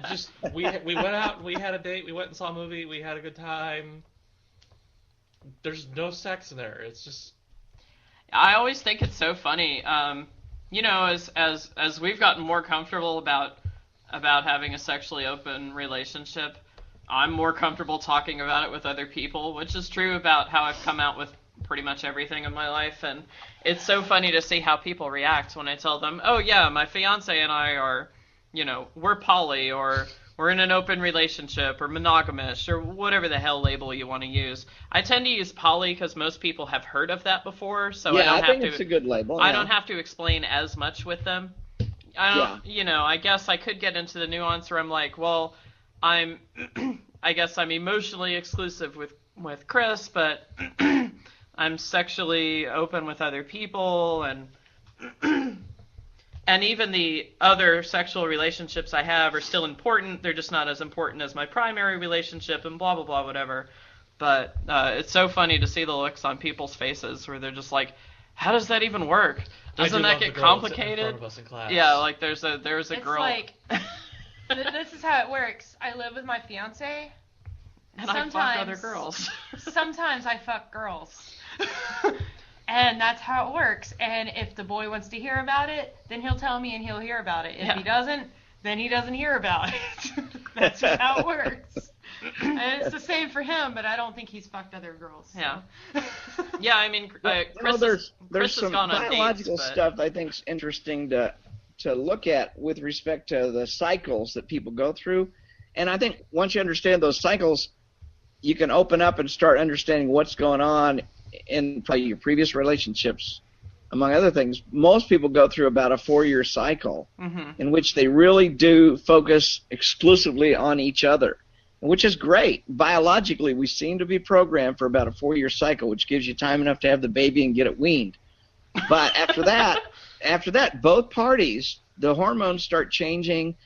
Just we went out and we had a date. We went and saw a movie. We had a good time. There's no sex in there. It's just. I always think it's so funny. As we've gotten more comfortable about having a sexually open relationship, I'm more comfortable talking about it with other people, which is true about how I've come out with pretty much everything in my life. And it's so funny to see how people react when I tell them, oh yeah, my fiance and I are, we're poly, or we're in an open relationship, or monogamous, or whatever the hell label you want to use. I tend to use poly because most people have heard of that before, so I think it's a good label. I don't have to explain as much with them. I guess I could get into the nuance where I'm like, well, I guess I'm emotionally exclusive with Chris, but I'm sexually open with other people, and even the other sexual relationships I have are still important. They're just not as important as my primary relationship, and blah, blah, blah, whatever. But it's so funny to see the looks on people's faces where they're just like, how does that even work? Doesn't that get complicated? In front of us in class. Yeah, like there's a it's girl. Like, this is how it works. I live with my fiance. And I fuck other girls. Sometimes I fuck girls. And that's how it works. And if the boy wants to hear about it, then he'll tell me and he'll hear about it. If he doesn't, then he doesn't hear about it. That's how it works. And it's the same for him, but I don't think he's fucked other girls. So. Yeah. Yeah, I mean, Chris there's some gone on biological dates, stuff I think is interesting to look at with respect to the cycles that people go through. And I think once you understand those cycles, you can open up and start understanding what's going on in probably your previous relationships. Among other things, most people go through about a 4-year cycle in which they really do focus exclusively on each other, which is great. Biologically, we seem to be programmed for about a 4-year cycle, which gives you time enough to have the baby and get it weaned. But after that, both parties, the hormones start changing,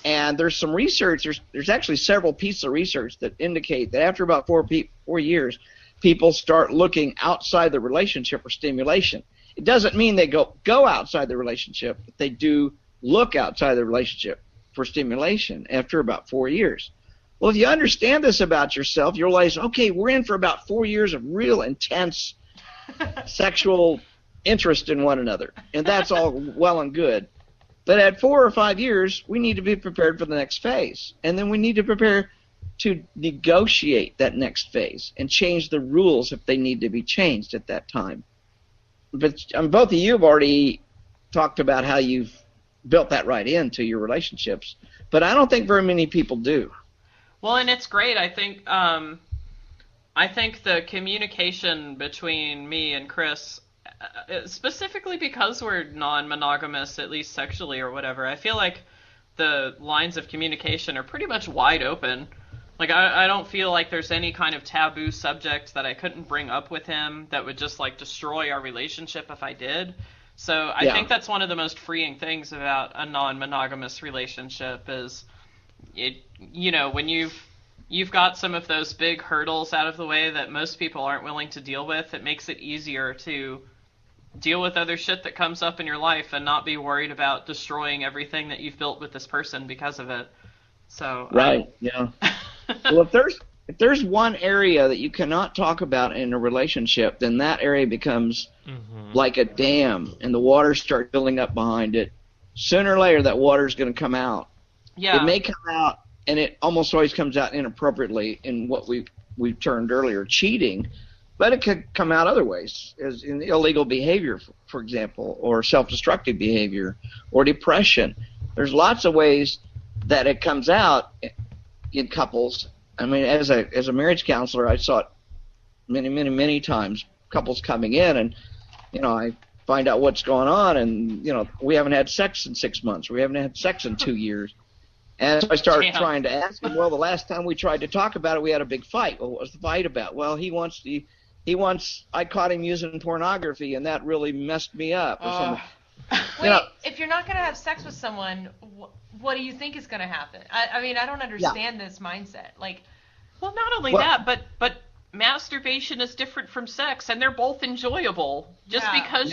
and there's some research. There's actually several pieces of research that indicate that after about 4 years, people start looking outside the relationship for stimulation. It doesn't mean they go outside the relationship, but they do look outside the relationship for stimulation after about 4 years. Well, if you understand this about yourself, you realize, okay, we're in for about 4 years of real intense sexual interest in one another, and that's all well and good. But at 4 or 5 years, we need to be prepared for the next phase, and then we need to prepare to negotiate that next phase and change the rules if they need to be changed at that time. But both of you have already talked about how you've built that right into your relationships, but I don't think very many people do. Well, and it's great. I think the communication between me and Chris, specifically because we're non-monogamous, at least sexually or whatever, I feel like the lines of communication are pretty much wide open. Like, I don't feel like there's any kind of taboo subject that I couldn't bring up with him that would just, like, destroy our relationship if I did. So I think that's one of the most freeing things about a non-monogamous relationship is, when you've got some of those big hurdles out of the way that most people aren't willing to deal with, it makes it easier to deal with other shit that comes up in your life and not be worried about destroying everything that you've built with this person because of it. So yeah. Well, if there's one area that you cannot talk about in a relationship, then that area becomes like a dam, and the water starts building up behind it. Sooner or later, that water is going to come out. Yeah. It may come out, and it almost always comes out inappropriately in what we termed earlier cheating, but it could come out other ways, as in illegal behavior, for example, or self-destructive behavior, or depression. There's lots of ways that it comes out in couples. I mean, as a marriage counselor, I saw it many times. Couples coming in, and I find out what's going on, and we haven't had sex in 6 months, we haven't had sex in 2 years, and so I started trying to ask him. Well, the last time we tried to talk about it, we had a big fight. Well, what was the fight about? Well, he wants I caught him using pornography, and that really messed me up. Or something. Wait, if you're not going to have sex with someone, what do you think is going to happen? I mean, I don't understand this mindset. Like, well, not only that, but masturbation is different from sex, and they're both enjoyable. Just because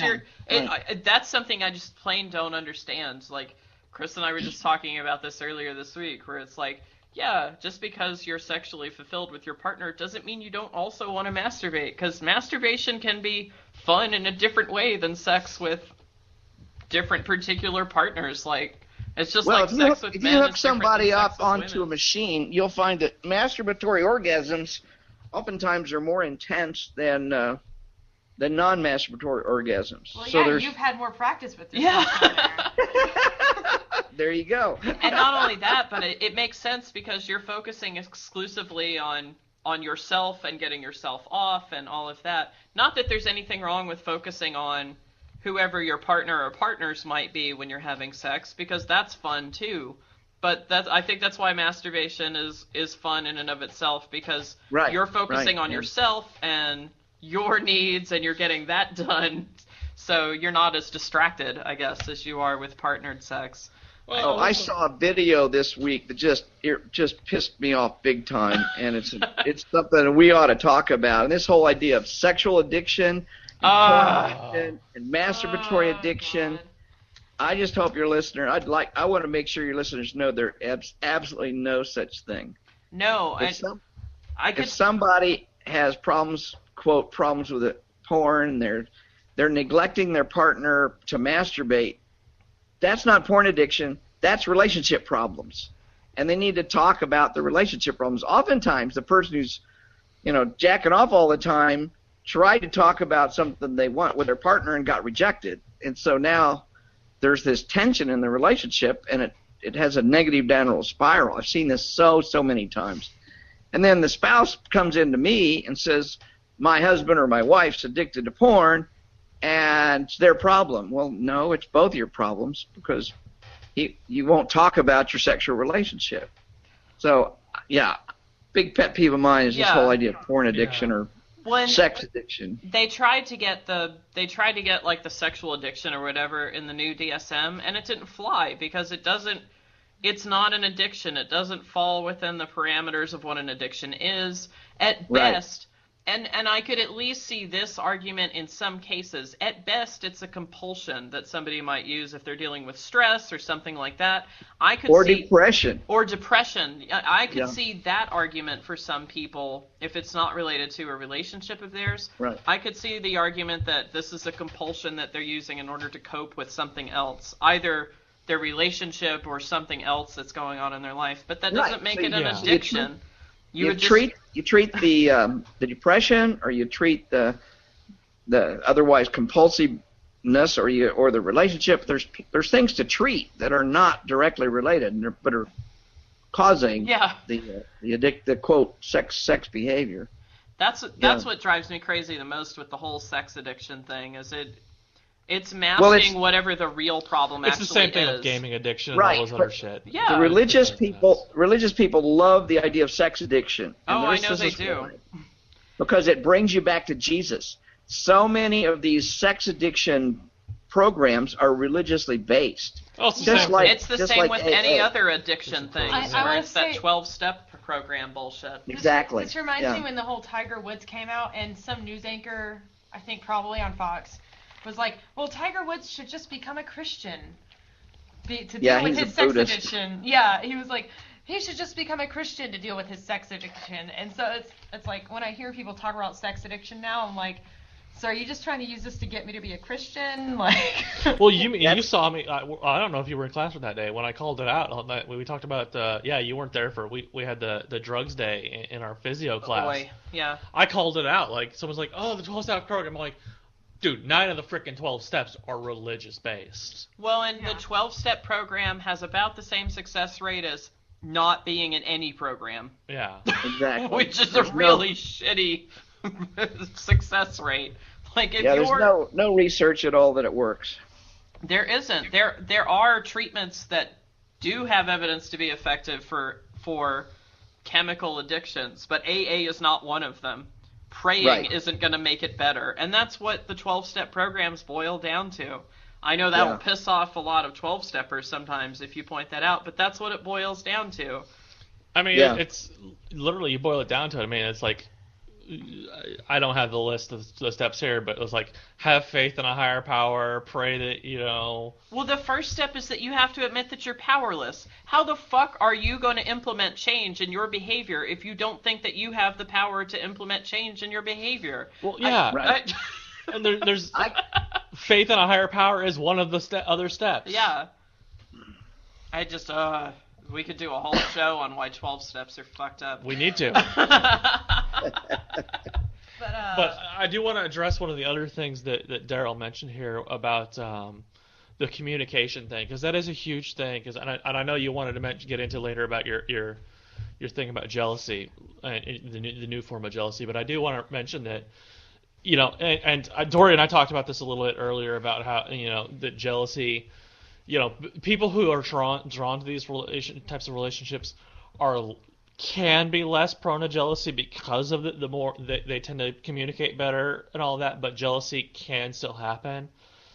that's something I just plain don't understand. Like, Chris and I were just talking about this earlier this week, where it's like, yeah, just because you're sexually fulfilled with your partner doesn't mean you don't also want to masturbate, because masturbation can be fun in a different way than sex with different particular partners. Like, it's just like sex with men. If you hook somebody up onto a machine, you'll find that masturbatory orgasms oftentimes are more intense than non-masturbatory orgasms. Well, so you've had more practice with this. Yeah. There you go. And not only that, but it makes sense because you're focusing exclusively on yourself and getting yourself off and all of that. Not that there's anything wrong with focusing on whoever your partner or partners might be when you're having sex, because that's fun too. But I think that's why masturbation is fun in and of itself, because you're focusing on yourself and your needs, and you're getting that done. So you're not as distracted, I guess, as you are with partnered sex. Well, I saw a video this week that just pissed me off big time, and it's something we ought to talk about. And this whole idea of sexual addiction, and masturbatory addiction. God. I just hope your listener. I want to make sure your listeners know there is absolutely no such thing. No, if somebody has problems, quote, problems with it, porn, and they're neglecting their partner to masturbate, that's not porn addiction. That's relationship problems, and they need to talk about the relationship problems. Oftentimes, the person who's, jacking off all the time tried to talk about something they want with their partner and got rejected, and so now there's this tension in the relationship, and it has a negative downward spiral. I've seen this so many times. And then the spouse comes into me and says, my husband or my wife's addicted to porn, and it's their problem. Well, no, it's both your problems, because you won't talk about your sexual relationship. So, yeah, big pet peeve of mine is this whole idea of porn addiction or sex addiction. They tried to get like the sexual addiction or whatever in the new DSM, and it didn't fly because it's not an addiction. It doesn't fall within the parameters of what an addiction is at best. And I could at least see this argument in some cases. At best, it's a compulsion that somebody might use if they're dealing with stress or something like that. Depression. Or depression. I could see that argument for some people if it's not related to a relationship of theirs. Right. I could see the argument that this is a compulsion that they're using in order to cope with something else, either their relationship or something else that's going on in their life. But that doesn't make it an addiction. You treat the depression, or you treat the otherwise compulsiveness, or the relationship. There's things to treat that are not directly related, but are causing the quote sex behavior. That's what drives me crazy the most with the whole sex addiction thing. Is it's masking whatever the real problem actually is. It's the same thing with gaming addiction and all those other shit. Yeah. The religious people love the idea of sex addiction. And I know they do. Because it brings you back to Jesus. So many of these sex addiction programs are religiously based. Oh, it's the same with any other addiction thing. It's that 12-step program bullshit. Exactly. This reminds me when the whole Tiger Woods came out, and some news anchor, I think probably on Fox, was like, well, Tiger Woods should just become a Christian to deal with his sex addiction. Yeah, he was like, he should just become a Christian to deal with his sex addiction. And so it's like, when I hear people talk about sex addiction now, I'm like, so are you just trying to use this to get me to be a Christian? Like, well, you saw me. I don't know if you were in class that day when I called it out. We talked about. You weren't there for. We had the drugs day in our physio class. Oh boy, yeah. I called it out. Like, someone's like, "Oh, the 12-step program." I'm like, dude, 9 of the freaking 12 steps are religious based. Well, and the 12-step program has about the same success rate as not being in any program. Yeah, exactly. Which is a really shitty success rate. Like, if there's no research at all that it works. There isn't. There are treatments that do have evidence to be effective for chemical addictions, but AA is not one of them. Praying isn't going to make it better, and that's what the 12-step programs boil down to. I know that will piss off a lot of 12-steppers sometimes if you point that out, but that's what it boils down to. I mean, it's literally, you boil it down to it. I mean, it's like, I don't have the list of the steps here, but it was like, have faith in a higher power, pray that, Well, the first step is that you have to admit that you're powerless. How the fuck are you going to implement change in your behavior if you don't think that you have the power to implement change in your behavior? Well, yeah. And there's faith in a higher power is one of the other steps. Yeah. I just, we could do a whole show on why 12 steps are fucked up. We need to. But I do want to address one of the other things that Daryl mentioned here about the communication thing, because that is a huge thing. And I know you wanted to get into later about your thing about jealousy, the new form of jealousy. But I do want to mention that, and Dory and I talked about this a little bit earlier about how that jealousy. People who are drawn to these types of relationships can be less prone to jealousy because of the more they tend to communicate better and all that, but jealousy can still happen.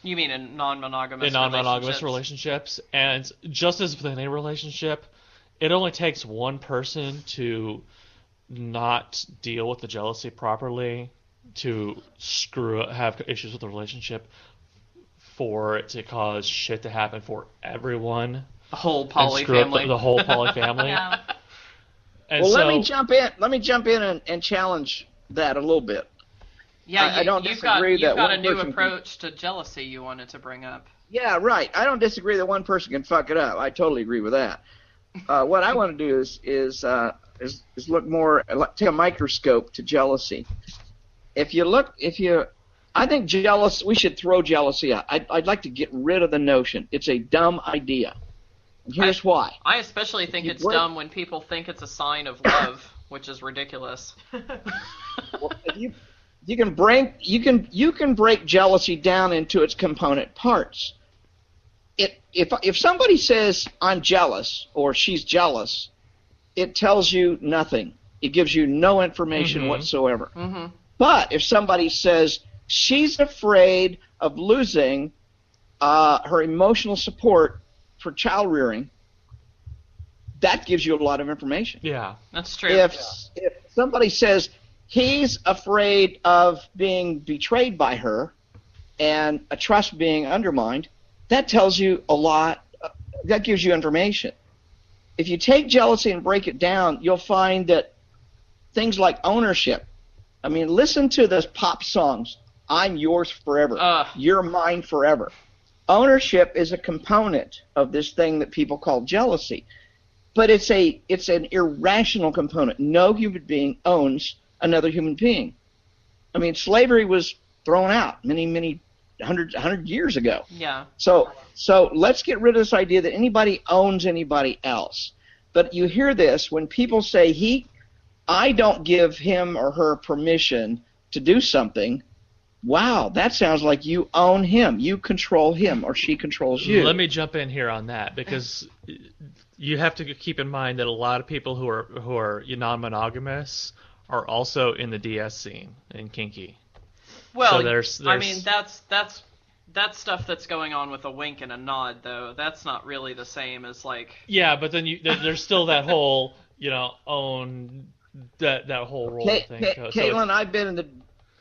You mean in non-monogamous relationships? And just as with any relationship, it only takes one person to not deal with the jealousy properly to have issues with the relationship, for it to cause shit to happen for everyone. The whole poly family. The whole poly family. Yeah. Well, let me jump in and challenge that a little bit. Yeah, I don't disagree you've got a new approach to jealousy you wanted to bring up. Yeah, right. I don't disagree that one person can fuck it up. I totally agree with that. What I want to do is look more, take a microscope to jealousy. I think we should throw jealousy out. I'd like to get rid of the notion. It's a dumb idea. And here's why. I especially think it's dumb when people think it's a sign of love, which is ridiculous. Well, you can break jealousy down into its component parts. If somebody says I'm jealous or she's jealous, it tells you nothing. It gives you no information whatsoever. Mm-hmm. But if somebody says she's afraid of losing her emotional support for child rearing, that gives you a lot of information. Yeah, that's true. If somebody says he's afraid of being betrayed by her and a trust being undermined, that tells you a lot. That gives you information. If you take jealousy and break it down, you'll find that things like ownership. I mean, listen to those pop songs. I'm yours forever. You're mine forever. Ownership is a component of this thing that people call jealousy. but it's an irrational component. No human being owns another human being. I mean, slavery was thrown out many 100 years ago. Yeah. So let's get rid of this idea that anybody owns anybody else. But you hear this when people say I don't give him or her permission to do something. Wow, that sounds like you own him. You control him, or she controls you. Let me jump in here on that, because you have to keep in mind that a lot of people who are non-monogamous are also in the DS scene in kinky. Well, so there's I mean, that's stuff that's going on with a wink and a nod, though. That's not really the same as like. Yeah, but then there's still that whole own that whole role thing. Caitlin, I've been in the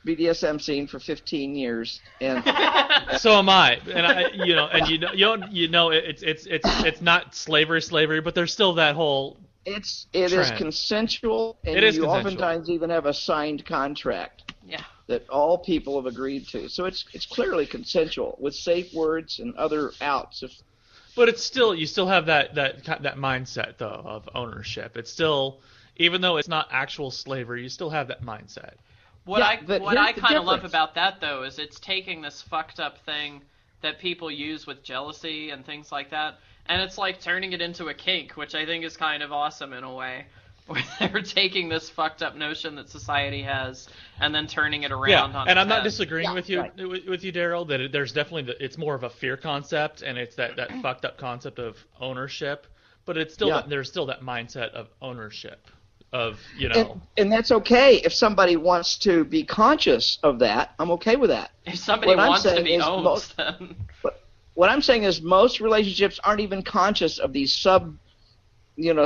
BDSM scene for 15 years, and so am I. And it's not slavery, but there's still that whole. It is consensual, and you oftentimes even have a signed contract. Yeah. That all people have agreed to. So it's clearly consensual with safe words and other outs. But it's still, you still have that mindset though of ownership. It's still, even though it's not actual slavery, you still have that mindset. What I kind of love about that though is it's taking this fucked up thing that people use with jealousy and things like that, and it's like turning it into a kink, which I think is kind of awesome in a way. Where they're taking this fucked up notion that society has and then turning it around on and I'm its not head. disagreeing with you, Daryl, that there's definitely it's more of a fear concept, and it's that fucked up concept of ownership, but it's still there's still that mindset of ownership of and that's okay if somebody wants to be conscious of that. I'm okay with that. If somebody wants to be owned, then what I'm saying is most relationships aren't even conscious of these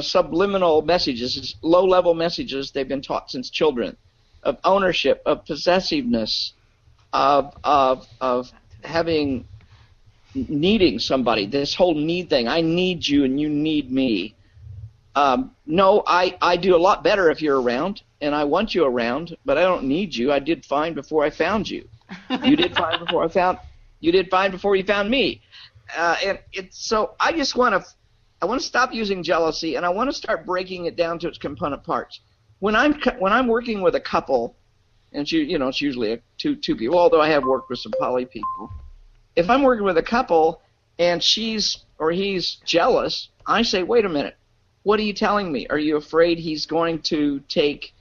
subliminal messages, low-level messages they've been taught since children, of ownership, of possessiveness, of needing somebody. This whole need thing. I need you and you need me. No, I do a lot better if you're around, and I want you around, but I don't need you. I did fine before I found you. You did fine before I found. You did fine before you found me. So I just want to. I want to stop using jealousy, and I want to start breaking it down to its component parts. When I'm working with a couple, and it's usually two people, although I have worked with some poly people. If I'm working with a couple and she's or he's jealous, I say, wait a minute, what are you telling me? Are you afraid he's going to take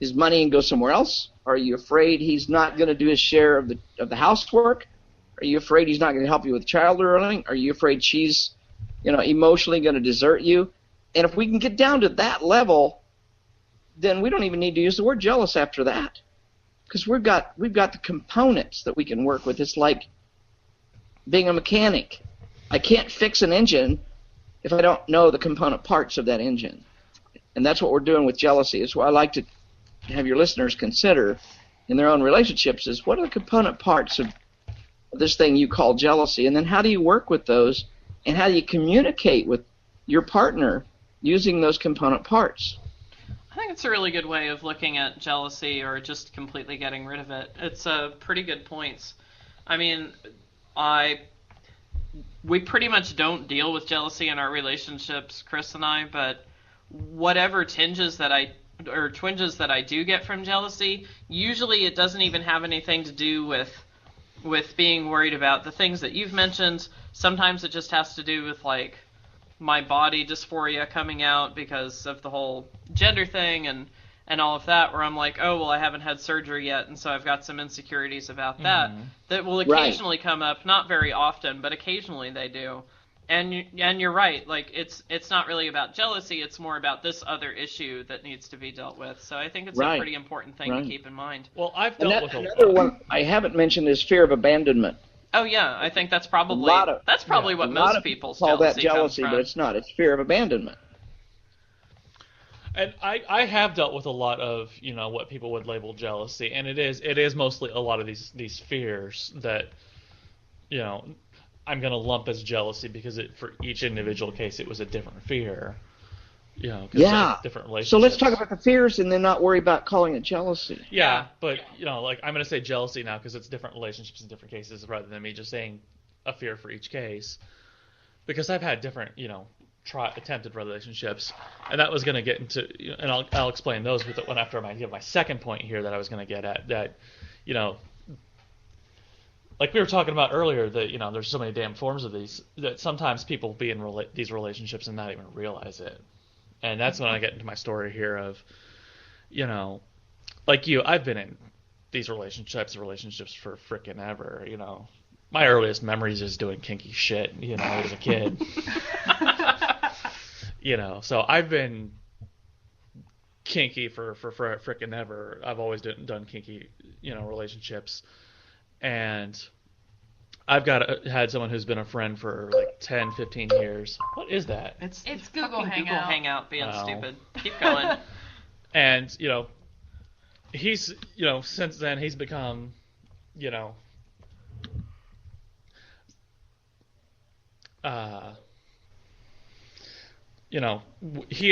his money and go somewhere else? Are you afraid he's not going to do his share of the housework? Are you afraid he's not going to help you with child rearing? Are you afraid she's emotionally going to desert you? And if we can get down to that level, then we don't even need to use the word jealous after that, because we've got the components that we can work with. It's like being a mechanic. I can't fix an engine if I don't know the component parts of that engine, and that's what we're doing with jealousy. It's what I like to have your listeners consider in their own relationships: is what are the component parts of this thing you call jealousy, and then how do you work with those? And how do you communicate with your partner using those component parts? I think it's a really good way of looking at jealousy, or just completely getting rid of it. It's pretty good points. I mean, we pretty much don't deal with jealousy in our relationships, Chris and I, but whatever twinges that I do get from jealousy, usually it doesn't even have anything to do with being worried about the things that you've mentioned. Sometimes it just has to do with like my body dysphoria coming out because of the whole gender thing and all of that, where I'm like, oh, well, I haven't had surgery yet, and so I've got some insecurities about that that will occasionally come up, not very often, but occasionally they do. And you're right, like it's not really about jealousy, it's more about this other issue that needs to be dealt with. So I think it's a pretty important thing to keep in mind. Well, I've dealt with another one I haven't mentioned is fear of abandonment. Oh yeah, I think that's probably what most people's call that jealousy, comes from. But it's not. It's fear of abandonment. And I have dealt with a lot of what people would label jealousy, and it is mostly a lot of these fears that I'm going to lump as jealousy, because for each individual case it was a different fear. Different relationships. So let's talk about the fears and then not worry about calling it jealousy. Yeah, but like I'm going to say jealousy now because it's different relationships in different cases, rather than me just saying a fear for each case, because I've had different attempted relationships, and that was going to get into, and I'll explain those after I give my second point here that I was going to get at, that, like we were talking about earlier, that there's so many damn forms of these that sometimes people be in these relationships and not even realize it, and that's when I get into my story here of, like I've been in these relationships for frickin' ever, My earliest memories is doing kinky shit, as a kid. So I've been kinky for frickin' ever. I've always done kinky, relationships. And I've had someone who's been a friend for like 10, 15 years. What is that? It's Google Hangout being stupid. Keep going. And, he's, since then he's become, he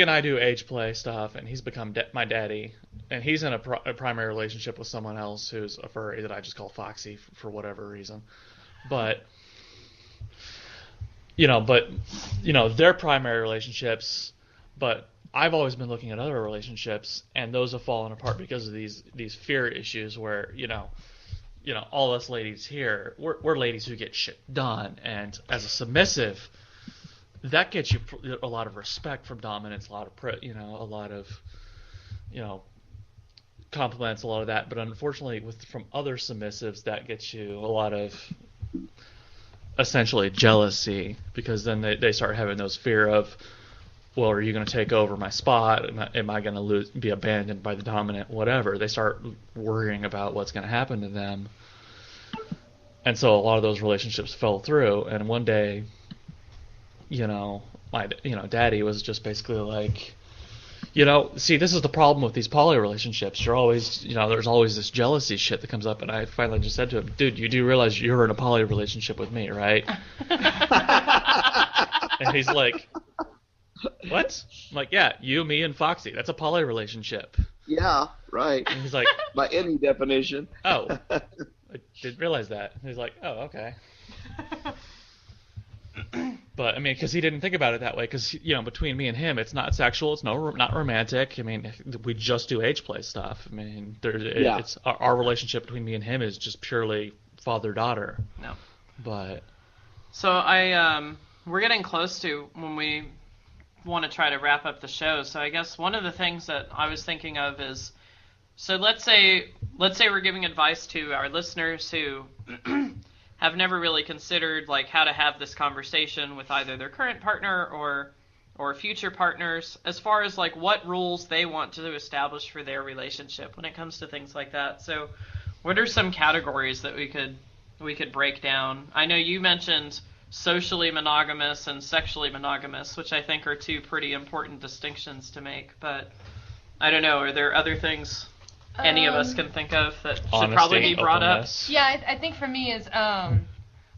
and I do age play stuff, and he's become my daddy, and he's in a primary relationship with someone else who's a furry that I just call Foxy for whatever reason. But they're primary relationships, but I've always been looking at other relationships, and those have fallen apart because of these fear issues where, all us ladies here, we're ladies who get shit done, and as a submissive, that gets you a lot of respect from dominance, a lot of compliments, a lot of that. But unfortunately, from other submissives, that gets you a lot of essentially jealousy, because then they start having those fear of, well, are you going to take over my spot? Am I going to be abandoned by the dominant? Whatever. They start worrying about what's going to happen to them, and so a lot of those relationships fell through. And one day, my daddy was just basically like, see, this is the problem with these poly relationships. You're always, there's always this jealousy shit that comes up. And I finally just said to him, dude, you do realize you're in a poly relationship with me, right? And he's like, what? I'm like, yeah, you, me, and Foxy. That's a poly relationship. Yeah, right. And he's like, by any definition. Oh, I didn't realize that. And he's like, oh, okay. But I mean, because he didn't think about it that way. Because between me and him, it's not sexual. It's not romantic. I mean, we just do age play stuff. I mean, it's our relationship between me and him is just purely father-daughter. No. But so we're getting close to when we want to try to wrap up the show. So I guess one of the things that I was thinking of is, so let's say we're giving advice to our listeners who have never really considered like how to have this conversation with either their current partner or future partners, as far as like what rules they want to establish for their relationship when it comes to things like that. So what are some categories that we could break down? I know you mentioned socially monogamous and sexually monogamous, which I think are two pretty important distinctions to make, but I don't know, are there other things any of us can think of that should probably be brought up? Yeah, I think for me is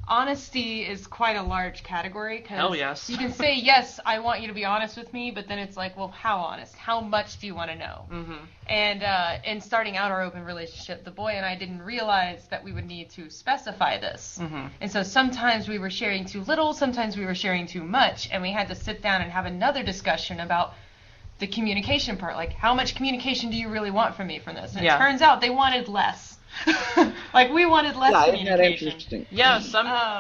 honesty is quite a large category. Hell yes. You can say, yes, I want you to be honest with me, but then it's like, well, how honest? How much do you want to know? Mm-hmm. And in starting out our open relationship, the boy and I didn't realize that we would need to specify this. Mm-hmm. And so sometimes we were sharing too little, sometimes we were sharing too much, and we had to sit down and have another discussion about the communication part. Like, how much communication do you really want from me from this? And it turns out they wanted less. Like, we wanted less communication. Isn't that interesting? Yeah,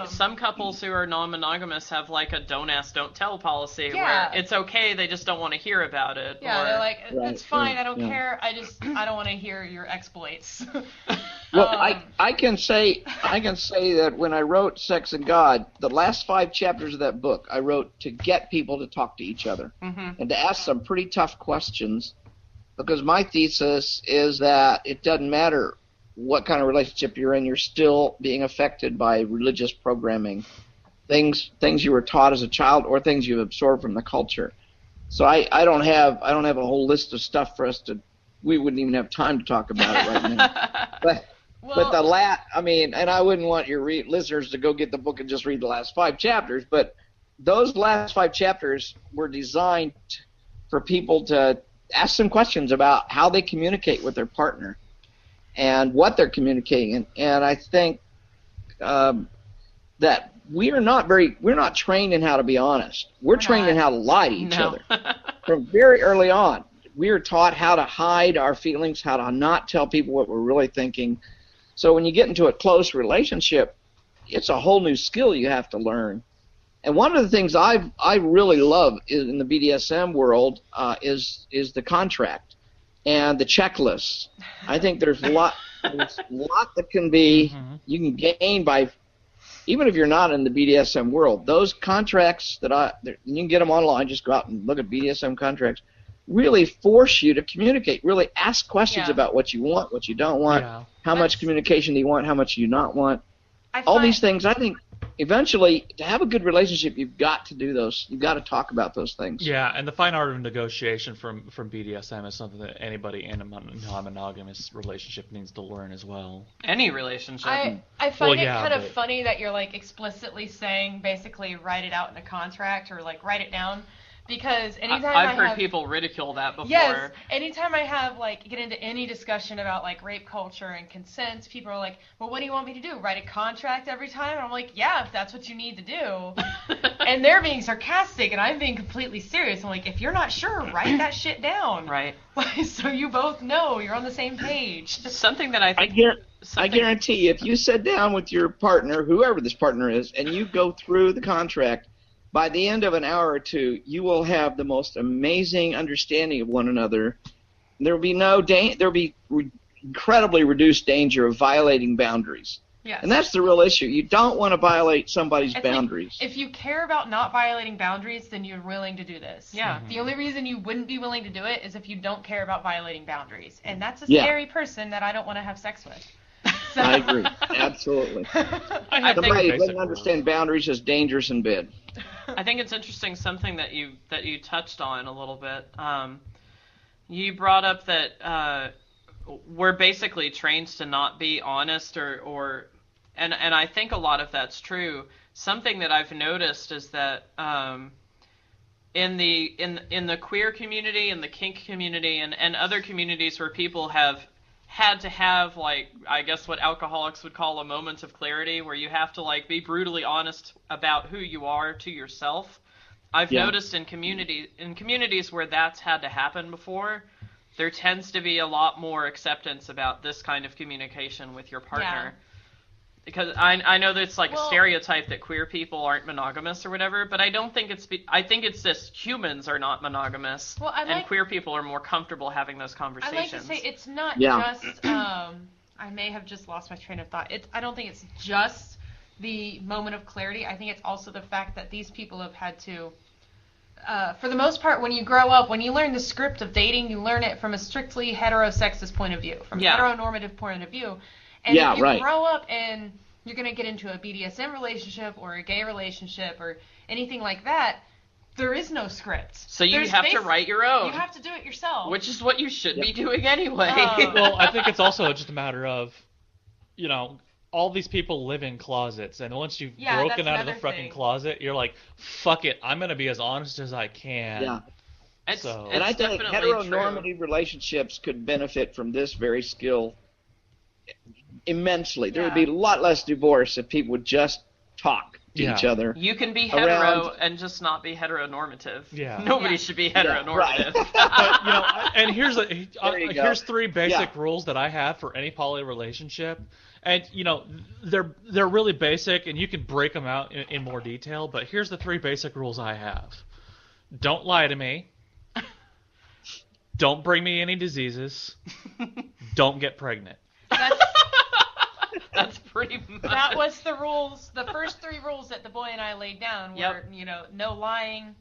some couples who are non-monogamous have like a don't ask, don't tell policy where it's okay, they just don't want to hear about it. Yeah, they're like, it's fine, I don't care, I don't want to hear your exploits. Well, I can say that when I wrote Sex and God, the last 5 chapters of that book I wrote to get people to talk to each other and to ask some pretty tough questions, because my thesis is that it doesn't matter what kind of relationship you're in, you're still being affected by religious programming, things you were taught as a child or things you've absorbed from the culture. So I don't have a whole list of stuff for us to. We wouldn't even have time to talk about it right now. But and I wouldn't want your listeners to go get the book and just read the last 5 chapters. But those last 5 chapters were designed for people to ask some questions about how they communicate with their partner and what they're communicating. And I think that we're not trained in how to be honest. We're trained in how to lie to each other. From very early on, we are taught how to hide our feelings, how to not tell people what we're really thinking. So when you get into a close relationship, it's a whole new skill you have to learn. And one of the things I really love in the BDSM world is the contract and the checklists. I think there's a lot that can be you can gain by, even if you're not in the BDSM world. Those contracts you can get them online. Just go out and look at BDSM contracts. Really force you to communicate. Really ask questions about what you want, what you don't want, how much communication do you want, how much do you not want. All these things, I think. Eventually, to have a good relationship, you've got to do those. You've got to talk about those things. Yeah, and the fine art of negotiation from BDSM is something that anybody in a non-monogamous relationship needs to learn as well. Any relationship. I find it kind of funny that you're like explicitly saying basically write it out in a contract or like write it down. Because anytime I've heard people ridicule that before. Yes, anytime I have get into any discussion about like rape culture and consent, people are like, "Well, what do you want me to do? Write a contract every time?" And I'm like, "Yeah, if that's what you need to do." And they're being sarcastic, and I'm being completely serious. I'm like, "If you're not sure, write that shit down." Right. So you both know you're on the same page. Something that I think. I guarantee if you sit down with your partner, whoever this partner is, and you go through the contract. By the end of an hour or two, you will have the most amazing understanding of one another. There will be incredibly reduced danger of violating boundaries. Yes. And that's the real issue. You don't want to violate somebody's boundaries. If you care about not violating boundaries, then you're willing to do this. Yeah. The only reason you wouldn't be willing to do it is if you don't care about violating boundaries. And that's a scary person that I don't want to have sex with. So. I agree. Absolutely. Somebody who doesn't understand boundaries is dangerous in bed. I think it's interesting something that you touched on a little bit. You brought up that we're basically trained to not be honest and I think a lot of that's true. Something that I've noticed is that in the queer community, in the kink community, and other communities where people have had to have, like, I guess what alcoholics would call a moment of clarity, where you have to, like, be brutally honest about who you are to yourself. I've noticed in communities where that's had to happen before, there tends to be a lot more acceptance about this kind of communication with your partner. Because I know that it's like a stereotype that queer people aren't monogamous or whatever, but I don't think I think it's just humans are not monogamous, and queer people are more comfortable having those conversations. I like to say it's not just, I may have just lost my train of thought. I don't think it's just the moment of clarity. I think it's also the fact that these people have had to, for the most part, when you grow up, when you learn the script of dating, you learn it from a strictly heterosexist point of view, from a heteronormative point of view. And if you grow up and you're going to get into a BDSM relationship or a gay relationship or anything like that, there is no script. So you have to write your own. You have to do it yourself. Which is what you should be doing anyway. Well, I think it's also just a matter of, all these people live in closets, and once you've broken out of the fucking closet, you're like, fuck it, I'm going to be as honest as I can. Yeah. And I think heteronormative relationships could benefit from this very skill immensely. There would be a lot less divorce if people would just talk to each other. You can be hetero and just not be heteronormative. Yeah. Nobody should be heteronormative. But, and here's three basic rules that I have for any poly relationship. And, they're really basic, and you can break them out in more detail, but here's the three basic rules I have. Don't lie to me. Don't bring me any diseases. Don't get pregnant. That's pretty much. That was the rules. The first three rules that the boy and I laid down were, no lying,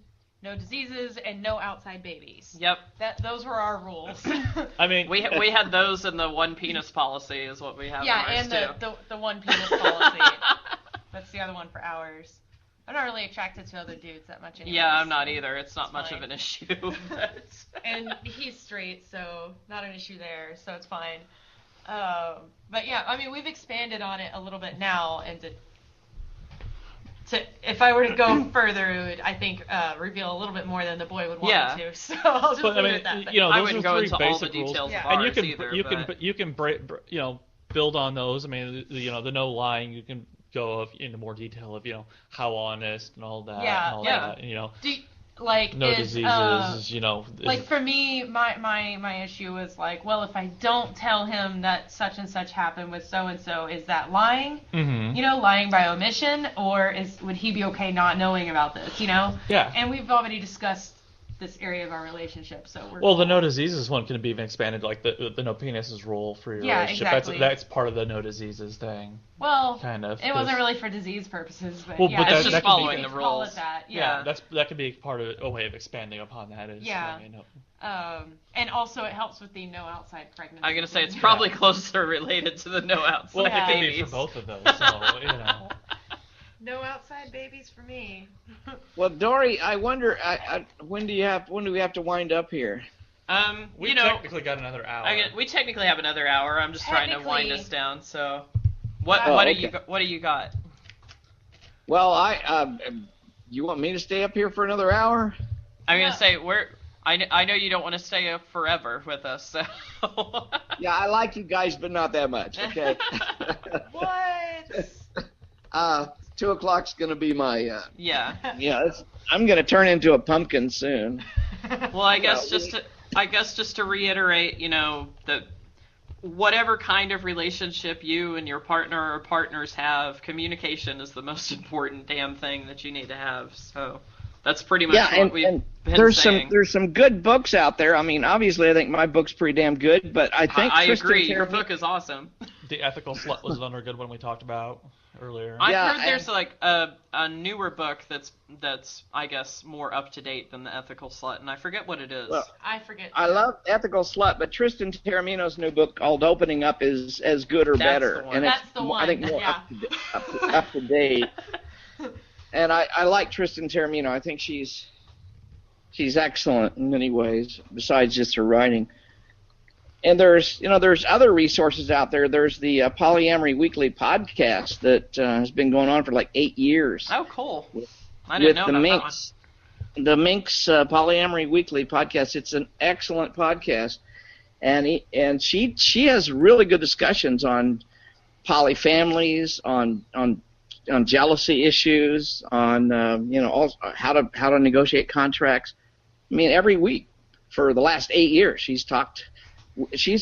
no diseases, and no outside babies. Yep. Those were our rules. I mean, we had those in the one penis policy is what we have. Yeah, and the one penis policy. That's the other one for ours. I'm not really attracted to other dudes that much anymore. Yeah, I'm not either. It's not much of an issue. And he's straight, so not an issue there, so it's fine. But yeah, I mean, we've expanded on it a little bit now, and to if I were to go further, it would, I think, reveal a little bit more than the boy would want it to. So I'll just leave it at that. Those I wouldn't go into all the rules. details of and ours you can build on those. I mean, the no lying. You can go into more detail of how honest and all that. Yeah, and all yeah. that, no diseases. Like for me, my issue was like, well, if I don't tell him that such and such happened with so and so, is that lying? Mm-hmm. Lying by omission, or would he be okay not knowing about this? Yeah. And we've already discussed this area of our relationship, so we're the no diseases one can be even expanded, like the no penises rule for your relationship. Exactly. That's part of the no diseases thing. Well, kind of. It wasn't really for disease purposes, but but it's just following the rules. Call it that. Yeah. That could be part of a way of expanding upon that. And also it helps with the no outside pregnancy. I'm gonna say it's probably closer related to the no outside it could babies. be for both of those. So No outside babies for me. Well, Dory, I wonder, when do we have to wind up here? We technically got another hour. We technically have another hour. I'm just trying to wind us down. So, what do you got? Well, you want me to stay up here for another hour? I'm gonna say I know you don't want to stay up forever with us. So. Yeah, I like you guys, but not that much. Okay. What? 2 o'clock's gonna be my. Yeah. Yeah, I'm gonna turn into a pumpkin soon. Well, I guess just to reiterate, that whatever kind of relationship you and your partner or partners have, communication is the most important damn thing that you need to have. So that's pretty much what we've been saying. There's some good books out there. I mean, obviously, I think my book's pretty damn good, but I think I agree. Your book is awesome. The Ethical Slut was another good one we talked about earlier. I've heard there's like a newer book that's I guess more up to date than the Ethical Slut, and I forget what it is. Well, I forget. I love Ethical Slut, but Tristan Taormino's new book called Opening Up is as good or better, and that's the one. I think more up to date. And I like Tristan Taormino. I think she's excellent in many ways, besides just her writing. And there's other resources out there. There's the Polyamory Weekly podcast that has been going on for like 8 years. Oh, cool! I didn't know about that one. The Minx Polyamory Weekly podcast. It's an excellent podcast, and she has really good discussions on polyfamilies, on jealousy issues, on how to negotiate contracts. I mean, every week for the last 8 years, she's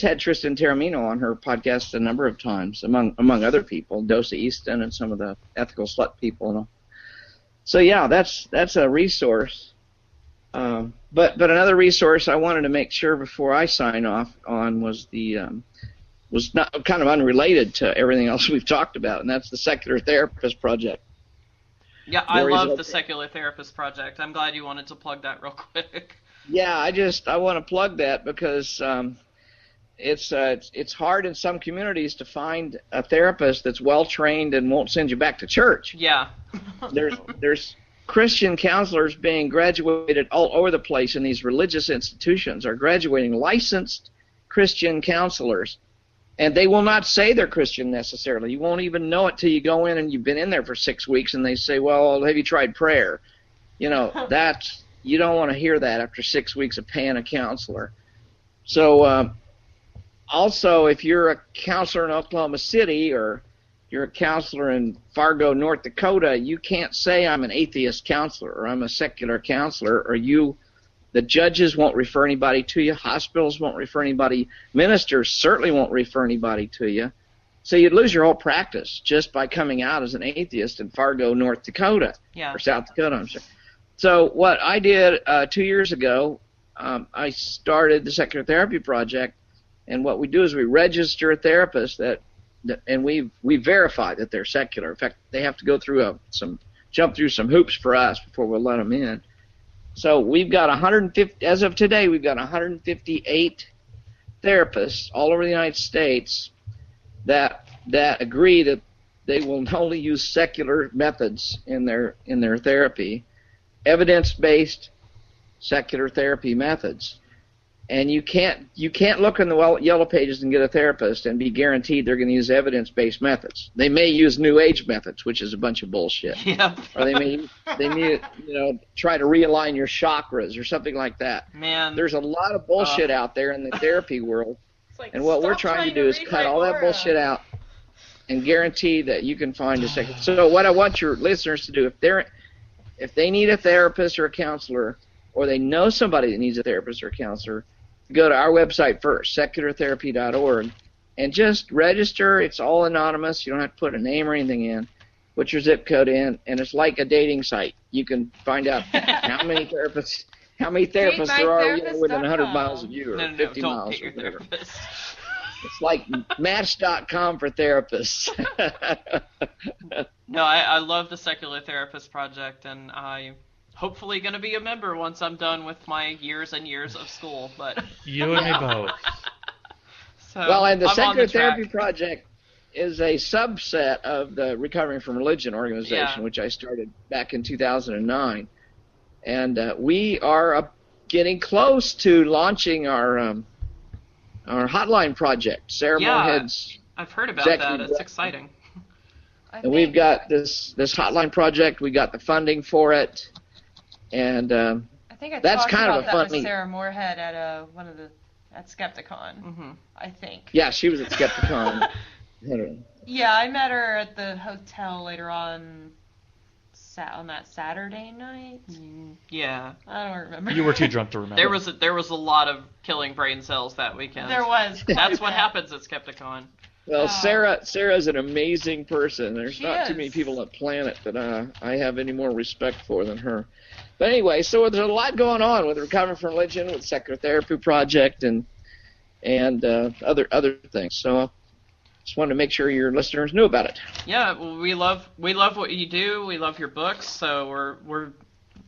had Tristan Taormino on her podcast a number of times, among other people, Dosa Easton and some of the Ethical Slut people and all. So yeah, that's a resource. But another resource I wanted to make sure before I sign off on was was not kind of unrelated to everything else we've talked about, and that's the Secular Therapist Project. Yeah, I love the Secular Therapist Project. I'm glad you wanted to plug that real quick. Yeah, I want to plug that because it's hard in some communities to find a therapist that's well trained and won't send you back to church. Yeah. There's Christian counselors being graduated all over the place in these religious institutions, are graduating licensed Christian counselors. And they will not say they're Christian necessarily. You won't even know it till you go in and you've been in there for 6 weeks and they say, well, have you tried prayer? You don't want to hear that after 6 weeks of paying a counselor. So also, if you're a counselor in Oklahoma City or you're a counselor in Fargo, North Dakota, you can't say I'm an atheist counselor or I'm a secular counselor, or the judges won't refer anybody to you. Hospitals won't refer anybody. Ministers certainly won't refer anybody to you. So you'd lose your whole practice just by coming out as an atheist in Fargo, North Dakota, or South Dakota, I'm sorry. So what I did 2 years ago, I started the Secular Therapy Project, and what we do is we register a therapist and we verify that they're secular. In fact, they have to go through jump through some hoops for us before we'll let them in. So we've got 150, as of today, we've got 158 therapists all over the United States that agree that they will only use secular methods in their therapy, evidence-based secular therapy methods. And you can't look in the yellow pages and get a therapist and be guaranteed they're going to use evidence-based methods. They may use New Age methods, which is a bunch of bullshit. Yep. Or they may try to realign your chakras or something like that. Man, there's a lot of bullshit out there in the therapy world, and what we're trying to do is cut all that bullshit out and guarantee that you can find a second. So what I want your listeners to do, if they need a therapist or a counselor, or they know somebody that needs a therapist or a counselor, go to our website first, seculartherapy.org, and just register. It's all anonymous. You don't have to put a name or anything in. Put your zip code in, and it's like a dating site. You can find out how many therapists there are within 100 miles of you, or 50 miles. Don't your therapist. It's like Match.com for therapists. No, I love the Secular Therapist Project, and I'm hopefully going to be a member once I'm done with my years and years of school. But you and me both. So well, and the Secular Therapy Project is a subset of the Recovering from Religion organization, which I started back in 2009. And we are getting close to launching our hotline project. Sarah Moorhead's I've heard about that. It's exciting. And we've got this hotline project. We got the funding for it, and I think that's kind of a fun with Sarah Moorhead at at Skepticon. I think. Yeah, she was at Skepticon. Yeah, I met her at the hotel later on that Saturday night. Yeah. I don't remember. You were too drunk to remember. There was a lot of killing brain cells that weekend. There was. That's what happens at Skepticon. Well, Sarah's an amazing person. There's not too many people on the planet that I have any more respect for than her. But anyway, so there's a lot going on with Recovering from Religion, with Secular Therapy Project, and other things. So just wanted to make sure your listeners knew about it. Yeah, well, we love what you do. We love your books. So we're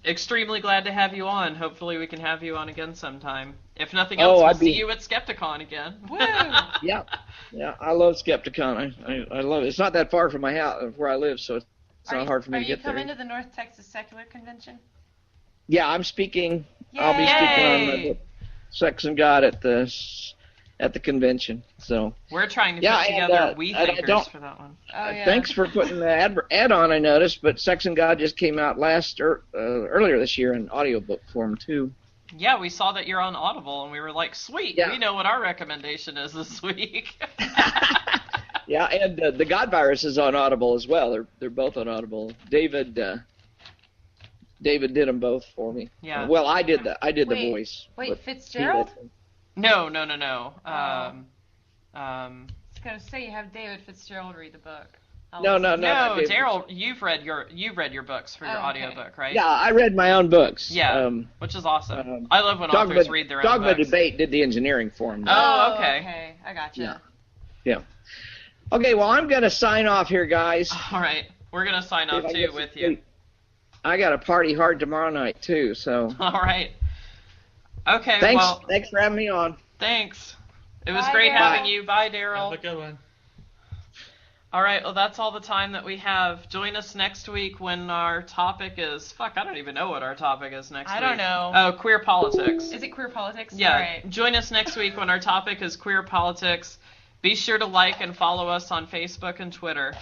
extremely glad to have you on. Hopefully, we can have you on again sometime. If nothing else, we'll see you at Skepticon again. Woo! Yeah, I love Skepticon. I love it. It's not that far from my house, where I live, so it's not hard for me to get there. Are you coming to the North Texas Secular Convention? Yeah, I'm speaking. Yay! I'll be speaking on Sex and God at the convention. So we're trying to put together We Thinkers for that one. Oh, yeah. Thanks for putting the ad on. I noticed, but Sex and God just came out earlier this year in audiobook form too. Yeah, we saw that you're on Audible, and we were like, sweet, we know what our recommendation is this week. Yeah, and the God Virus is on Audible as well. They're both on Audible. David did them both for me. Yeah. Well, I did the voice. Wait, Fitzgerald? No. I was gonna say you have David Fitzgerald read the book. No, Daryl, you've read your books for your audiobook, right? Yeah, I read my own books. Yeah, which is awesome. I love when authors read their own books. Dogma Debate did the engineering for them. Oh, okay. Okay, I gotcha. Yeah. Okay, well, I'm going to sign off here, guys. All right, we're going to sign off, too, with you. I got to party hard tomorrow night, too, so. All right. Okay, Thanks for having me on. Thanks. It was great having you. Bye, Daryl. Have a good one. All right, well, that's all the time that we have. Join us next week when our topic is... I don't even know what our topic is next week. I don't know. Oh, queer politics. Is it queer politics? Yeah. All right. Join us next week when our topic is queer politics. Be sure to like and follow us on Facebook and Twitter.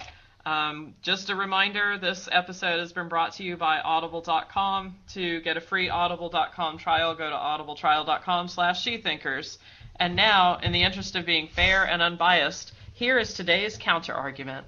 Just a reminder, this episode has been brought to you by Audible.com. To get a free Audible.com trial, go to audibletrial.com/SheThinkers. And now, in the interest of being fair and unbiased, here is today's counter-argument.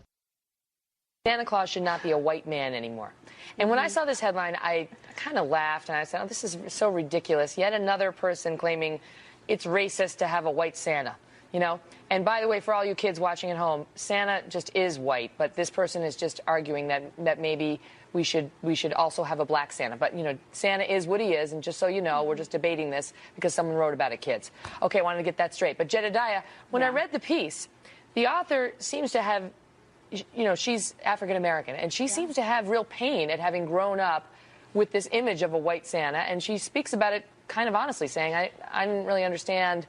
Santa Claus should not be a white man anymore. And when I saw this headline, I kind of laughed, and I said, this is so ridiculous. Yet another person claiming it's racist to have a white Santa, you know? And by the way, for all you kids watching at home, Santa just is white, but this person is just arguing that maybe we should also have a black Santa. But, you know, Santa is what he is, and just so you know, we're just debating this because someone wrote about it, kids. Okay, I wanted to get that straight. But Jedediah, when I read the piece, the author seems to have, you know, she's African-American, and she seems to have real pain at having grown up with this image of a white Santa, and she speaks about it kind of honestly, saying, I didn't really understand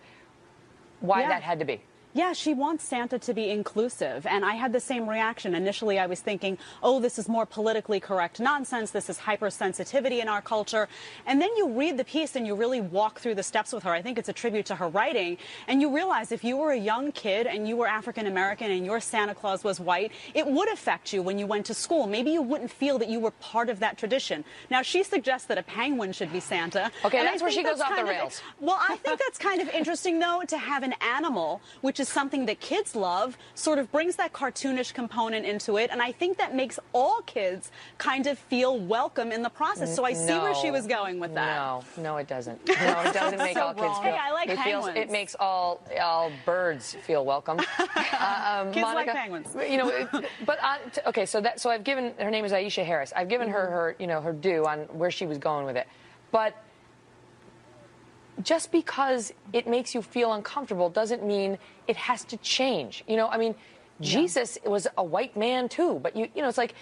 why that had to be. Yeah, she wants Santa to be inclusive, and I had the same reaction. Initially, I was thinking, oh, this is more politically correct nonsense. This is hypersensitivity in our culture. And then you read the piece and you really walk through the steps with her. I think it's a tribute to her writing. And you realize if you were a young kid and you were African-American and your Santa Claus was white, it would affect you when you went to school. Maybe you wouldn't feel that you were part of that tradition. Now, she suggests that a penguin should be Santa. Okay, that's where she goes off the rails. Well, I think that's kind of interesting, though, to have an animal, which is is something that kids love, sort of brings that cartoonish component into it. And I think that makes all kids kind of feel welcome in the process. So I see where she was going with that. No, it doesn't. No, it doesn't make all kids feel. Hey, I like penguins. It makes all birds feel welcome. Kids Monica, like penguins. You know, but okay. So I've given her name is Aisha Harris. I've given her her due on where she was going with it, but just because it makes you feel uncomfortable doesn't mean it has to change. You know, I mean, Jesus was a white man too, but you know, it's like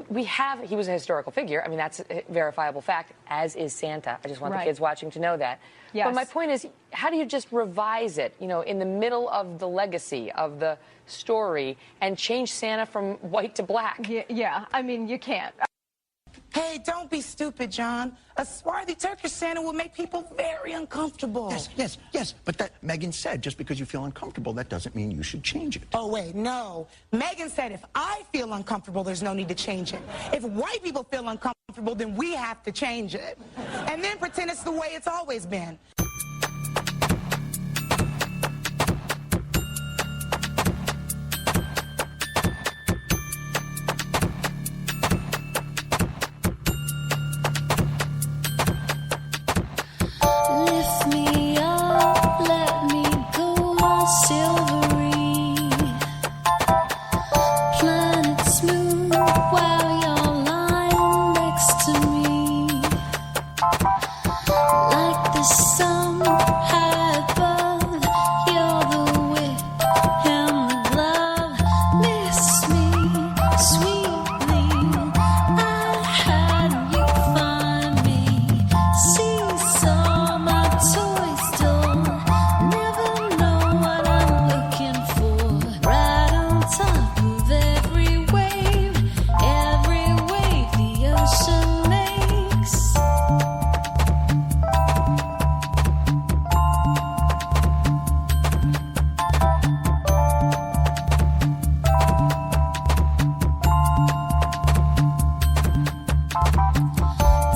he was a historical figure. I mean, that's a verifiable fact, as is Santa. I just want the kids watching to know that. Yes. But my point is, how do you just revise it, you know, in the middle of the legacy of the story and change Santa from white to black? Yeah, I mean, you can't. Hey, don't be stupid, John. A swarthy Turkish Santa will make people very uncomfortable. Yes. But that Megan said, just because you feel uncomfortable, that doesn't mean you should change it. Oh, wait, no. Megan said if I feel uncomfortable, there's no need to change it. If white people feel uncomfortable, then we have to change it. And then pretend it's the way it's always been. Lift me up, let me go, silvery. Planet smooth while you're lying next to me. Like the sun high above, you're the whip and the glove. Miss me sweetly, I had you find me. Seesaw my toy store, never know what I'm looking for. Right on top of every wave the ocean makes.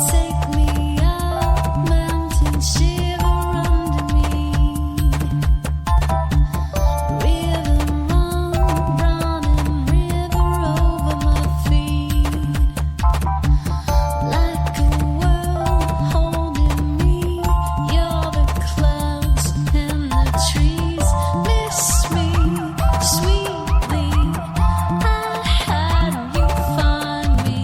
Take me out, mountain shiver under me. Rhythm running river over my feet. Like a world holding me, you're the clouds and the trees. Miss me sweetly, I had you find me.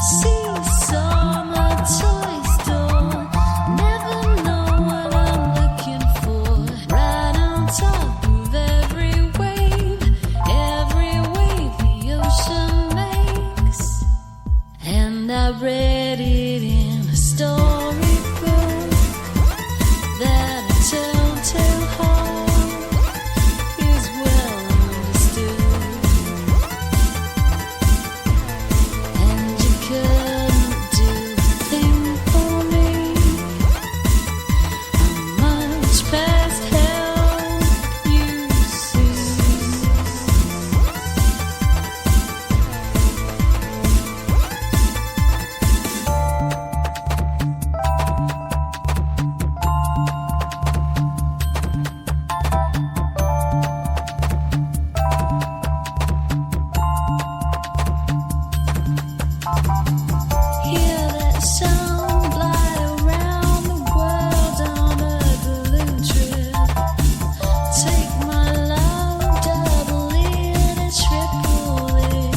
Seesaw my toy store, never know what I'm looking for. Right on top of every wave the ocean makes. And I read it in a storybook that a telltale heart is well understood. And you couldn't do a thing for me. I'm much past help, you see. Hear that sound fly around the world on a balloon trip. Take my love, double it and triple it.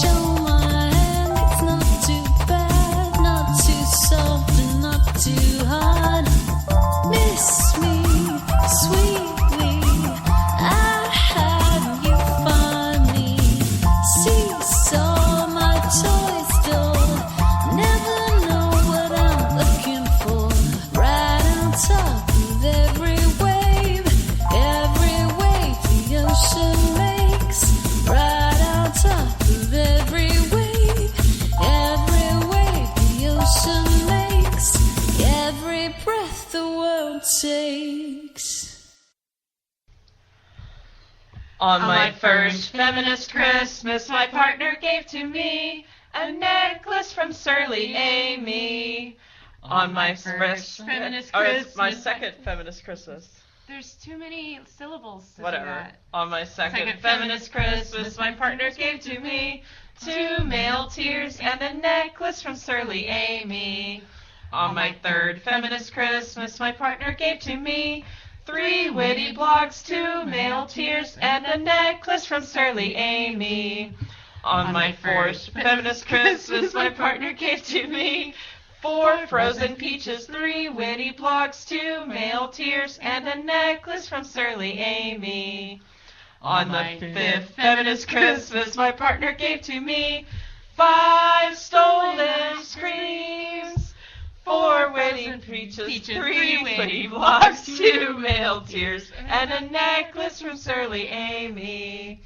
Show my hand, it's not too bad, not too soft and not too hard. Miss me sweetly, I had you find me. Seesaw my toy store, never know what I'm looking for. Right on top of every wave the ocean makes. Right on top of every wave the ocean makes. Every breath the world takes. On my first feminist Christmas, my partner gave to me a necklace from Surly Amy. On my first feminist Christmas, my second feminist Christmas. There's too many syllables to Whatever. do that. On my second feminist Christmas, my partner gave to me 2 male tears and a necklace from Surly Amy. On my third feminist Christmas, my partner gave to me 3 witty blogs, 2 male tears, and a necklace from Surly Amy. On my fourth feminist Christmas, my partner gave to me 4 frozen peaches, 3 witty blogs, 2 male tears, and a necklace from Surly Amy. On the fifth feminist Christmas, my partner gave to me 5 stolen ice creams, 4 witty peaches, 3 witty blogs, 2 male tears, and a necklace from Surly Amy.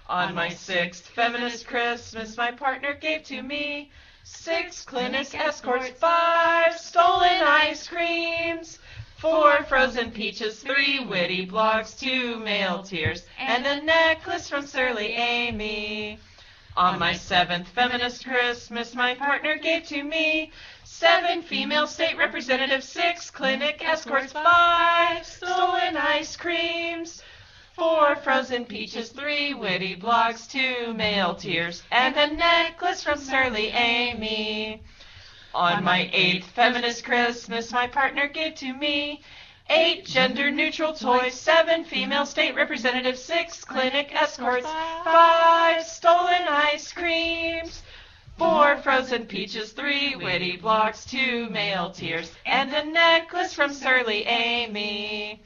On my sixth feminist Christmas, my partner gave to me 6 clinic escorts, 5 stolen ice creams, 4 frozen peaches, 3 witty blogs, 2 male tears, and a necklace from Surly Amy. On my seventh feminist Christmas, my partner gave to me 7 female state representatives, 6 clinic escorts, 5 stolen ice creams, 4 frozen peaches, 3 witty blogs, 2 male tears, and a necklace from Surly Amy. On my 8th feminist Christmas, my partner gave to me 8 gender-neutral toys, 7 female state representatives, 6 clinic escorts, 5 stolen ice creams, 4 frozen peaches, 3 witty blogs, 2 male tears, and a necklace from Surly Amy.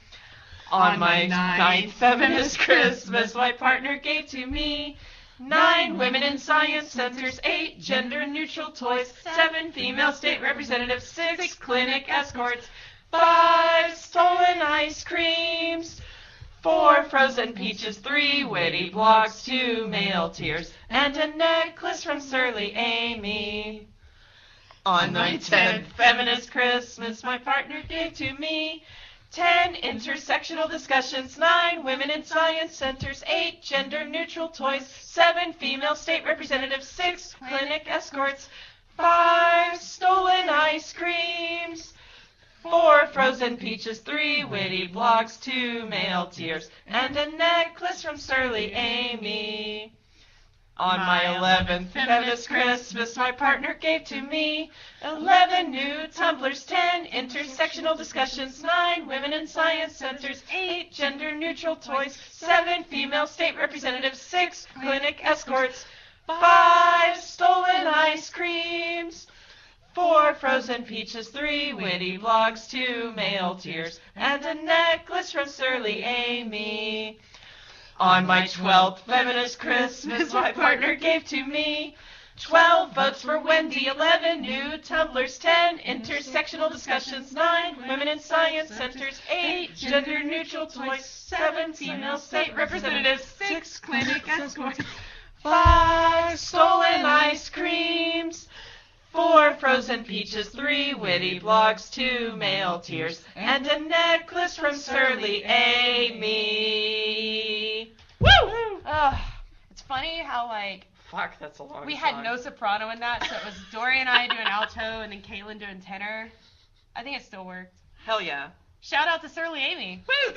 On my 9th feminist Christmas, my partner gave to me 9 women in science centers, 8 gender-neutral toys, 7 female state representatives, 6 clinic escorts, 5 stolen ice creams, 4 frozen peaches, 3 witty blogs, 2 male tears, and a necklace from Surly Amy. On my 10th feminist Christmas, my partner gave to me 10 intersectional discussions, 9 women in science centers, 8 gender-neutral toys, 7 female state representatives, 6 clinic escorts, 5 stolen ice creams, 4 frozen peaches, 3 witty blogs, 2 male tears, and a necklace from Surly Amy. On my 11th feminist Christmas, my partner gave to me 11 new tumblers, 10 intersectional discussions, 9 women in science centers, 8 gender-neutral toys, 7 female state representatives, 6 clinic escorts, 5 stolen ice creams, 4 frozen peaches, 3 witty blogs, 2 male tears, and a necklace from Surly Amy. On my 12th feminist Christmas, my partner gave to me 12 votes for Wendy, 11 new tumblers, 10 intersectional discussions, 9 women in science centers, 8 gender-neutral toys, 7 female state representatives, 6 clinic escorts, 5 stolen ice creams, 4 frozen peaches, 3 witty blogs, 2 male tears, and a necklace from Surly Amy. Woo! It's funny how, like, fuck, that's a long we song. had no soprano in that, so it was Dory and I doing alto and then Caitlin doing tenor. I think it still worked. Hell yeah. Shout out to Surly Amy. Woo!